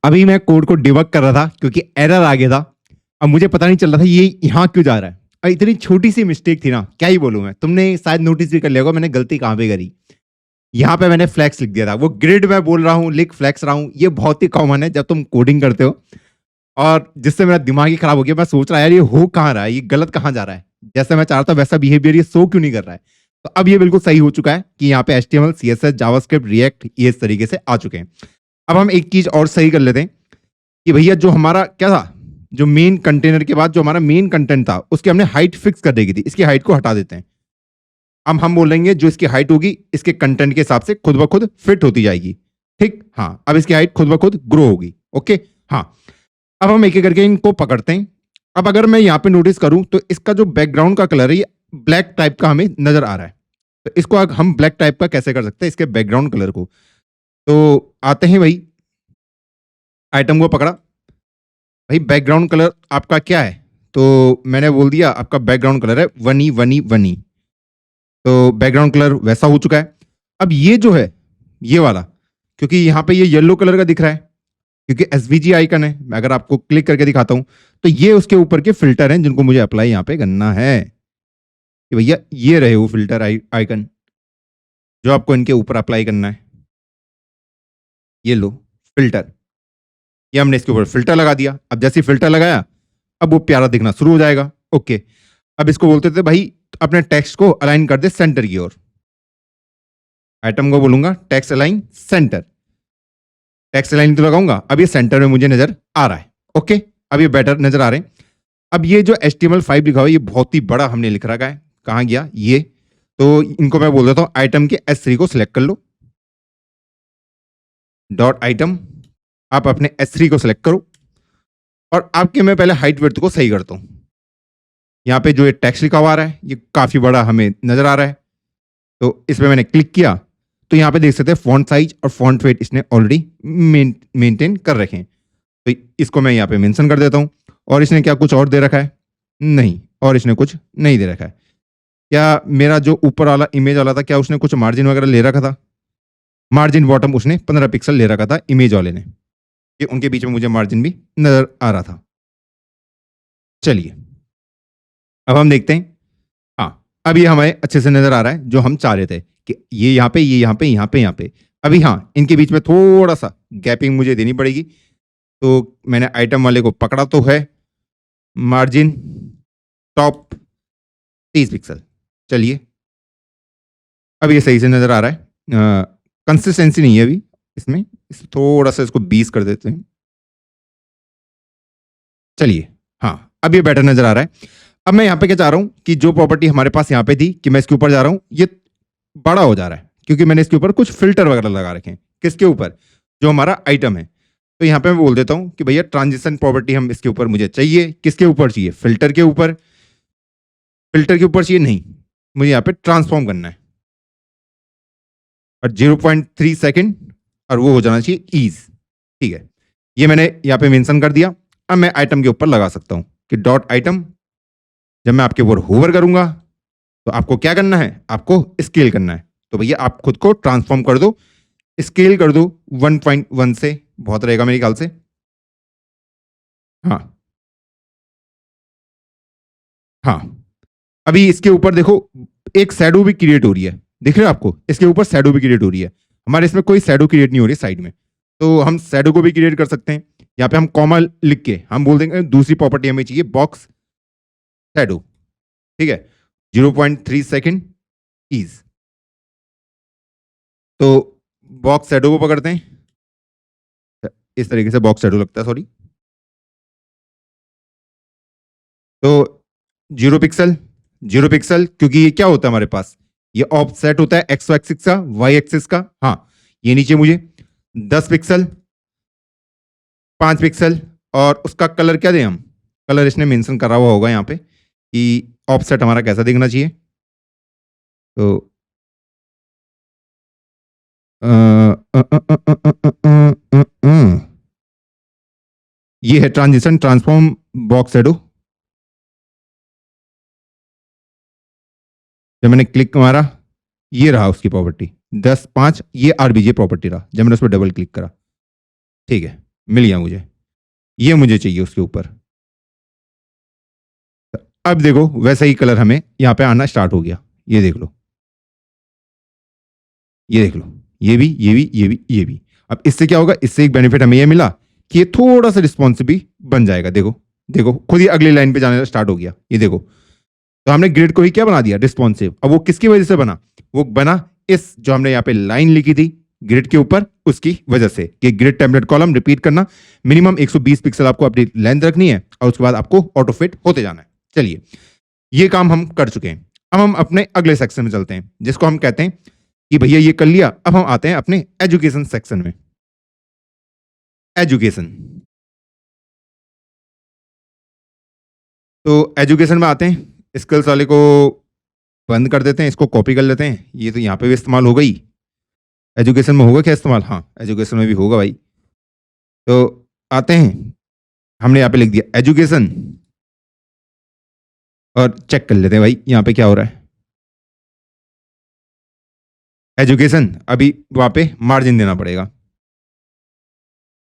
अभी मैं कोड को डिबग कर रहा था क्योंकि एरर आ गया था। अब मुझे पता नहीं चल रहा था ये यहाँ क्यों जा रहा है, और इतनी छोटी सी मिस्टेक थी ना, क्या ही बोलूं मैं। तुमने शायद नोटिस भी कर लिया होगा मैंने गलती कहाँ पे करी। यहाँ पे मैंने फ्लैक्स लिख दिया था, वो ग्रिड में बोल रहा हूँ लिख फ्लैक्स रहा हूँ। ये बहुत ही कॉमन है जब तुम कोडिंग करते हो, और जिससे मेरा दिमाग ही खराब हो गया। मैं सोच रहा यार ये हो कहाँ रहा है, ये गलत कहाँ जा रहा है, जैसे मैं चाहता वैसा बिहेवियर ये शो क्यों नहीं कर रहा है। तो अब ये बिल्कुल सही हो चुका है कि यहाँ पे HTML, CSS, जावास्क्रिप्ट, रिएक्ट ये इस तरीके से आ चुके हैं। अब हम एक चीज और सही कर लेते हैं कि भैया जो हमारा क्या था, जो मेन कंटेनर के बाद जो हमारा मेन कंटेंट था उसकी हमने हाइट फिक्स कर देगी थी। इसकी हाइट को हटा देते हैं। अब हम बोलेंगे जो इसकी हाइट होगी इसके कंटेंट के हिसाब से खुद ब खुद फिट होती जाएगी। ठीक, हाँ, अब इसकी हाइट खुद ब खुद ग्रो होगी। ओके, हाँ। अब हम एक एक करके इनको पकड़ते हैं। अब अगर मैं यहाँ पे नोटिस करूं तो इसका जो बैकग्राउंड का कलर है ये ब्लैक टाइप का हमें नजर आ रहा है। तो इसको हम ब्लैक टाइप का कैसे कर सकते हैं, इसके बैकग्राउंड कलर को। तो आते हैं भाई, आइटम को पकड़ा, भाई बैकग्राउंड कलर आपका क्या है, तो मैंने बोल दिया आपका बैकग्राउंड कलर है वनी वनी वनी। तो बैकग्राउंड कलर वैसा हो चुका है। अब ये जो है ये वाला, क्योंकि यहाँ पे ये येलो कलर का दिख रहा है क्योंकि SVG आइकन है। मैं अगर आपको क्लिक करके दिखाता हूं तो ये उसके ऊपर के फिल्टर हैं जिनको मुझे अप्लाई यहाँ पे करना है कि भैया ये रहे वो फिल्टर आइकन जो आपको इनके ऊपर अप्लाई करना है। ये लो फिल्टर, ये हमने इसके ऊपर फिल्टर लगा दिया। अब जैसे ही फिल्टर लगाया अब वो प्यारा दिखना शुरू हो जाएगा। ओके, अब इसको बोलते थे भाई अपने टेक्स्ट को अलाइन कर दे सेंटर की ओर। आइटम को बोलूंगा text align centre, text align तो लगाऊंगा, अब ये सेंटर में मुझे नजर आ रहा है। ओके, अब ये बेटर नजर आ रहे हैं। अब ये जो HTML5 लिखा हुआ है ये बहुत ही बड़ा हमने लिख रखा है। कहाँ गया ये, तो इनको मैं बोल देता हूँ आइटम के S3 को सिलेक्ट कर लो, डॉट आइटम, आप अपने S3 को सिलेक्ट करो, और आपके मैं पहले हाइट विड्थ को सही करता हूँ। यहाँ पे जो ये टेक्स्ट लिखा हुआ आ रहा है ये काफी बड़ा हमें नजर आ रहा है। तो इसमें मैंने क्लिक किया तो यहाँ पे देख सकते हैं फॉन्ट साइज और फॉन्ट वेट इसने ऑलरेडी मेंटेन कर रखे हैं। तो इसको मैं यहाँ पे मेंशन कर देता हूँ। और इसने क्या कुछ और दे रखा है, नहीं, और इसने कुछ नहीं दे रखा है। क्या मेरा जो ऊपर वाला इमेज वाला था क्या उसने कुछ मार्जिन वगैरह ले रखा था, मार्जिन बॉटम उसने 15 पिक्सल ले रखा था इमेज वाले ने, कि उनके बीच में मुझे मार्जिन भी नजर आ रहा था। चलिए अब हम देखते हैं, हाँ अब ये हमें अच्छे से नजर आ रहा है जो हम चाह रहे थे कि ये यहाँ पे, ये यहाँ पे, यहाँ पे, यहाँ पे। अभी हाँ इनके बीच में थोड़ा सा गैपिंग मुझे देनी पड़ेगी। तो मैंने आइटम वाले को पकड़ा तो है, मार्जिन टॉप 30 पिक्सल। चलिए अब ये सही से नजर आ रहा है। कंसिस्टेंसी नहीं है अभी इसमें, थोड़ा सा इसको 20 कर देते हैं। चलिए हाँ अब ये बेटर नजर आ रहा है। अब मैं यहाँ पे क्या चाह रहा हूँ कि जो प्रॉपर्टी हमारे पास यहाँ पे थी कि मैं इसके ऊपर जा रहा हूँ, ये बड़ा हो जा रहा है क्योंकि मैंने इसके ऊपर कुछ फिल्टर वगैरह लगा रखे हैं। किसके ऊपर, जो हमारा आइटम है। तो यहाँ पे मैं बोल देता हूँ कि भैया ट्रांजिशन प्रॉपर्टी हम इसके ऊपर मुझे चाहिए। किसके ऊपर चाहिए, फिल्टर के ऊपर। फिल्टर के ऊपर चाहिए नहीं, मुझे यहाँ पे ट्रांसफॉर्म करना है और 0.3 सेकेंड, और वो हो जाना चाहिए ईज। ठीक है, ये मैंने यहाँ पे मेंशन कर दिया। अब मैं आइटम के ऊपर लगा सकता हूँ कि डॉट आइटम। जब मैं आपके ऊपर होवर करूंगा तो आपको क्या करना है, आपको स्केल करना है। तो भैया आप खुद को ट्रांसफॉर्म कर दो, स्केल कर दो 1.1 से, बहुत रहेगा मेरे ख्याल से। हाँ हाँ, अभी इसके ऊपर देखो एक शैडो भी क्रिएट हो रही है, दिख रहा है आपको, इसके ऊपर शैडो भी क्रिएट हो रही है। हमारे इसमें कोई शैडो क्रिएट नहीं हो रही साइड में, तो हम शैडो को भी क्रिएट कर सकते हैं। यहाँ पे हम कॉमा लिख के हम बोल देंगे दूसरी प्रॉपर्टी हमें चाहिए बॉक्स शैडो। ठीक है, 0.3 सेकेंड ईज। तो बॉक्स शैडो को पकड़ते हैं, इस तरीके से बॉक्स शैडो लगता है, सॉरी। तो 0 पिक्सल, 0 पिक्सल, क्योंकि ये क्या होता है हमारे पास, ये ऑफसेट होता है एक्स एक्सिस का, वाई एक्सिस का। हाँ, ये नीचे मुझे 10 पिक्सल, 5 पिक्सल, और उसका कलर क्या दें हम, कलर इसने मेंशन करा हुआ होगा यहाँ पे कि ऑफसेट हमारा कैसा दिखना चाहिए। तो ये है ट्रांजिशन ट्रांसफॉर्म बॉक्स शैडो। जब मैंने क्लिक मारा, ये रहा उसकी प्रॉपर्टी 10/5, ये आरबीजे प्रॉपर्टी रहा। जब मैंने उस पर डबल क्लिक करा, ठीक है, मिल गया मुझे, ये मुझे चाहिए उसके ऊपर। अब देखो वैसा ही कलर हमें यहाँ पे आना स्टार्ट हो गया, ये देख लो, ये देख लो, ये भी, ये भी, ये भी, ये भी। अब इससे क्या होगा, इससे एक बेनिफिट हमें ये मिला कि ये थोड़ा सा रिस्पॉन्सिव भी बन जाएगा। देखो देखो, खुद ही अगली लाइन पे जाने स्टार्ट हो गया, ये देखो। तो हमने ग्रिड को ही क्या बना दिया, रिस्पॉन्सिव। अब वो किसकी वजह से बना, वो बना इस जो हमने यहाँ पे लाइन लिखी थी ग्रिड के ऊपर, उसकी वजह से कि ग्रिड टेम्पलेट कॉलम रिपीट करना, मिनिमम 120 पिक्सल आपको अपनी लेंथ रखनी है और उसके बाद आपको ऑटो फिट होते जाना है। चलिए, ये काम हम कर चुके हैं। अब हम अपने अगले सेक्शन में चलते हैं, जिसको हम कहते हैं कि भैया ये कर लिया। अब हम आते हैं अपने एजुकेशन सेक्शन में। एजुकेशन, तो एजुकेशन में आते हैं, स्किल्स वाले को बंद कर देते हैं, इसको कॉपी कर लेते हैं। ये तो यहाँ पे भी इस्तेमाल हो गई, एजुकेशन में होगा क्या इस्तेमाल, हाँ एजुकेशन में भी होगा भाई। तो आते हैं, हमने यहाँ पे लिख दिया एजुकेशन और चेक कर लेते हैं भाई यहाँ पे क्या हो रहा है। एजुकेशन, अभी वहाँ पे मार्जिन देना पड़ेगा।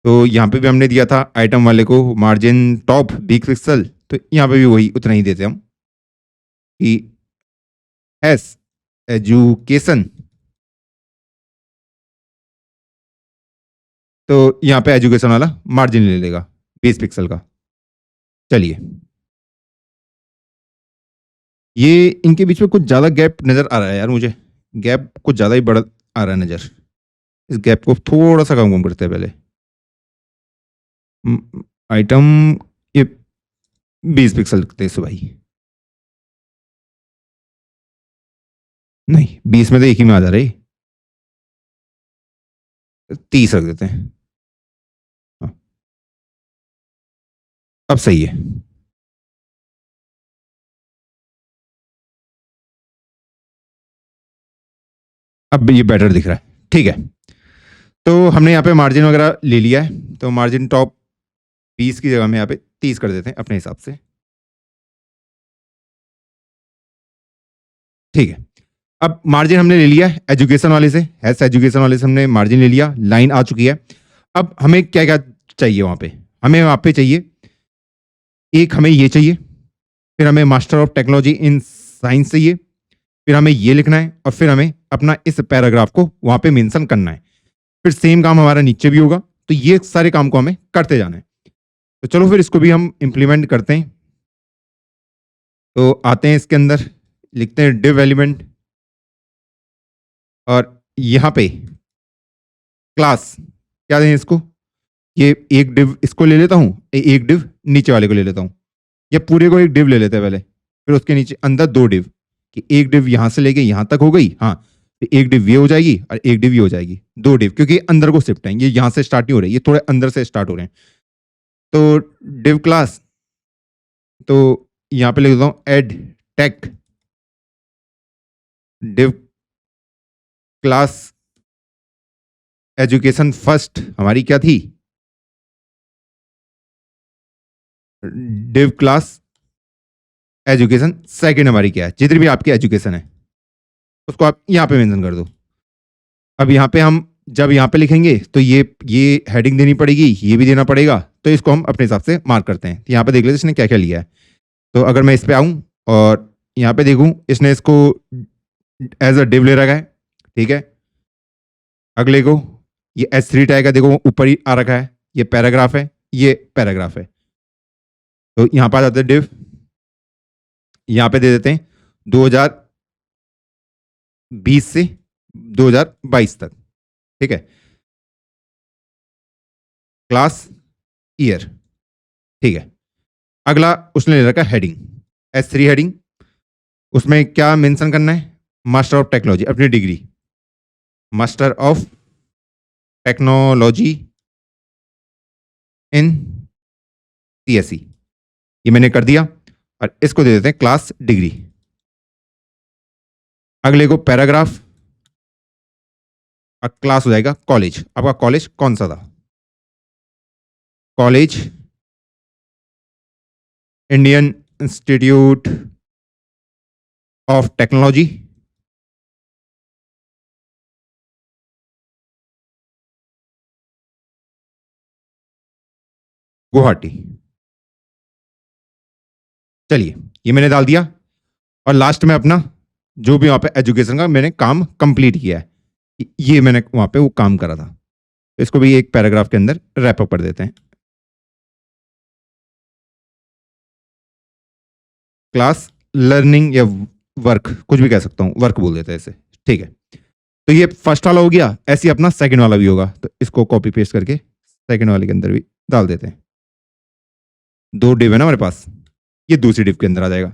तो यहाँ पे भी हमने दिया था आइटम वाले को मार्जिन टॉप 20 पिक्सल, तो यहाँ पे भी वही उतना ही देते हम कि एस एजुकेशन। तो यहाँ पे एजुकेशन वाला मार्जिन ले लेगा 20 पिक्सल का। चलिए, ये इनके बीच में कुछ ज़्यादा गैप नज़र आ रहा है यार, मुझे गैप कुछ ज़्यादा ही बड़ा आ रहा है नज़र। इस गैप को थोड़ा सा कम करते हैं पहले। आइटम ये 20 पिक्सल रखते हैं इसे भाई, नहीं 20 में तो एक ही में आ जा रही, 30 रख देते हैं। हाँ, अब सही है। अब ये बेटर दिख रहा है, ठीक है। तो हमने यहाँ पे मार्जिन वगैरह ले लिया है, तो मार्जिन टॉप 20 की जगह में यहाँ पे 30 कर देते हैं अपने हिसाब से, ठीक है। अब मार्जिन हमने ले लिया है एजुकेशन वाले से, एस एजुकेशन वाले से हमने मार्जिन ले लिया, लाइन आ चुकी है। अब हमें क्या क्या चाहिए वहाँ पे, हमें वहाँ पे चाहिए एक, हमें ये चाहिए, फिर हमें master of technology in science चाहिए, फिर हमें ये लिखना है और फिर हमें अपना इस पैराग्राफ को वहाँ पे मेंशन करना है। फिर सेम काम हमारा नीचे भी होगा, तो ये सारे काम को हमें करते जाना है। तो चलो फिर इसको भी हम इम्प्लीमेंट करते हैं। तो आते हैं इसके अंदर, लिखते हैं डिव एलिमेंट और यहाँ पे क्लास क्या दें इसको, ये एक डिव इसको ले लेता हूँ, एक डिव नीचे वाले को ले लेता हूँ, या पूरे को एक डिव ले लेते हैं पहले, फिर उसके नीचे अंदर 2 डिव, कि एक डिव यहाँ से लेके यहाँ तक हो गई, हाँ तो एक डिव ये हो जाएगी और एक डिव ये हो जाएगी, 2 डिव, क्योंकि अंदर को शिफ्ट है, ये यहाँ से स्टार्ट नहीं हो रही, ये थोड़े अंदर से स्टार्ट हो रहे हैं। तो डिव क्लास, तो यहाँ पे लिख देता हूँ ed tech div class education first हमारी क्या थी, डिव क्लास एजुकेशन सेकंड हमारी क्या है, जितनी भी आपकी एजुकेशन है उसको आप यहाँ पे मेंशन कर दो। अब यहाँ पे हम जब यहाँ पे लिखेंगे तो ये हेडिंग देनी पड़ेगी, ये भी देना पड़ेगा, तो इसको हम अपने हिसाब से मार्क करते हैं। तो यहाँ पे देख लेते इसने क्या क्या लिया है। तो अगर मैं इस पे आऊँ और यहाँ पे देखूँ, इसने इसको एज अ डिव ले रखा है, ठीक है। अगले को ये S3 टैग है, देखो ऊपर ही आ रखा है, ये पैराग्राफ है, ये पैराग्राफ है। तो यहाँ पर आ जाते हैं डिव, यहाँ पे दे देते हैं 2020 से 2022 तक, ठीक है। क्लास ईयर, ठीक है। अगला उसने ले रखा हेडिंग, S3 हेडिंग, उसमें क्या मेंशन करना है, मास्टर ऑफ टेक्नोलॉजी, अपनी degree master of technology in CSE, ये मैंने कर दिया और इसको दे देते हैं क्लास डिग्री। अगले को पैराग्राफ और क्लास हो जाएगा कॉलेज। आपका कॉलेज कौन सा था, college Indian institute of technology, Guwahati. चलिए, ये मैंने डाल दिया और लास्ट में अपना जो भी वहां पे एजुकेशन का मैंने काम कंप्लीट किया है, ये मैंने वहां पे वो काम करा था, तो इसको भी एक पैराग्राफ के अंदर रैप अप कर देते हैं। क्लास, लर्निंग या वर्क, कुछ भी कह सकता हूँ, वर्क बोल देते हैं इसे, ठीक है। तो ये फर्स्ट वाला हो गया, ऐसे ही अपना सेकंड वाला भी होगा, तो इसको कॉपी पेस्ट करके सेकंड वाले के अंदर भी डाल देते हैं। 2 डिव है ना हमारे पास, ये दूसरी डिव के अंदर आ जाएगा,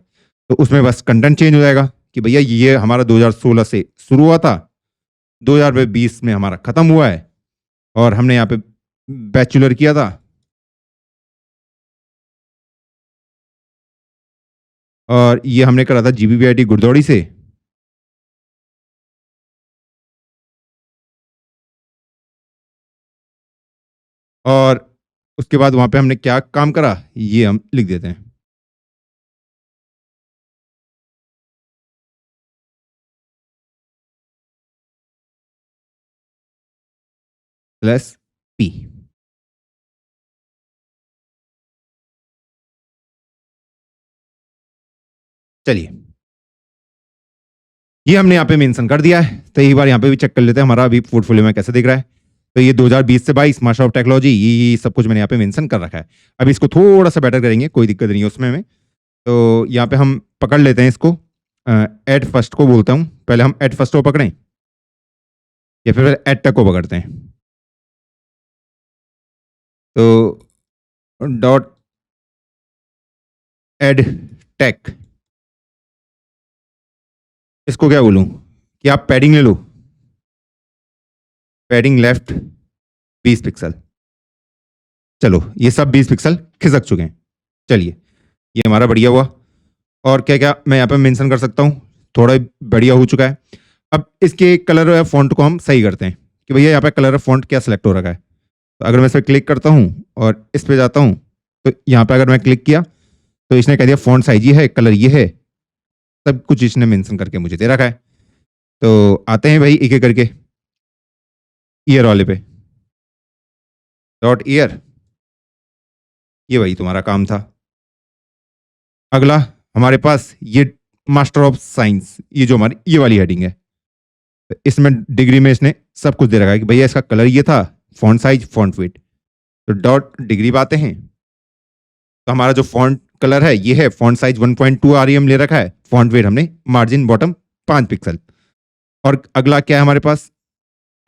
तो उसमें बस कंटेंट चेंज हो जाएगा कि भैया ये हमारा 2016 से शुरू हुआ था, 2020 में हमारा खत्म हुआ है, और हमने यहाँ पे बैचलर किया था, और ये हमने करा था GBVIT गुरदौड़ी से, और उसके बाद वहां पे हमने क्या काम करा ये हम लिख देते हैं। Plus P। चलिए, ये हमने यहाँ पे मेंशन कर दिया है, तो एक बार यहाँ पे भी चेक कर लेते हैं हमारा अभी पोर्टफोलियो में कैसे दिख रहा है। तो ये 2020 से 22 मास्टर ऑफ टेक्नोलॉजी, ये सब कुछ मैंने यहाँ पे मेंशन कर रखा है। अब इसको थोड़ा सा बेटर करेंगे, कोई दिक्कत नहीं है उसमें में। तो यहाँ पे हम पकड़ लेते हैं इसको, एड फर्स्ट को बोलता हूँ, पहले हम एड फर्स्ट को पकड़ें या फिर एड टेक को पकड़ते हैं। तो डॉट एड टेक, इसको क्या बोलूं कि आप पैडिंग ले लो, पैडिंग लेफ्ट 20 पिक्सल। चलो, ये सब 20 पिक्सल खिसक चुके हैं। चलिए, ये हमारा बढ़िया हुआ। और क्या क्या मैं यहाँ पे मेंशन कर सकता हूँ, थोड़ा बढ़िया हो चुका है। अब इसके कलर या फॉन्ट को हम सही करते हैं कि भैया यहाँ पे कलर फॉन्ट क्या सिलेक्ट हो रखा है। तो अगर मैं इस पर क्लिक करता हूँ और इस पे जाता हूँ, तो यहाँ पे अगर मैं क्लिक किया तो इसने कह दिया फॉन्ट साइज ये है, कलर ये है, सब कुछ इसने मेंशन करके मुझे दे रखा है। तो आते हैं भाई एक एक करके ईयर वाले पे, डॉट ईयर, ये वही तुम्हारा काम था। अगला हमारे पास ये मास्टर ऑफ साइंस, ये जो हमारी ये वाली हेडिंग है, तो इसमें डिग्री में इसने सब कुछ दे रखा है कि भैया इसका कलर ये था, फॉन्ट साइज, फॉन्ट वेट। तो डॉट डिग्री बातें हैं, तो हमारा जो फॉन्ट कलर है ये है, फॉन्ट साइज 1.2 REM ले रखा है, फॉन्ट वेट हमने मार्जिन बॉटम 5 पिक्सल। और अगला क्या है हमारे पास,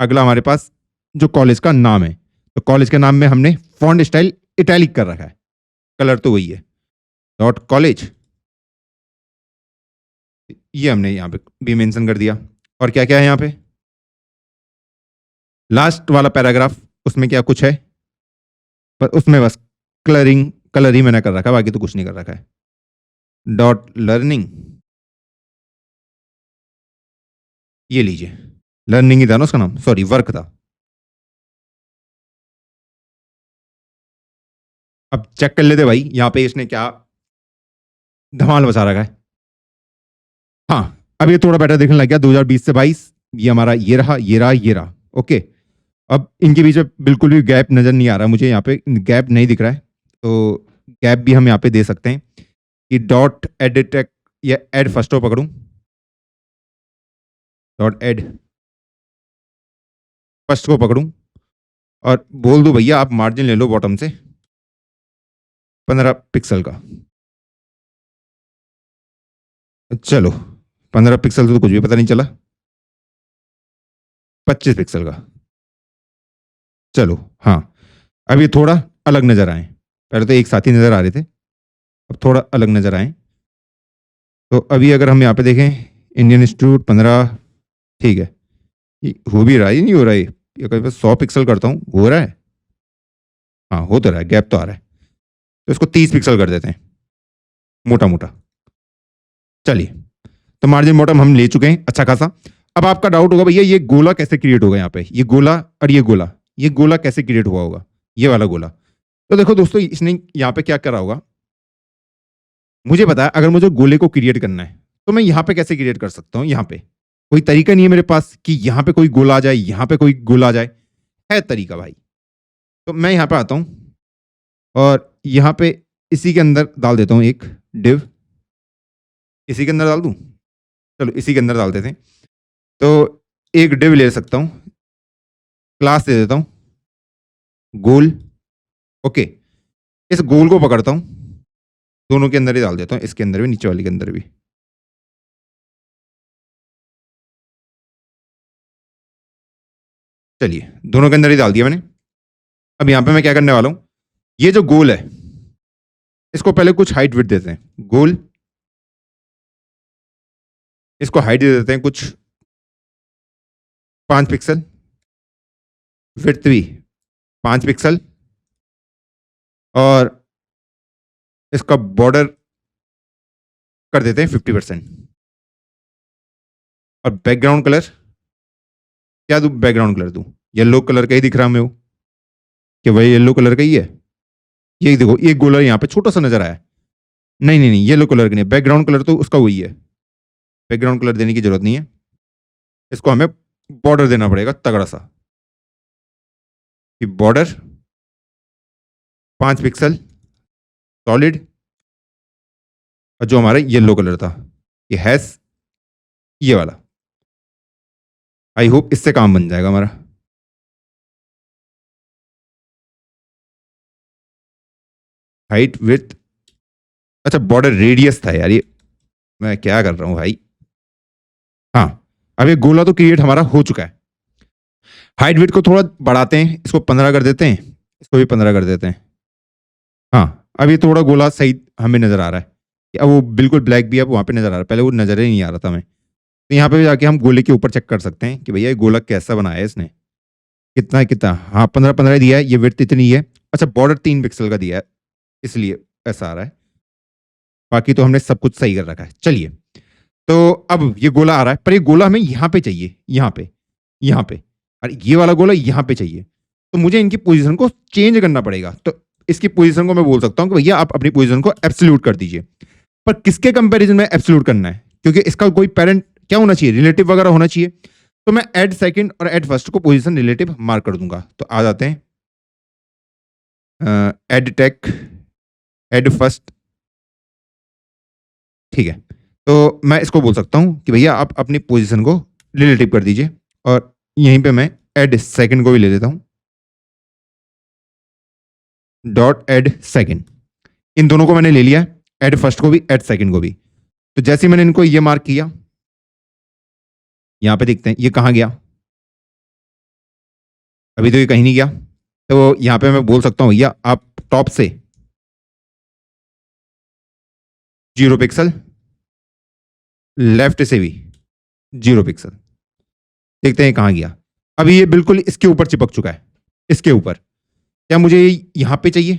अगला हमारे पास जो कॉलेज का नाम है, तो कॉलेज के नाम में हमने फॉन्ट स्टाइल इटैलिक कर रखा है, कलर तो वही है, डॉट कॉलेज, ये हमने यहाँ पे भी मेंशन कर दिया। और क्या क्या है यहाँ पे, लास्ट वाला पैराग्राफ, उसमें क्या कुछ है, पर उसमें बस कलरिंग, कलर ही मैंने कर रखा है, बाकी तो कुछ नहीं कर रखा है। डॉट लर्निंग, ये लीजिए, लर्निंग ही था ना उसका नाम, सॉरी वर्क था। अब चेक कर लेते भाई यहाँ पे इसने क्या धमाल बचा रखा है। हाँ, अब ये थोड़ा बेटर दिखने लग गया, 2020 से 22, ये हमारा ये रहा, ये रहा, ये रहा, ओके। अब इनके बीच में बिल्कुल भी गैप नजर नहीं आ रहा, मुझे यहाँ पे गैप नहीं दिख रहा है, तो गैप भी हम यहाँ पे दे सकते हैं कि डॉट एडिट या एड फर्स्ट को पकड़ूं, डॉट एड फर्स्ट को पकड़ूं और बोल दूं भैया आप मार्जिन ले लो बॉटम से 15 पिक्सल का। चलो, 15 पिक्सल तो कुछ भी पता नहीं चला, 25 पिक्सल का। चलो हाँ, अब ये थोड़ा अलग नजर आए, पहले तो एक साथ ही नजर आ रहे थे, अब थोड़ा अलग नजर आए। तो अभी अगर हम यहाँ पे देखें, इंडियन इंस्टीट्यूट 15, ठीक है, ये हो भी रहा है, नहीं हो रहा है, अगर मैं 100 पिक्सल करता हूँ हो रहा है, हाँ हो तो रहा है, गैप तो आ रहा है, तो इसको 30 पिक्सल कर देते हैं, मोटा मोटा। चलिए, तो मार्जिन बॉटम हम ले चुके हैं अच्छा खासा। अब आपका डाउट होगा भैया ये गोला कैसे क्रिएट होगा, यहाँ पे ये गोला और ये गोला कैसे क्रिएट हुआ होगा, ये वाला गोला। तो देखो दोस्तों, इसने यहाँ पे क्या करा होगा, मुझे पता है अगर मुझे गोले को क्रिएट करना है तो मैं यहाँ पे कैसे क्रिएट कर सकता हूँ? यहाँ पे कोई तरीका नहीं है मेरे पास कि यहाँ पे कोई गोला आ जाए, यहाँ पे कोई गोला आ जाए। है तरीका भाई। तो मैं यहाँ पे आता हूँ और यहाँ पे इसी के अंदर डाल देता हूँ एक डिव। इसी के अंदर डाल दूँ? चलो इसी के अंदर डाल देते हैं। तो एक डिव ले सकता हूँ, क्लास दे देता हूँ गोल। ओके, इस गोल को पकड़ता हूँ, दोनों के अंदर ही डाल देता हूँ, इसके अंदर भी, नीचे वाले के अंदर भी। चलिए दोनों के अंदर ही डाल दिया मैंने। अब यहाँ पे मैं क्या करने वाला हूँ, ये जो गोल है इसको पहले कुछ हाइट विड्थ देते हैं। गोल, इसको हाइट दे देते हैं कुछ 5 पिक्सल, विड्थ भी 5 पिक्सल, और इसका बॉर्डर कर देते हैं 50%। और बैकग्राउंड कलर क्या दूं? बैकग्राउंड कलर दूं येलो कलर का ही दिख रहा मेरे को, कि भाई येलो कलर का ही है। ये देखो, ये गोला यहाँ पे छोटा सा नजर आया। नहीं नहीं नहीं, येलो कलर का नहीं, बैकग्राउंड कलर तो उसका वही है। बैकग्राउंड कलर देने की जरूरत नहीं है, इसको हमें बॉर्डर देना पड़ेगा तगड़ा सा, कि बॉर्डर 5 पिक्सल सॉलिड, और जो हमारा येलो कलर था ये हैश, ये वाला। आई होप इससे काम बन जाएगा हमारा। हाइट विड्थ, अच्छा बॉर्डर रेडियस था यार, ये मैं क्या कर रहा हूं भाई। हाँ, अब ये गोला तो क्रिएट हमारा हो चुका है। हाइट विड्थ को थोड़ा बढ़ाते हैं, इसको 15 कर देते हैं, इसको भी 15 कर देते हैं। हाँ, अब ये थोड़ा गोला सही हमें नजर आ रहा है। अब वो बिल्कुल ब्लैक भी अब वहां पे नजर आ रहा है, पहले वो नजर ही नहीं आ रहा था हमें। तो यहाँ पे भी जाके हम गोले के ऊपर चेक कर सकते हैं कि भैया ये गोला कैसा बनाया है इसने, कितना है कितना। हाँ 15-15 दिया है, ये विड्थ इतनी है। अच्छा बॉर्डर 3 पिक्सल का दिया है, इसलिए ऐसा आ रहा है, बाकी तो हमने सब कुछ सही कर रखा है। चलिए, तो अब ये गोला आ रहा है, पर ये गोला हमें यहाँ पे चाहिए, यहाँ पे, यहाँ पे, और ये वाला गोला यहाँ पे चाहिए। तो मुझे इनकी पोजीशन को चेंज करना पड़ेगा। तो इसकी पोजीशन को मैं बोल सकता हूँ कि भैया आप अपनी पोजीशन को एब्सोल्यूट कर दीजिए। पर किसके कंपैरिजन में एब्सोल्यूट करना है? क्योंकि इसका कोई पेरेंट क्या होना चाहिए, रिलेटिव वगैरह होना चाहिए। तो मैं ऐड सेकंड और ऐड फर्स्ट को पोजीशन रिलेटिव मार्क कर दूंगा। तो आ जाते हैं ऐड टेक, ऐड फर्स्ट, ठीक है। तो मैं इसको बोल सकता हूं कि भैया आप अपनी पोजीशन को रिलेटिव कर दीजिए, और यहीं पे मैं ऐड सेकंड को भी ले लेता हूं, डॉट ऐड सेकंड। इन दोनों को मैंने ले लिया, ऐड फर्स्ट को भी, ऐड सेकंड को भी। तो जैसे मैंने इनको ये मार्क किया, यहां पे देखते हैं ये कहां गया। अभी तो ये कहीं नहीं गया। तो यहां पे मैं बोल सकता हूं भैया आप टॉप से 0 पिक्सल, लेफ्ट से भी 0 पिक्सल, देखते हैं कहां गया। अभी ये बिल्कुल इसके ऊपर चिपक चुका है, इसके ऊपर। क्या मुझे यहां पे चाहिए?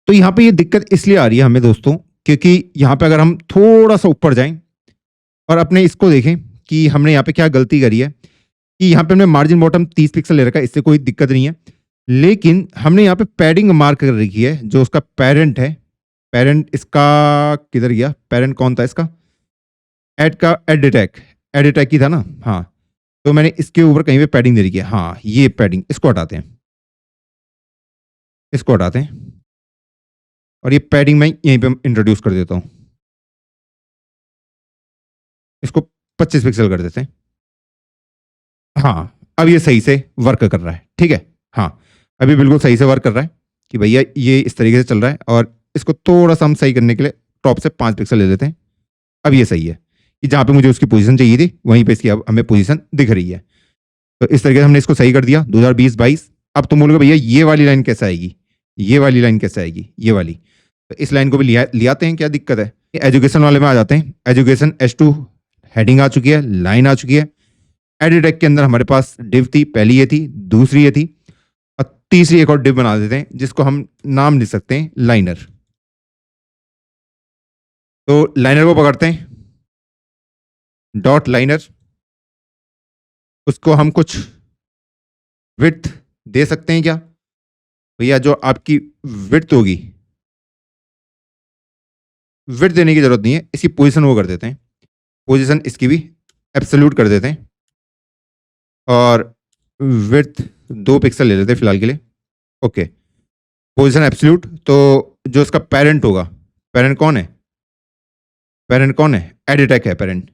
तो यहां पे ये दिक्कत इसलिए आ रही है हमें दोस्तों, क्योंकि यहां पे अगर हम थोड़ा सा ऊपर जाएं और अपने इसको देखें कि हमने यहाँ पे क्या गलती करी है, कि यहाँ पे हमने मार्जिन बॉटम 30 पिक्सल ले रखा है, इससे कोई दिक्कत नहीं है। लेकिन हमने यहाँ पे पैडिंग मार्क कर रखी है, जो उसका पेरेंट है। पेरेंट इसका किधर गया? पेरेंट कौन था इसका? एड का एड अटैक की था ना। हाँ, तो मैंने इसके ऊपर कहीं पे पैडिंग दे रखी है। हाँ, ये पैडिंग, इसको हटाते हैं, इसको हटाते हैं, और ये पैडिंग मैं यहीं पे इंट्रोड्यूस कर देता हूं। इसको 25 पिक्सल कर देते हैं। हाँ, अब ये सही से वर्क कर रहा है, ठीक है। हाँ, अभी बिल्कुल सही से वर्क कर रहा है, कि भैया ये इस तरीके से चल रहा है। और इसको थोड़ा सा हम सही करने के लिए टॉप से 5 पिक्सल ले लेते हैं। अब ये सही है, कि जहां पे मुझे उसकी पोजीशन चाहिए थी वहीं पे इसकी अब हमें पोजीशन दिख रही है। तो इस तरीके से हमने इसको सही कर दिया 2020-22। अब तुम बोलोगे भैया ये वाली लाइन कैसे आएगी, ये वाली लाइन कैसे आएगी, ये वाली। तो इस लाइन को भी ले आते हैं, क्या दिक्कत है। एजुकेशन वाले में आ जाते हैं। एजुकेशन H2 हेडिंग आ चुकी है, लाइन आ चुकी है। एडिटेक के अंदर हमारे पास डिव थी, पहली ये थी, दूसरी ये थी, और तीसरी एक और डिव बना देते हैं, जिसको हम नाम लिख सकते हैं लाइनर। तो लाइनर को पकड़ते हैं, डॉट लाइनर, उसको हम कुछ विड्थ दे सकते हैं क्या भैया? जो आपकी विड्थ होगी, विड्थ देने की जरूरत नहीं है, इसकी पोजीशन वो कर देते हैं पोजीशन इसकी भी एब्सोल्यूट कर देते हैं और विड्थ 2 पिक्सल ले लेते हैं फिलहाल के लिए। Okay, position absolute. तो जो इसका पेरेंट होगा, पेरेंट कौन है? पेरेंट कौन है? एडिटेक है पेरेंट।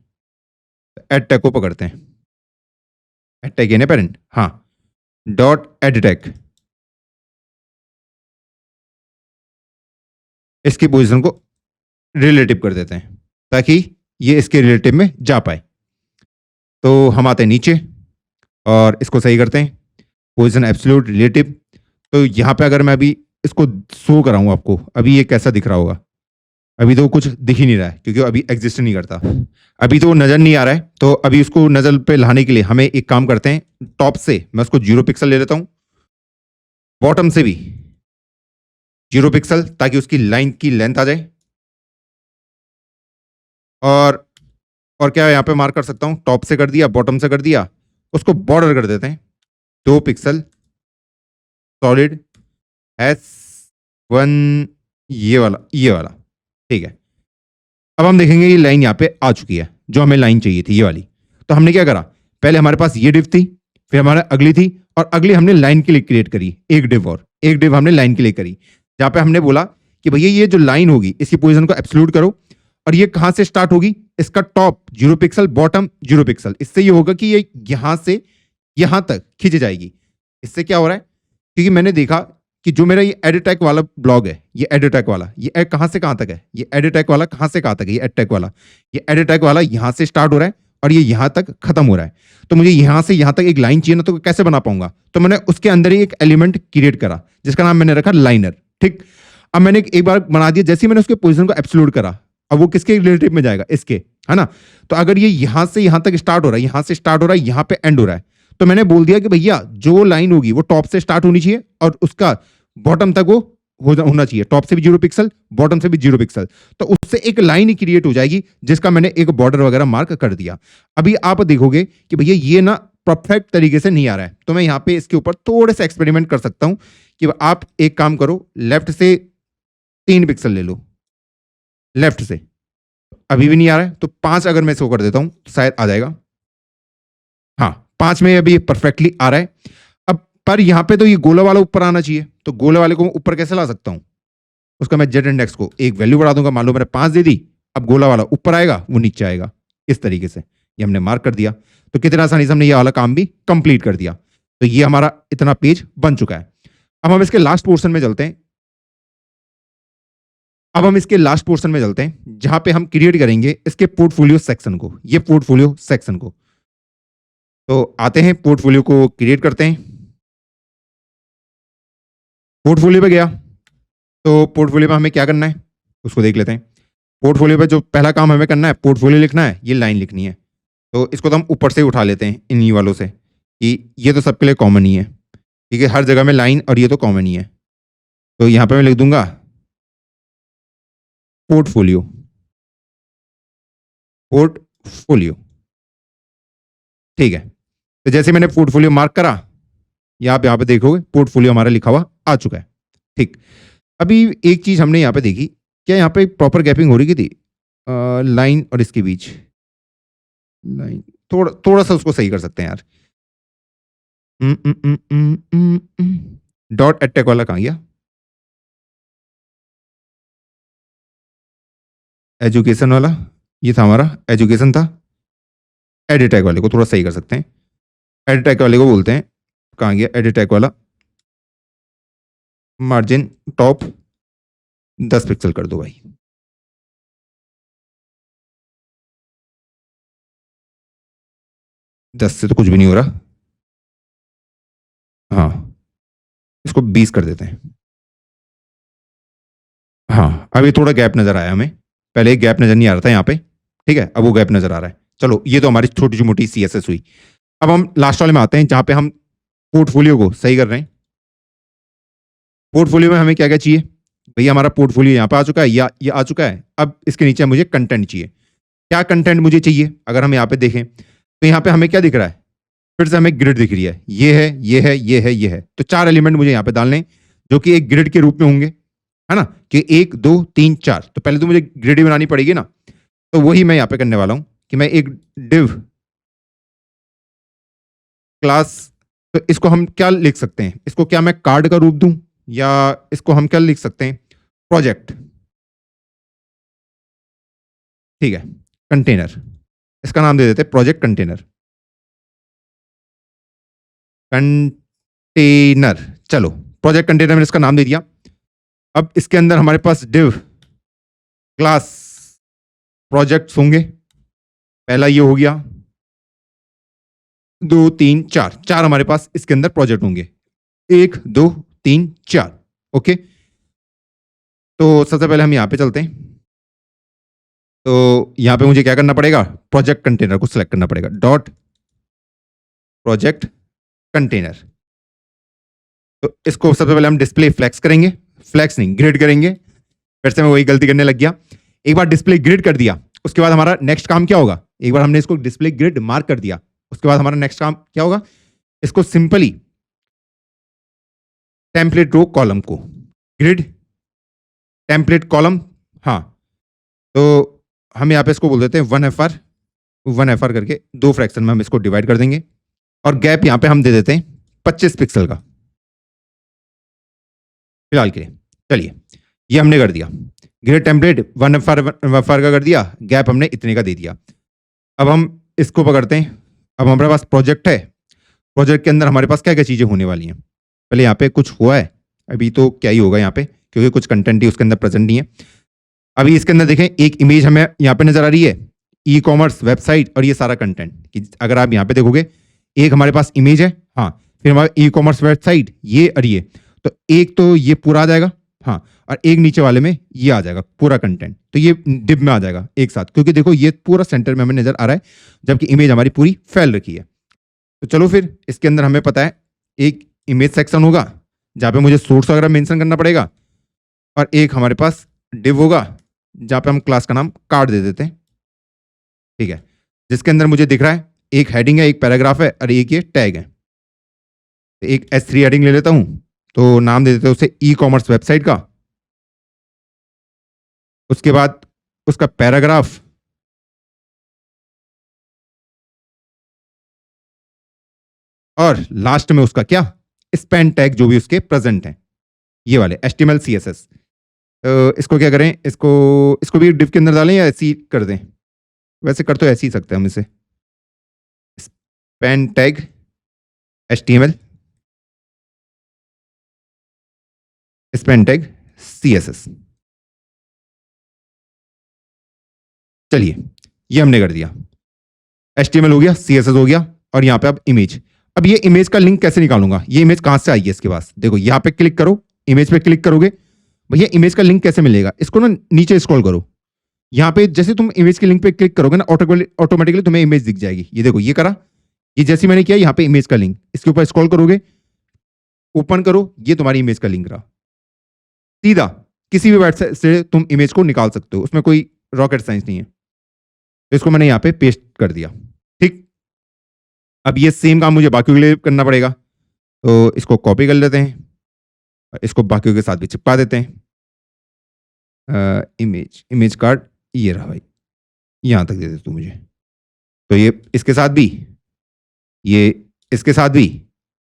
एडटेक को पकड़ते हैं, एडटेक है ना पेरेंट, हाँ, डॉट एडिटेक। इसकी पोजीशन को रिलेटिव कर देते हैं ताकि ये इसके रिलेटिव में जा पाए। तो हम आते हैं नीचे और इसको सही करते हैं, पोजीशन एब्सोल्यूट रिलेटिव। तो यहाँ पे अगर मैं अभी इसको शो कराऊँ आपको, अभी ये कैसा दिख रहा होगा? अभी तो कुछ दिख ही नहीं रहा है क्योंकि अभी एग्जिस्ट नहीं करता, अभी तो नज़र नहीं आ रहा है। तो अभी उसको नज़र पे लाने के लिए हमें एक काम करते हैं, टॉप से मैं उसको 0 पिक्सल ले लेता हूँ, बॉटम से भी 0 पिक्सल, ताकि उसकी लाइन की लेंथ आ जाए। और क्या यहाँ पे मार्क कर सकता हूँ, टॉप से कर दिया, बॉटम से कर दिया, उसको बॉर्डर कर देते हैं 2 पिक्सल सॉलिड S1, ये वाला, ठीक है। अब हम देखेंगे ये लाइन यहाँ पे आ चुकी है, जो हमें लाइन चाहिए थी ये वाली। तो हमने क्या करा, पहले हमारे पास ये डिव थी, फिर हमारा अगली थी, और अगली हमने लाइन के लिए क्रिएट करी, एक डिव हमने लाइन के लिए करी, जहाँ पे हमने बोला कि भैया ये जो लाइन होगी इसकी पोजीशन को एब्सोल्यूट करो, और ये कहां से स्टार्ट होगी, इसका टॉप 0 पिक्सल, बॉटम 0 पिक्सल। इससे ये होगा कि ये यहां से यहां तक खींच जाएगी। इससे क्या हो रहा है, क्योंकि मैंने देखा कि जो मेरा ये एडिटेक वाला ब्लॉग है, ये एडिटेक वाला, ये कहां से कहां तक है, ये एडिटेक वाला कहां से कहां तक है, ये एडिटेक वाला यहां से स्टार्ट हो रहा है और ये यहां तक खत्म हो रहा है। तो मुझे यहां से यहां तक एक लाइन चाहिए ना, तो कैसे बना पाऊंगा? तो मैंने उसके अंदर ही एक एलिमेंट क्रिएट करा जिसका नाम मैंने रखा लाइनर, ठीक। अब मैंने एक बार बना दिया, जैसे ही मैंने उसके पोजीशन को एब्सोल्यूट करा, अब वो किसके रिलेटिव में जाएगा, इसके, है ना। तो अगर ये यहां से यहां तक स्टार्ट हो रहा है, यहां से स्टार्ट हो रहा है, यहां पे एंड हो रहा है, तो मैंने बोल दिया कि भैया जो लाइन होगी वो टॉप से स्टार्ट होनी चाहिए और उसका बॉटम तक वो होना चाहिए, टॉप से भी 0 पिक्सल, बॉटम से भी 0 पिक्सल। तो उससे एक लाइन ही क्रिएट हो जाएगी जिसका मैंने एक बॉर्डर वगैरह मार्क कर दिया। अभी आप देखोगे कि भैया ये ना परफेक्ट तरीके से नहीं आ रहा है, तो मैं यहाँ पे इसके ऊपर थोड़े से एक्सपेरिमेंट कर सकता हूँ कि आप एक काम करो, लेफ्ट से 3 पिक्सल ले लो, लेफ्ट से, अभी भी नहीं आ रहा है, तो 5 अगर मैं इसको कर देता हूं तो शायद आ जाएगा। हाँ, 5 में अभी परफेक्टली आ रहा है। अब पर यहां पे तो ये गोला वाला ऊपर आना चाहिए, तो गोले वाले को ऊपर कैसे ला सकता हूं? उसका मैं जेड इंडेक्स को एक वैल्यू बढ़ा दूंगा, मान लो मैंने 5 दे दी, अब गोला वाला ऊपर आएगा, वो नीचे आएगा, इस तरीके से। ये हमने मार्क कर दिया, तो कितना आसानी से हमने ये वाला काम भी कंप्लीट कर दिया। तो ये हमारा इतना पेज बन चुका है। अब हम इसके लास्ट पोर्शन में चलते हैं, जहां पे हम क्रिएट करेंगे इसके पोर्टफोलियो सेक्शन को, ये पोर्टफोलियो सेक्शन को। तो आते हैं, पोर्टफोलियो को क्रिएट करते हैं। पोर्टफोलियो पे गया, तो पोर्टफोलियो में हमें क्या करना है उसको देख लेते हैं। पोर्टफोलियो पे जो पहला काम हमें करना है, पोर्टफोलियो लिखना है, ये लाइन लिखनी है। तो इसको तो हम ऊपर से उठा लेते हैं इन्हीं वालों से, कि ये तो सबके लिए कॉमन ही है, ठीक है, हर जगह में लाइन, और ये तो कॉमन ही है। तो यहाँ पे मैं लिख दूंगा पोर्टफोलियो, ठीक है। तो जैसे मैंने पोर्टफोलियो मार्क करा, यहाँ पे देखोगे पोर्टफोलियो हमारा लिखा हुआ आ चुका है, ठीक। अभी एक चीज हमने यहाँ पे देखी, क्या यहाँ पे प्रॉपर गैपिंग हो रही थी लाइन और इसके बीच, लाइन थोड़ा सा उसको सही कर सकते हैं यार। डॉट एडटेक वाला कहाँ गया? एजुकेशन वाला, ये था हमारा एजुकेशन था। एडिटेक वाले को थोड़ा सही कर सकते हैं, एडिटेक वाले को बोलते हैं, कहाँ गया एडिटेक वाला, मार्जिन टॉप 10 पिक्सल कर दो भाई। दस से तो कुछ भी नहीं हो रहा, हाँ, इसको 20 कर देते हैं। हाँ, अभी थोड़ा गैप नजर आया हमें, पहले एक गैप नजर नहीं आ रहा था यहाँ पे, ठीक है, अब वो गैप नजर आ रहा है। चलो, ये तो हमारी छोटी सी मोटी CSS हुई। अब हम लास्ट वाले में आते हैं, जहां पे हम पोर्टफोलियो को सही कर रहे हैं। पोर्टफोलियो में हमें क्या क्या चाहिए भैया? हमारा पोर्टफोलियो यहाँ पे आ चुका है, या ये आ चुका है। अब इसके नीचे मुझे कंटेंट चाहिए। क्या कंटेंट मुझे चाहिए? अगर हम यहाँ पे देखें तो यहाँ पे हमें क्या दिख रहा है, फिर से हमें ग्रिड दिख रही है, ये है, ये है, ये है, ये है। तो 4 एलिमेंट मुझे यहाँ पे डालने, जो कि एक ग्रिड के रूप में होंगे, है ना, कि 1 2 3 4। तो पहले तो मुझे ग्रिड ही बनानी पड़ेगी ना, तो वही मैं यहाँ पे करने वाला हूँ कि मैं एक div क्लास, तो इसको हम क्या लिख सकते हैं, इसको क्या मैं कार्ड का रूप दूं, या इसको हम क्या लिख सकते हैं, प्रोजेक्ट, ठीक है, कंटेनर, इसका नाम दे देते हैं प्रोजेक्ट कंटेनर, कंटेनर, चलो प्रोजेक्ट कंटेनर में इसका नाम दे दिया। अब इसके अंदर हमारे पास div क्लास प्रोजेक्ट्स होंगे, पहला ये हो गया, 2 3 4, 4 हमारे पास इसके अंदर प्रोजेक्ट होंगे, 1 2 3 4, ओके। तो सबसे पहले हम यहाँ पे चलते हैं, तो यहाँ पे मुझे क्या करना पड़ेगा, प्रोजेक्ट कंटेनर को सिलेक्ट करना पड़ेगा, डॉट प्रोजेक्ट कंटेनर। तो इसको सबसे पहले हम डिस्प्ले फ्लेक्स करेंगे, फ्लेक्स नहीं ग्रिड करेंगे, फिर से मैं वही गलती करने लग गया। एक बार डिस्प्ले ग्रिड कर दिया, उसके बाद हमारा नेक्स्ट काम क्या होगा, एक बार हमने इसको डिस्प्ले ग्रिड मार्क कर दिया, उसके बाद हमारा नेक्स्ट काम क्या होगा, इसको सिंपली टेम्पलेट रो कॉलम को ग्रिड टेम्पलेट कॉलम, हाँ, तो हम यहाँ पे इसको बोल देते हैं 1FR करके 2 फ्रैक्शन में हम इसको डिवाइड कर देंगे, और गैप यहाँ पे हम दे देते हैं 25 पिक्सल का फिलहाल के लिए। चलिए ये हमने कर दिया, ग्रिड टेम्पलेट 1FR का कर दिया, गैप हमने इतने का दे दिया। अब हम इसको पकड़ते हैं, अब हमारे पास प्रोजेक्ट है, प्रोजेक्ट के अंदर हमारे पास क्या क्या चीज़ें होने वाली हैं, पहले यहाँ पे कुछ हुआ है, अभी तो क्या ही होगा यहाँ पे, क्योंकि कुछ कंटेंट ही उसके अंदर प्रेजेंट नहीं है। अभी इसके अंदर देखें, एक इमेज हमें यहाँ पे नजर आ रही है, ई कॉमर्स वेबसाइट और ये सारा कंटेंट, कि अगर आप यहाँ पे देखोगे एक हमारे पास इमेज है, हाँ, फिर हमारा ई कॉमर्स वेबसाइट ये और ये, तो एक तो ये पूरा आ जाएगा, हाँ, और एक नीचे वाले में ये आ जाएगा पूरा कंटेंट, तो ये डिब में आ जाएगा एक साथ, क्योंकि देखो ये पूरा सेंटर में हमें नजर आ रहा है, जबकि इमेज हमारी पूरी फैल रखी है। तो चलो फिर इसके अंदर हमें पता है एक इमेज सेक्शन होगा जहाँ पे मुझे सोर्स वगैरह मेंशन करना पड़ेगा, और एक हमारे पास डिव होगा जहाँ पे हम क्लास का नाम कार्ड दे देते हैं, ठीक है, जिसके अंदर मुझे दिख रहा है एक हेडिंग है, एक पैराग्राफ है और एक ये टैग है। तो एक S3 हेडिंग ले लेता हूँ, तो नाम दे देते हैं उसे ई कॉमर्स वेबसाइट का, उसके बाद उसका पैराग्राफ, और लास्ट में उसका क्या, स्पैन टैग जो भी उसके प्रेजेंट हैं, ये वाले HTML CSS। इसको क्या करें, इसको भी डिव के अंदर डालें या ऐसे ही कर दें, वैसे कर तो ऐसे ही सकते हैं हम इसे, span tag HTML span tag CSS। चलिए ये हमने कर दिया, HTML हो गया, CSS हो गया, और यहाँ पे अब इमेज। अब ये इमेज का लिंक कैसे निकालूंगा, ये इमेज कहाँ से आई है इसके पास, देखो यहाँ पे क्लिक करो, इमेज पे क्लिक करोगे, भैया इमेज का लिंक कैसे मिलेगा, इसको ना नीचे स्क्रॉल करो, यहाँ पे जैसे तुम इमेज के लिंक पे क्लिक करोगे ना, ऑटोमेटिकली तुम्हें इमेज दिख जाएगी, ये देखो ये करा, ये जैसे मैंने किया यहाँ पे इमेज का लिंक, इसके ऊपर स्क्रॉल करोगे, ओपन करो, ये तुम्हारी इमेज का लिंक रहा, सीधा किसी भी वेबसाइट से तुम इमेज को निकाल सकते हो, उसमें कोई रॉकेट साइंस नहीं है। तो इसको मैंने यहाँ पे पेस्ट कर दिया, ठीक। अब ये सेम काम मुझे बाकियों के लिए करना पड़ेगा, तो इसको कॉपी कर लेते हैं और इसको बाकियों के साथ भी चिपका देते हैं। इमेज कार्ड ये रहा भाई, यहाँ तक दे दे तू मुझे, तो ये इसके साथ भी, ये इसके साथ भी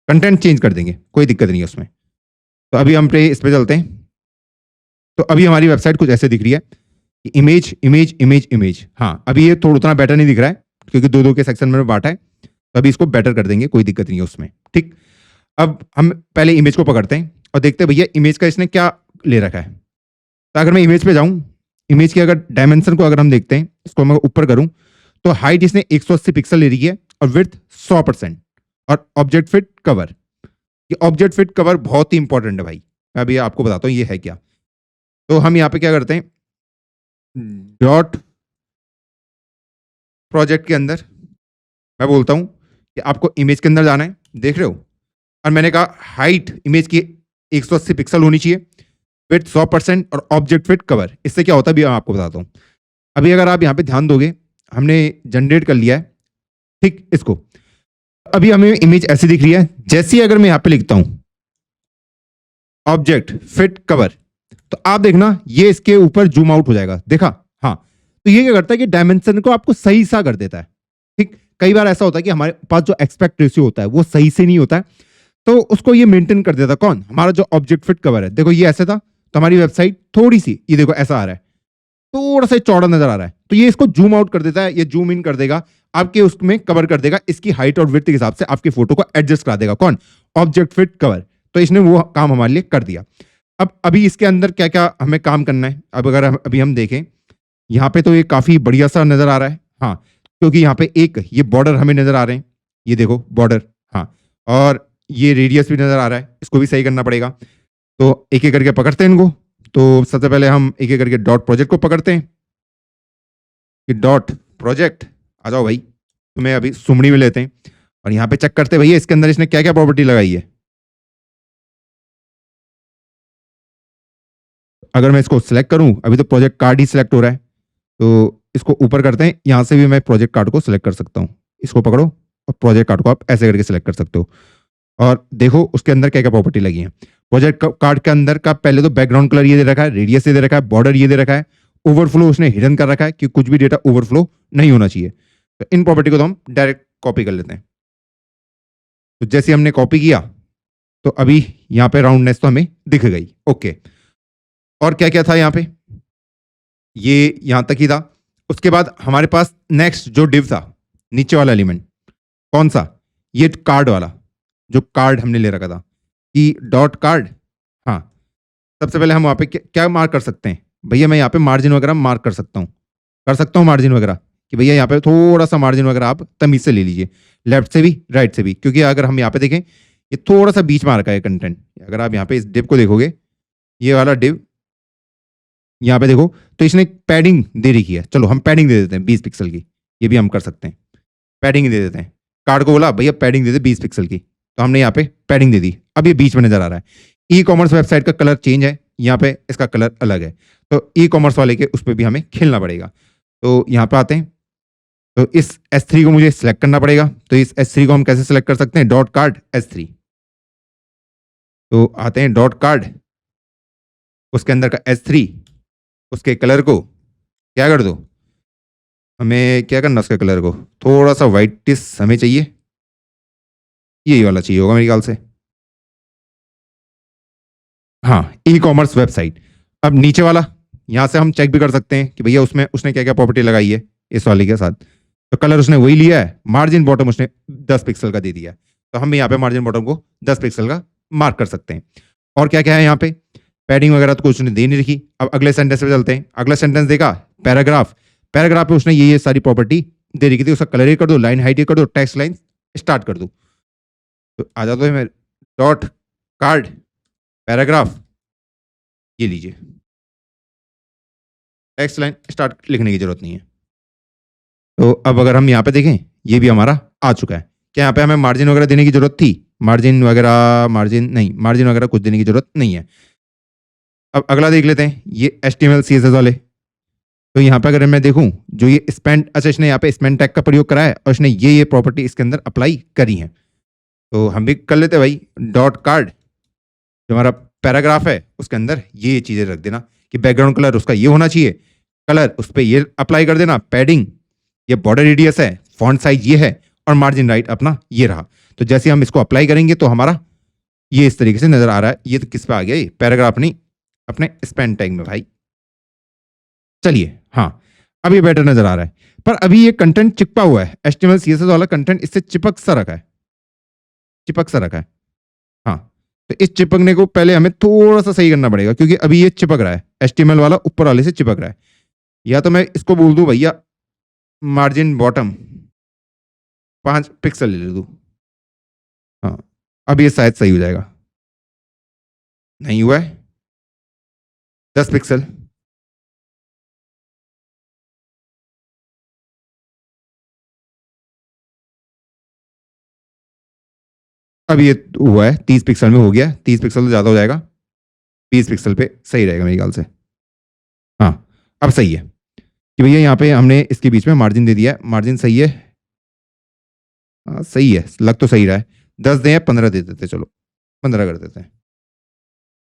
कंटेंट चेंज कर देंगे, कोई दिक्कत नहीं है उसमें। तो अभी हम इस पे चलते हैं, तो अभी हमारी वेबसाइट कुछ ऐसे दिख रही है, इमेज इमेज इमेज इमेज, हाँ, अभी ये थोड़ा उतना बेटर नहीं दिख रहा है क्योंकि 2-2 के सेक्शन में बांटा है, तो अभी इसको बेटर कर देंगे, कोई दिक्कत नहीं है उसमें, ठीक। अब हम पहले इमेज को पकड़ते हैं और देखते हैं भैया इमेज का इसने क्या ले रखा है। तो अगर मैं इमेज पे जाऊं, इमेज के अगर डायमेंशन को अगर हम देखते हैं, इसको मैं ऊपर करूं, तो हाइट इसने 180 पिक्सल ले रही है और विड्थ 100%, और ऑब्जेक्ट फिट कवर, ये ऑब्जेक्ट फिट कवर बहुत ही इंपॉर्टेंट है भाई, मैं अभी आपको बताता हूँ ये है क्या। तो हम यहाँ पे क्या करते हैं, डॉट प्रोजेक्ट के अंदर मैं बोलता हूँ कि आपको इमेज के अंदर जाना है, देख रहे हो, और मैंने कहा हाइट इमेज की 180 पिक्सल होनी चाहिए, विड्थ 100% और ऑब्जेक्ट फिट कवर। इससे क्या होता है भी मैं आपको बताता हूँ। अभी अगर आप यहाँ पे ध्यान दोगे, हमने जनरेट कर लिया है, ठीक, इसको अभी हमें इमेज ऐसी दिख रही है, जैसी अगर मैं यहाँ पे लिखता हूँ ऑब्जेक्ट फिट कवर, तो आप देखना ये इसके ऊपर जूम आउट हो जाएगा, देखा, हाँ। तो ये क्या करता है कि डायमेंशन को आपको सही सा कर देता है। ठीक, कई बार ऐसा होता है कि हमारे पास जो एस्पेक्ट रेशियो होता है वो सही से नहीं होता है, तो उसको ये मेंटेन कर देता है कौन, हमारा जो ऑब्जेक्ट फिट कवर है। देखो ये ऐसे था, तो हमारी वेबसाइट थोड़ी सी, ये देखो ऐसा आ रहा है, थोड़ा सा चौड़ा नजर आ रहा है, तो ये इसको जूम आउट कर देता है, ये जूम इन कर देगा, आपके उसमें कवर कर देगा, इसकी हाइट और विड्थ के हिसाब से आपकी फोटो को एडजस्ट करा देगा कौन, ऑब्जेक्ट फिट कवर। तो इसने वो काम हमारे लिए कर दिया। अब अभी इसके अंदर क्या क्या हमें काम करना है, अब अगर अभी हम देखें, यहाँ पे तो ये काफी बढ़िया सा नजर आ रहा है। हाँ, क्योंकि यहाँ पे एक ये बॉर्डर हमें नजर आ रहे हैं, ये देखो बॉर्डर, हाँ, और ये रेडियस भी नजर आ रहा है, इसको भी सही करना पड़ेगा। तो एक एक करके पकड़ते हैं इनको। तो सबसे पहले हम एक एक करके डॉट प्रोजेक्ट को पकड़ते हैं कि डॉट प्रोजेक्ट, आ जाओ भाई, तुम्हें अभी सुमड़ी में लेते हैं और यहाँ पे चेक करते हैं भैया इसके अंदर इसने क्या क्या प्रॉपर्टी लगाई है। अगर मैं इसको सिलेक्ट करूं, अभी तो प्रोजेक्ट कार्ड ही सिलेक्ट हो रहा है, तो इसको ऊपर करते हैं, यहाँ से भी मैं प्रोजेक्ट कार्ड को सिलेक्ट कर सकता हूँ। इसको पकड़ो और प्रोजेक्ट कार्ड को आप ऐसे करके सिलेक्ट कर सकते हो और देखो उसके अंदर क्या क्या प्रॉपर्टी लगी है। प्रोजेक्ट कार्ड के अंदर का पहले तो बैकग्राउंड कलर ये दे रखा है, रेडियस ये दे रखा है, बॉर्डर ये दे रखा है, ओवरफ्लो उसने हिडन कर रखा है कि कुछ भी डेटा ओवरफ्लो नहीं होना चाहिए। तो इन प्रॉपर्टी को तो हम डायरेक्ट कॉपी कर लेते हैं। तो जैसे हमने कॉपी किया तो अभी यहाँ पे राउंडनेस तो हमें दिख गई। ओके, और क्या क्या था यहाँ पे, ये यहाँ तक ही था। उसके बाद हमारे पास नेक्स्ट जो डिव था, नीचे वाला एलिमेंट कौन सा, ये कार्ड वाला, जो कार्ड हमने ले रखा था कि डॉट कार्ड। हाँ, सबसे पहले हम वहाँ पे क्या मार्क कर सकते हैं, भैया मैं यहाँ पे मार्जिन वगैरह मार्क कर सकता हूँ मार्जिन वगैरह, कि भैया यहाँ पे थोड़ा सा मार्जिन वगैरह आप तमीज से ले लीजिए, लेफ्ट से भी राइट से भी, क्योंकि अगर हम यहाँ पे देखें ये थोड़ा सा बीच में आ रखा है कंटेंट। अगर आप यहाँ पे इस डिव को देखोगे, ये वाला डिव यहाँ पे देखो, तो इसने पैडिंग दे रखी है, चलो हम पैडिंग दे देते हैं 20 पिक्सल की, ये भी हम कर सकते हैं, पैडिंग दे देते हैं। कार्ड को बोला भैया पैडिंग दे दे 20 पिक्सल की, तो हमने यहाँ पे पैडिंग दे दी। अब ये बीच में नजर आ रहा है। ई कॉमर्स वेबसाइट का कलर चेंज है, यहाँ पे इसका कलर अलग है, तो ई कॉमर्स वाले के उस पर भी हमें खेलना पड़ेगा। तो यहाँ पे आते हैं, तो इस S3 को मुझे सिलेक्ट करना पड़ेगा। तो इस S3 को हम कैसे सिलेक्ट कर सकते हैं, डॉट कार्ड S3। तो आते हैं डॉट कार्ड, उसके अंदर का S3, उसके कलर को क्या कर दो, हमें क्या करना, उसके कलर को थोड़ा सा व्हाइटिश हमें चाहिए, यही वाला चाहिए होगा मेरे ख्याल से। हाँ, ई कॉमर्स वेबसाइट। अब नीचे वाला, यहाँ से हम चेक भी कर सकते हैं कि भैया उसमें उसने क्या क्या प्रॉपर्टी लगाई है इस वाले के साथ। तो कलर उसने वही लिया है, मार्जिन बॉटम उसने 10 पिक्सल का दे दिया है, तो हम यहाँ पे मार्जिन बॉटम को 10 पिक्सल का मार्क कर सकते हैं। और क्या क्या है यहाँ पे, पैडिंग वगैरह तो कुछ उसने दे नहीं रखी। अब अगले सेंटेंस पे चलते हैं। अगला सेंटेंस देखा, पैराग्राफ, पैराग्राफ पे उसने ये सारी प्रॉपर्टी दे रखी थी, उसका कलर ये कर दो, लाइन हाइट ये कर दो, टेक्स्ट लाइन स्टार्ट कर दो। तो आ जाता है डॉट कार्ड पैराग्राफ, ये लीजिए, टेक्स्ट लाइन स्टार्ट लिखने की जरूरत नहीं है। तो अब अगर हम यहाँ पे देखें, ये भी हमारा आ चुका है। क्या यहाँ पे हमें मार्जिन वगैरह देने की जरूरत थी, मार्जिन वगैरह कुछ देने की जरूरत नहीं है। अब अगला देख लेते हैं, ये HTML CSS वाले। तो यहाँ पे अगर मैं देखूं, जो ये स्पेंड, अच्छा इसने यहाँ पे स्पेंड टैग का प्रयोग करा है और इसने ये प्रॉपर्टी इसके अंदर अप्लाई करी है। तो हम भी कर लेते हैं भाई, डॉट कार्ड जो हमारा पैराग्राफ है उसके अंदर ये चीजें रख देना कि बैकग्राउंड कलर उसका ये होना चाहिए, कलर उस पर ये अप्लाई कर देना, पैडिंग ये बॉर्डर रेडियस है, फॉन्ट साइज ये है और मार्जिन राइट अपना ये रहा। तो जैसे हम इसको अप्लाई करेंगे तो हमारा ये इस तरीके से नजर आ रहा है। ये तो किस पे आ गया, ये पैराग्राफ नहीं, अपने स्पेंड टैग में भाई। चलिए, हाँ, अब ये बेटर नजर आ रहा है, पर अभी ये कंटेंट चिपका हुआ है, HTML CSS वाला कंटेंट इससे चिपक सा रखा है, हाँ। तो इस चिपकने को पहले हमें थोड़ा सा सही करना पड़ेगा, क्योंकि अभी ये चिपक रहा है, HTML वाला ऊपर वाले से चिपक रहा है। या तो मैं इसको बोल दूं भैया मार्जिन बॉटम 5 पिक्सल ले दूं, हाँ, अब ये शायद सही हो जाएगा। नहीं हुआ है, 10 पिक्सल। अब ये हुआ है 30 पिक्सल में हो गया, 30 पिक्सल तो ज़्यादा हो जाएगा, 20 पिक्सल पे सही रहेगा मेरे ख्याल से। हाँ, अब सही है कि भैया यहाँ पे हमने इसके बीच में मार्जिन दे दिया है, मार्जिन सही है, हाँ सही है, लग तो सही रहा है। 10 दें या 15 दे देते, चलो 15 कर देते हैं।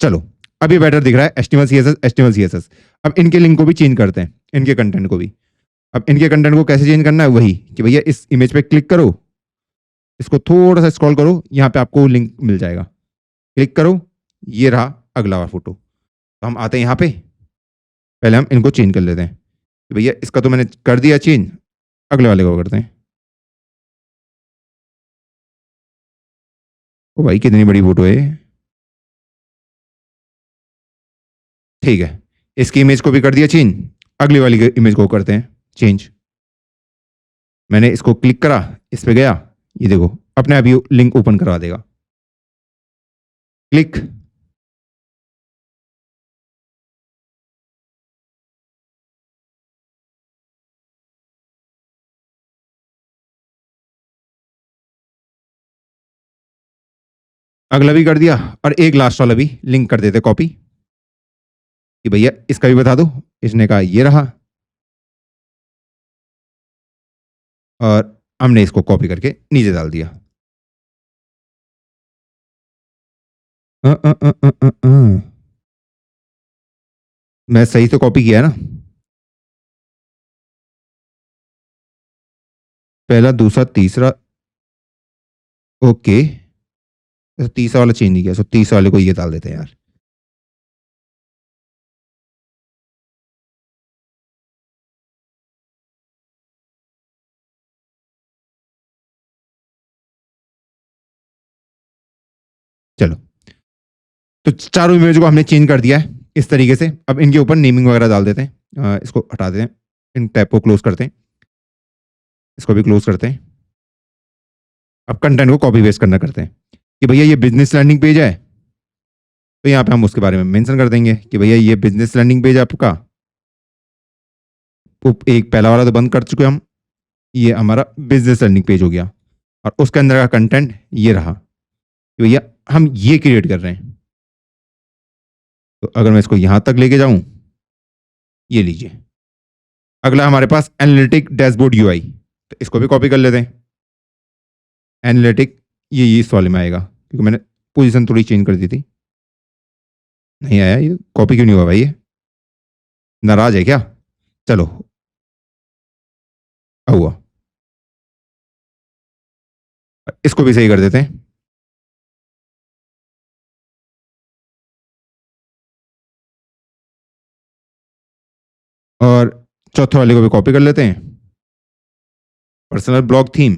चलो, अब ये बेटर दिख रहा है, HTML CSS। अब इनके लिंक को भी चेंज करते हैं, इनके कंटेंट को भी। अब इनके कंटेंट को कैसे चेंज करना है, वही कि भैया इस इमेज पे क्लिक करो, इसको थोड़ा सा स्क्रॉल करो, यहाँ पे आपको लिंक मिल जाएगा, क्लिक करो, ये रहा अगला वाला फोटो। तो हम आते हैं यहाँ पे, पहले हम इनको चेंज कर लेते हैं कि भैया इसका तो मैंने कर दिया चेंज, अगले वाले को करते हैं। ओ भाई कितनी बड़ी फोटो है, ठीक है। इसकी इमेज को भी कर दिया चेंज, अगली वाली इमेज को करते हैं चेंज। मैंने इसको क्लिक करा, इस पे गया, ये देखो अपने आप ये लिंक ओपन करवा देगा, क्लिक। अगला भी कर दिया, और एक लास्ट वाला भी लिंक कर देते कॉपी, कि भैया इसका भी बता दो। इसने कहा ये रहा, और हमने इसको कॉपी करके नीचे डाल दिया। मैं सही से कॉपी किया है ना, पहला दूसरा तीसरा, ओके। तो तीसरा वाला चेंज नहीं किया, तो तीसरा वाले को ये डाल देते हैं यार। चलो, तो चारों इमेज को हमने चेंज कर दिया है इस तरीके से। अब इनके ऊपर नेमिंग वगैरह डाल देते हैं, इसको हटा देते हैं, इन टैब को क्लोज करते हैं, इसको भी क्लोज करते हैं। अब कंटेंट को कॉपी पेस्ट करना करते हैं कि भैया ये बिजनेस लैंडिंग पेज है, तो यहाँ पे हम उसके बारे में मेंशन कर देंगे कि भैया ये बिजनेस लैंडिंग पेज आपका, एक पहला वाला तो बंद कर चुके हम, ये हमारा बिजनेस लैंडिंग पेज हो गया, और उसके अंदर का कंटेंट ये रहा कि भैया हम ये क्रिएट कर रहे हैं। तो अगर मैं इसको यहां तक लेके जाऊं, ये लीजिए, अगला हमारे पास एनालिटिक डैशबोर्ड यूआई, तो इसको भी कॉपी कर लेते हैं। एनालिटिक ये इस वाले में आएगा, क्योंकि मैंने पोजीशन थोड़ी चेंज कर दी थी। नहीं आया, ये कॉपी क्यों नहीं हुआ भाई, ये नाराज है क्या? चलो, हुआ, इसको भी सही कर देते हैं। और चौथे वाले को भी कॉपी कर लेते हैं, पर्सनल ब्लॉग थीम,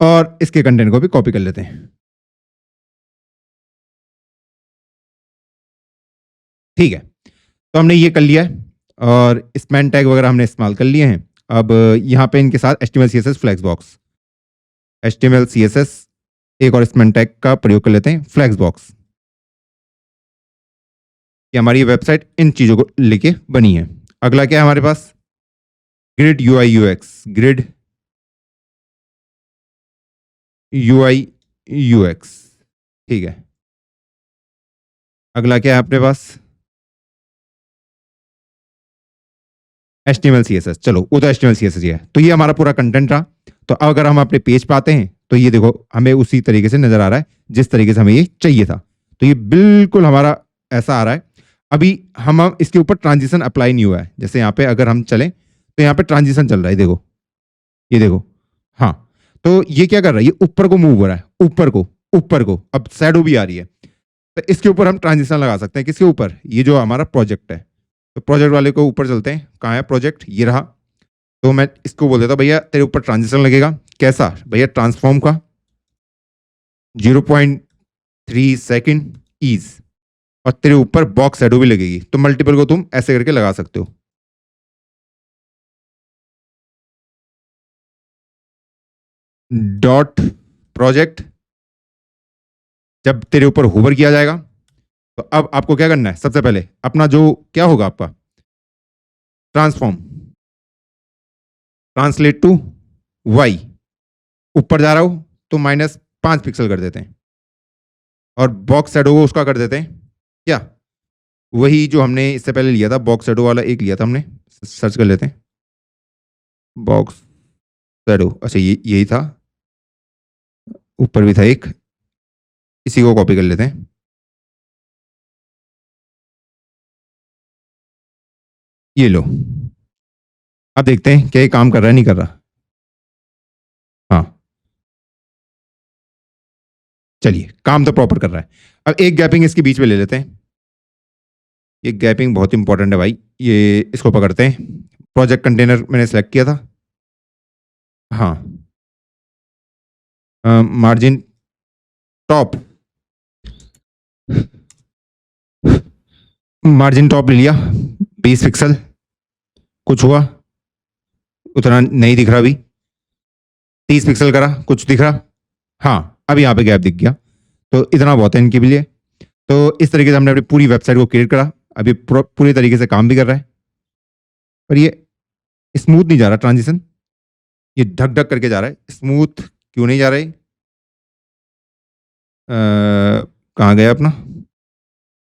और इसके कंटेंट को भी कॉपी कर लेते हैं। ठीक है, तो हमने ये कर लिया है, और स्पैन टैग वगैरह हमने इस्तेमाल कर लिए हैं। अब यहाँ पे इनके साथ HTML CSS flex box, HTML CSS एक और स्पैन टैग का प्रयोग कर लेते हैं, फ्लैक्स बॉक्स, कि हमारी वेबसाइट इन चीज़ों को लेके बनी है। अगला क्या है हमारे पास, ग्रिड ग्रिड UI UX, ठीक है। अगला क्या है अपने पास, HTML CSS, चलो वो तो HTML CSS ही है। तो ये हमारा पूरा कंटेंट रहा। तो अब अगर हम अपने पेज पे आते हैं, तो ये देखो हमें उसी तरीके से नजर आ रहा है जिस तरीके से हमें ये चाहिए था। तो ये बिल्कुल हमारा ऐसा आ रहा है। अभी हम इसके ऊपर ट्रांजिशन अप्लाई नहीं हुआ है। जैसे यहाँ पे अगर हम चलें, तो यहाँ पे ट्रांजिशन चल रहा है, देखो, ये देखो, हाँ। तो ये क्या कर रहा है, ये ऊपर को मूव हो रहा है, ऊपर को अब शैडो भी आ रही है। तो इसके ऊपर हम ट्रांजिशन लगा सकते हैं, किसके ऊपर, ये जो हमारा प्रोजेक्ट है। तो प्रोजेक्ट वाले को ऊपर चलते हैं, कहाँ है प्रोजेक्ट, ये रहा। तो मैं इसको बोल देता भैया तेरे ऊपर ट्रांजिशन लगेगा, कैसा भैया, ट्रांसफॉर्म का 0.3 सेकेंड ईज, और तेरे ऊपर बॉक्स शैडो भी लगेगी। तो मल्टीपल को तुम ऐसे करके लगा सकते हो। डॉट प्रोजेक्ट, जब तेरे ऊपर होवर किया जाएगा, तो अब आपको क्या करना है, सबसे पहले अपना जो क्या होगा आपका ट्रांसफॉर्म, ट्रांसलेट टू वाई, ऊपर जा रहा हो तो -5 पिक्सल कर देते हैं, और बॉक्स शैडो को उसका कर देते हैं क्या, वही जो हमने इससे पहले लिया था, बॉक्स शैडो वाला एक लिया था हमने, सर्च कर लेते हैं, बॉक्स शैडो, अच्छा ये यही था, ऊपर भी था एक, इसी को कॉपी कर लेते हैं। ये लो, अब देखते हैं क्या ये काम कर रहा है नहीं कर रहा। हाँ, चलिए काम तो प्रॉपर कर रहा है। अब एक गैपिंग इसके बीच में ले लेते हैं। ये गैपिंग बहुत इंपॉर्टेंट है भाई, ये इसको पकड़ते हैं। प्रोजेक्ट कंटेनर मैंने सेलेक्ट किया था। हाँ, मार्जिन टॉप, मार्जिन टॉप ले लिया 20 पिक्सल। कुछ हुआ? उतना नहीं दिख रहा अभी। 30 पिक्सल करा, कुछ दिख रहा? हाँ, अब यहाँ पे गैप दिख गया। तो इतना बहुत है इनके लिए। तो इस तरीके से हमने अपनी पूरी वेबसाइट को क्रिएट करा। अभी पूरी तरीके से काम भी कर रहा है, पर ये स्मूथ नहीं जा रहा ट्रांजिशन, ये ढक ढक करके जा रहा है। स्मूथ क्यों नहीं जा रहा है? कहाँ गया अपना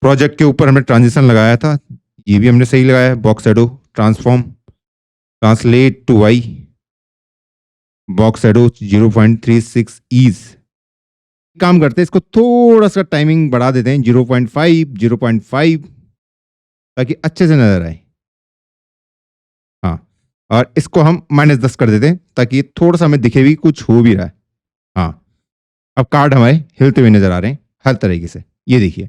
प्रोजेक्ट के ऊपर हमने ट्रांजिशन लगाया था, ये भी हमने सही लगाया है। बॉक्स एडो transform translate to Y, box एडो 0.36 ईज। काम करते हैं, इसको थोड़ा सा टाइमिंग बढ़ा देते हैं 0.5 ताकि अच्छे से नजर आए। हाँ, और इसको हम -10 कर देते हैं ताकि थोड़ा सा हमें दिखे भी कुछ हो भी रहा है। हाँ, अब कार्ड हमारे हिलते हुए नजर आ रहे हैं हर तरीके से, ये देखिए।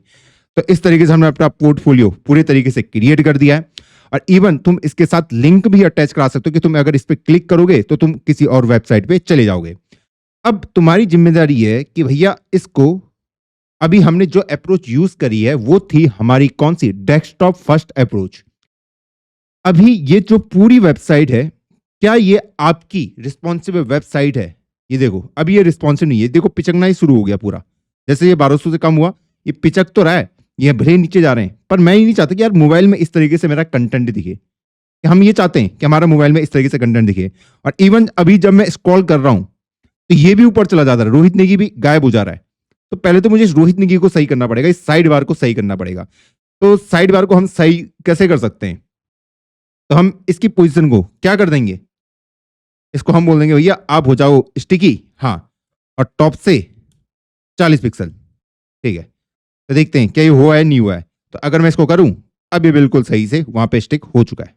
तो इस तरीके से हमने अपना पोर्टफोलियो पूरे तरीके से क्रिएट कर दिया है। और इवन तुम इसके साथ लिंक भी अटैच करा सकते हो कि तुम अगर इस पर क्लिक करोगे तो तुम किसी और वेबसाइट पे चले जाओगे। अब तुम्हारी जिम्मेदारी है कि भैया इसको, अभी हमने जो अप्रोच यूज करी है वो थी हमारी कौन सी, डेस्कटॉप फर्स्ट अप्रोच। अभी ये जो पूरी वेबसाइट है, क्या ये आपकी रिस्पॉन्सिव वेबसाइट है? ये देखो अभी ये रिस्पॉन्सिव नहीं है, देखो पिचकना ही शुरू हो गया पूरा। जैसे ये 1200 से कम हुआ, ये पिचक तो रहा है, ये भले नीचे जा रहे हैं, पर मैं ये नहीं चाहता कि यार मोबाइल में इस तरीके से मेरा कंटेंट दिखे। कि हम ये चाहते हैं कि हमारा मोबाइल में इस तरीके से कंटेंट दिखे। और इवन अभी जब मैं स्क्रॉल कर रहा हूं तो ये भी ऊपर चला जाता है, रोहित नेगी भी गायब हो जा रहा है। तो पहले तो मुझे रोहित नेगी को सही करना पड़ेगा, इस साइड बार को सही करना पड़ेगा। तो साइड बार को हम सही कैसे कर सकते हैं? तो हम इसकी पोजीशन को क्या कर देंगे, इसको हम बोल देंगे भैया आप हो जाओ स्टिकी। हाँ, और टॉप से 40 पिक्सल, ठीक है। तो देखते हैं क्या ये हुआ है नहीं हुआ है। तो अगर मैं इसको करूं, अब ये बिल्कुल सही से वहां पे स्टिक हो चुका है।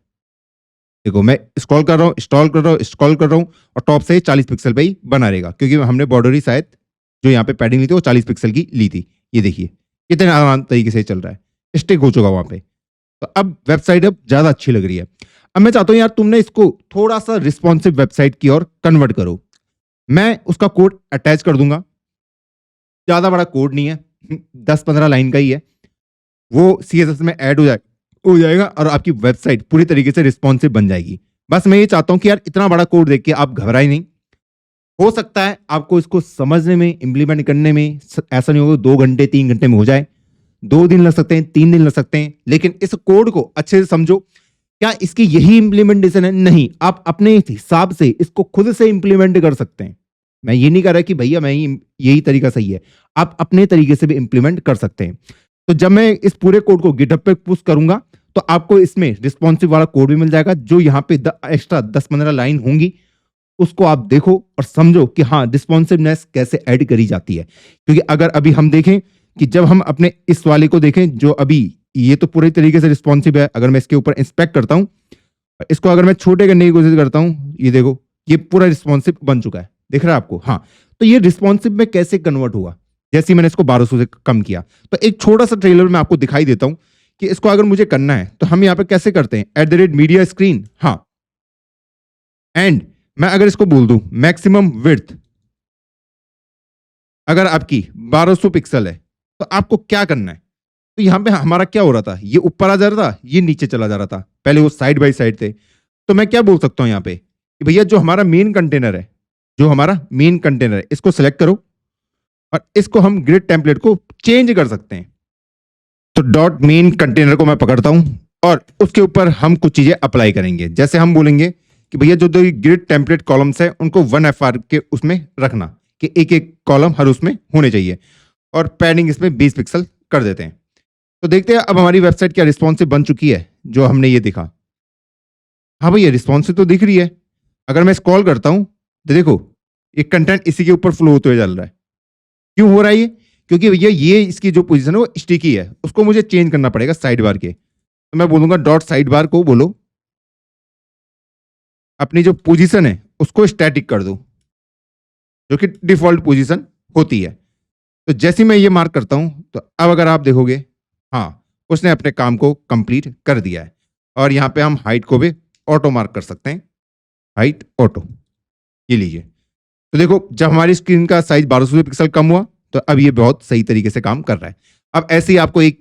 देखो मैं स्क्रॉल कर रहा हूँ, स्क्रॉल कर रहा हूँ, स्क्रॉल कर रहा हूँ, और टॉप से 40 पिक्सल पे ही बना रहेगा, क्योंकि हमने बॉर्डर ही शायद जो यहाँ पे पैडिंग ली थी वो 40 पिक्सल की ली थी। ये देखिए कितने आसान तरीके से चल रहा है, स्टिक हो चुका वहां पे। तो अब वेबसाइट अब ज्यादा अच्छी लग रही है। अब मैं चाहता हूँ यार तुमने इसको थोड़ा सा रिस्पॉन्सिव वेबसाइट की ओर कन्वर्ट करो। मैं उसका कोड अटैच कर दूंगा, ज्यादा बड़ा कोड नहीं है, 10-15 लाइन का ही है। वो CSS में ऐड हो जाएगा और आपकी वेबसाइट पूरी तरीके से रिस्पॉन्सिव बन जाएगी। बस मैं ये चाहता हूं कि यार इतना बड़ा कोड देख के आप घबराए नहीं। हो सकता है आपको इसको समझने में, इंप्लीमेंट करने में ऐसा नहीं होगा 2 घंटे 3 घंटे में हो जाए, 2 दिन लग सकते हैं, 3 दिन लग सकते हैं, लेकिन इस कोड को अच्छे से समझो। क्या इसकी यही इंप्लीमेंटेशन है? नहीं, आप अपने हिसाब से इसको खुद से इंप्लीमेंट कर सकते हैं। मैं ये नहीं कह रहा कि भैया मैं यही तरीका सही है, आप अपने तरीके से भी इंप्लीमेंट कर सकते हैं। तो जब मैं इस पूरे कोड को गिटहब पे पुश करूंगा तो आपको इसमें रिस्पॉन्सिव वाला कोड भी मिल जाएगा। जो यहाँ पे एक्स्ट्रा 10-15 लाइन होंगी उसको आप देखो और समझो कि हाँ रिस्पॉन्सिवनेस कैसे ऐड करी जाती है। क्योंकि अगर अभी हम देखें कि जब हम अपने इस वाले को देखें जो अभी ये तो पूरी तरीके से रिस्पॉन्सिव है, अगर मैं इसके ऊपर इंस्पेक्ट करता हूं, इसको अगर मैं छोटे करने की कोशिश करता हूं, ये देखो ये पूरा रिस्पॉन्सिव बन चुका है, दिख रहा है आपको? हाँ, तो ये रिस्पॉन्सिव में कैसे कन्वर्ट हुआ, जैसे ही मैंने इसको 1200 से कम किया। तो एक छोटा सा ट्रेलर में आपको दिखाई देता हूं कि इसको अगर मुझे करना है तो हम यहाँ पे कैसे करते हैं, @media screen। हाँ, एंड मैं अगर इसको बोल दूं मैक्सिमम विड्थ अगर आपकी 1200 पिक्सल है तो आपको क्या करना है। तो यहाँ पे हमारा क्या हो रहा था, ये ऊपर आ जा रहा था, ये नीचे चला जा रहा था, पहले वो साइड बाय साइड थे। तो मैं क्या बोल सकता हूँ यहाँ पे कि भैया जो हमारा मेन कंटेनर है, जो हमारा मेन कंटेनर है इसको सेलेक्ट करो और इसको हम ग्रिड टेम्पलेट को चेंज कर सकते हैं। तो डॉट मेन कंटेनर को मैं पकड़ता हूं और उसके ऊपर हम कुछ चीजें अप्लाई करेंगे। जैसे हम बोलेंगे कि भैया जो ग्रिड टेम्पलेट कॉलम्स है उनको 1 FR के उसमें रखना, कि एक एक कॉलम हर उसमें होने चाहिए, और पैडिंग इसमें 20 पिक्सल कर देते हैं। तो देखते हैं अब हमारी वेबसाइट क्या रिस्पॉन्सिव बन चुकी है। जो हमने ये देखा, हाँ भैया रिस्पॉन्सिव तो दिख रही है। अगर मैं स्क्रॉल करता हूं तो देखो ये कंटेंट इसी के ऊपर फ्लो होते हुए चल रहा है। क्यों हो रहा है ये? क्योंकि भैया ये इसकी जो पोजीशन है वो स्टिकी है, उसको मुझे चेंज करना पड़ेगा साइड बार के। तो मैं बोलूंगा डॉट साइड बार को बोलो अपनी जो पोजीशन है उसको स्टैटिक कर दो, जो कि डिफॉल्ट पोजीशन होती है। तो जैसे ही मैं ये मार्क करता हूं तो अब अगर आप देखोगे, हाँ, उसने अपने काम को कंप्लीट कर दिया है। और यहाँ पे हम हाइट को भी ऑटो मार्क कर सकते हैं, हाइट ऑटो, ये लीजिए। तो देखो जब हमारी स्क्रीन का साइज 1200 पिक्सल कम हुआ तो अब ये बहुत सही तरीके से काम कर रहा है। अब ऐसे ही आपको एक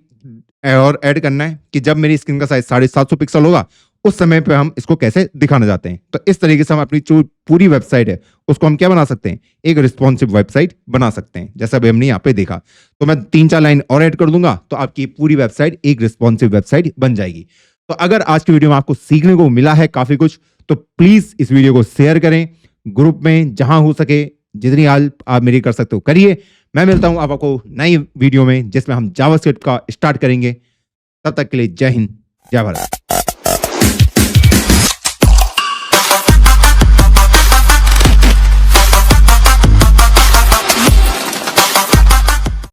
और ऐड करना है कि जब मेरी स्क्रीन का साइज 750 पिक्सल होगा उस समय पे हम इसको कैसे दिखाना चाहते हैं। तो इस तरीके से हम अपनी जो पूरी वेबसाइट है उसको हम क्या बना सकते हैं, एक रिस्पॉन्सिव वेबसाइट बना सकते हैं, जैसा भी हमने यहाँ पे देखा। तो मैं 3-4 लाइन और ऐड कर दूंगा तो आपकी पूरी वेबसाइट एक रिस्पॉन्सिव वेबसाइट बन जाएगी। तो अगर आज की वीडियो में आपको सीखने को मिला है काफी कुछ, तो प्लीज इस वीडियो को शेयर करें ग्रुप में, जहां हो सके जितनी हेल्प आप मेरी कर सकते हो करिए। मैं मिलता हूं आपको नई वीडियो में जिसमें हम जावास्क्रिप्ट का स्टार्ट करेंगे। तब तक के लिए जय हिंद, जय भारत।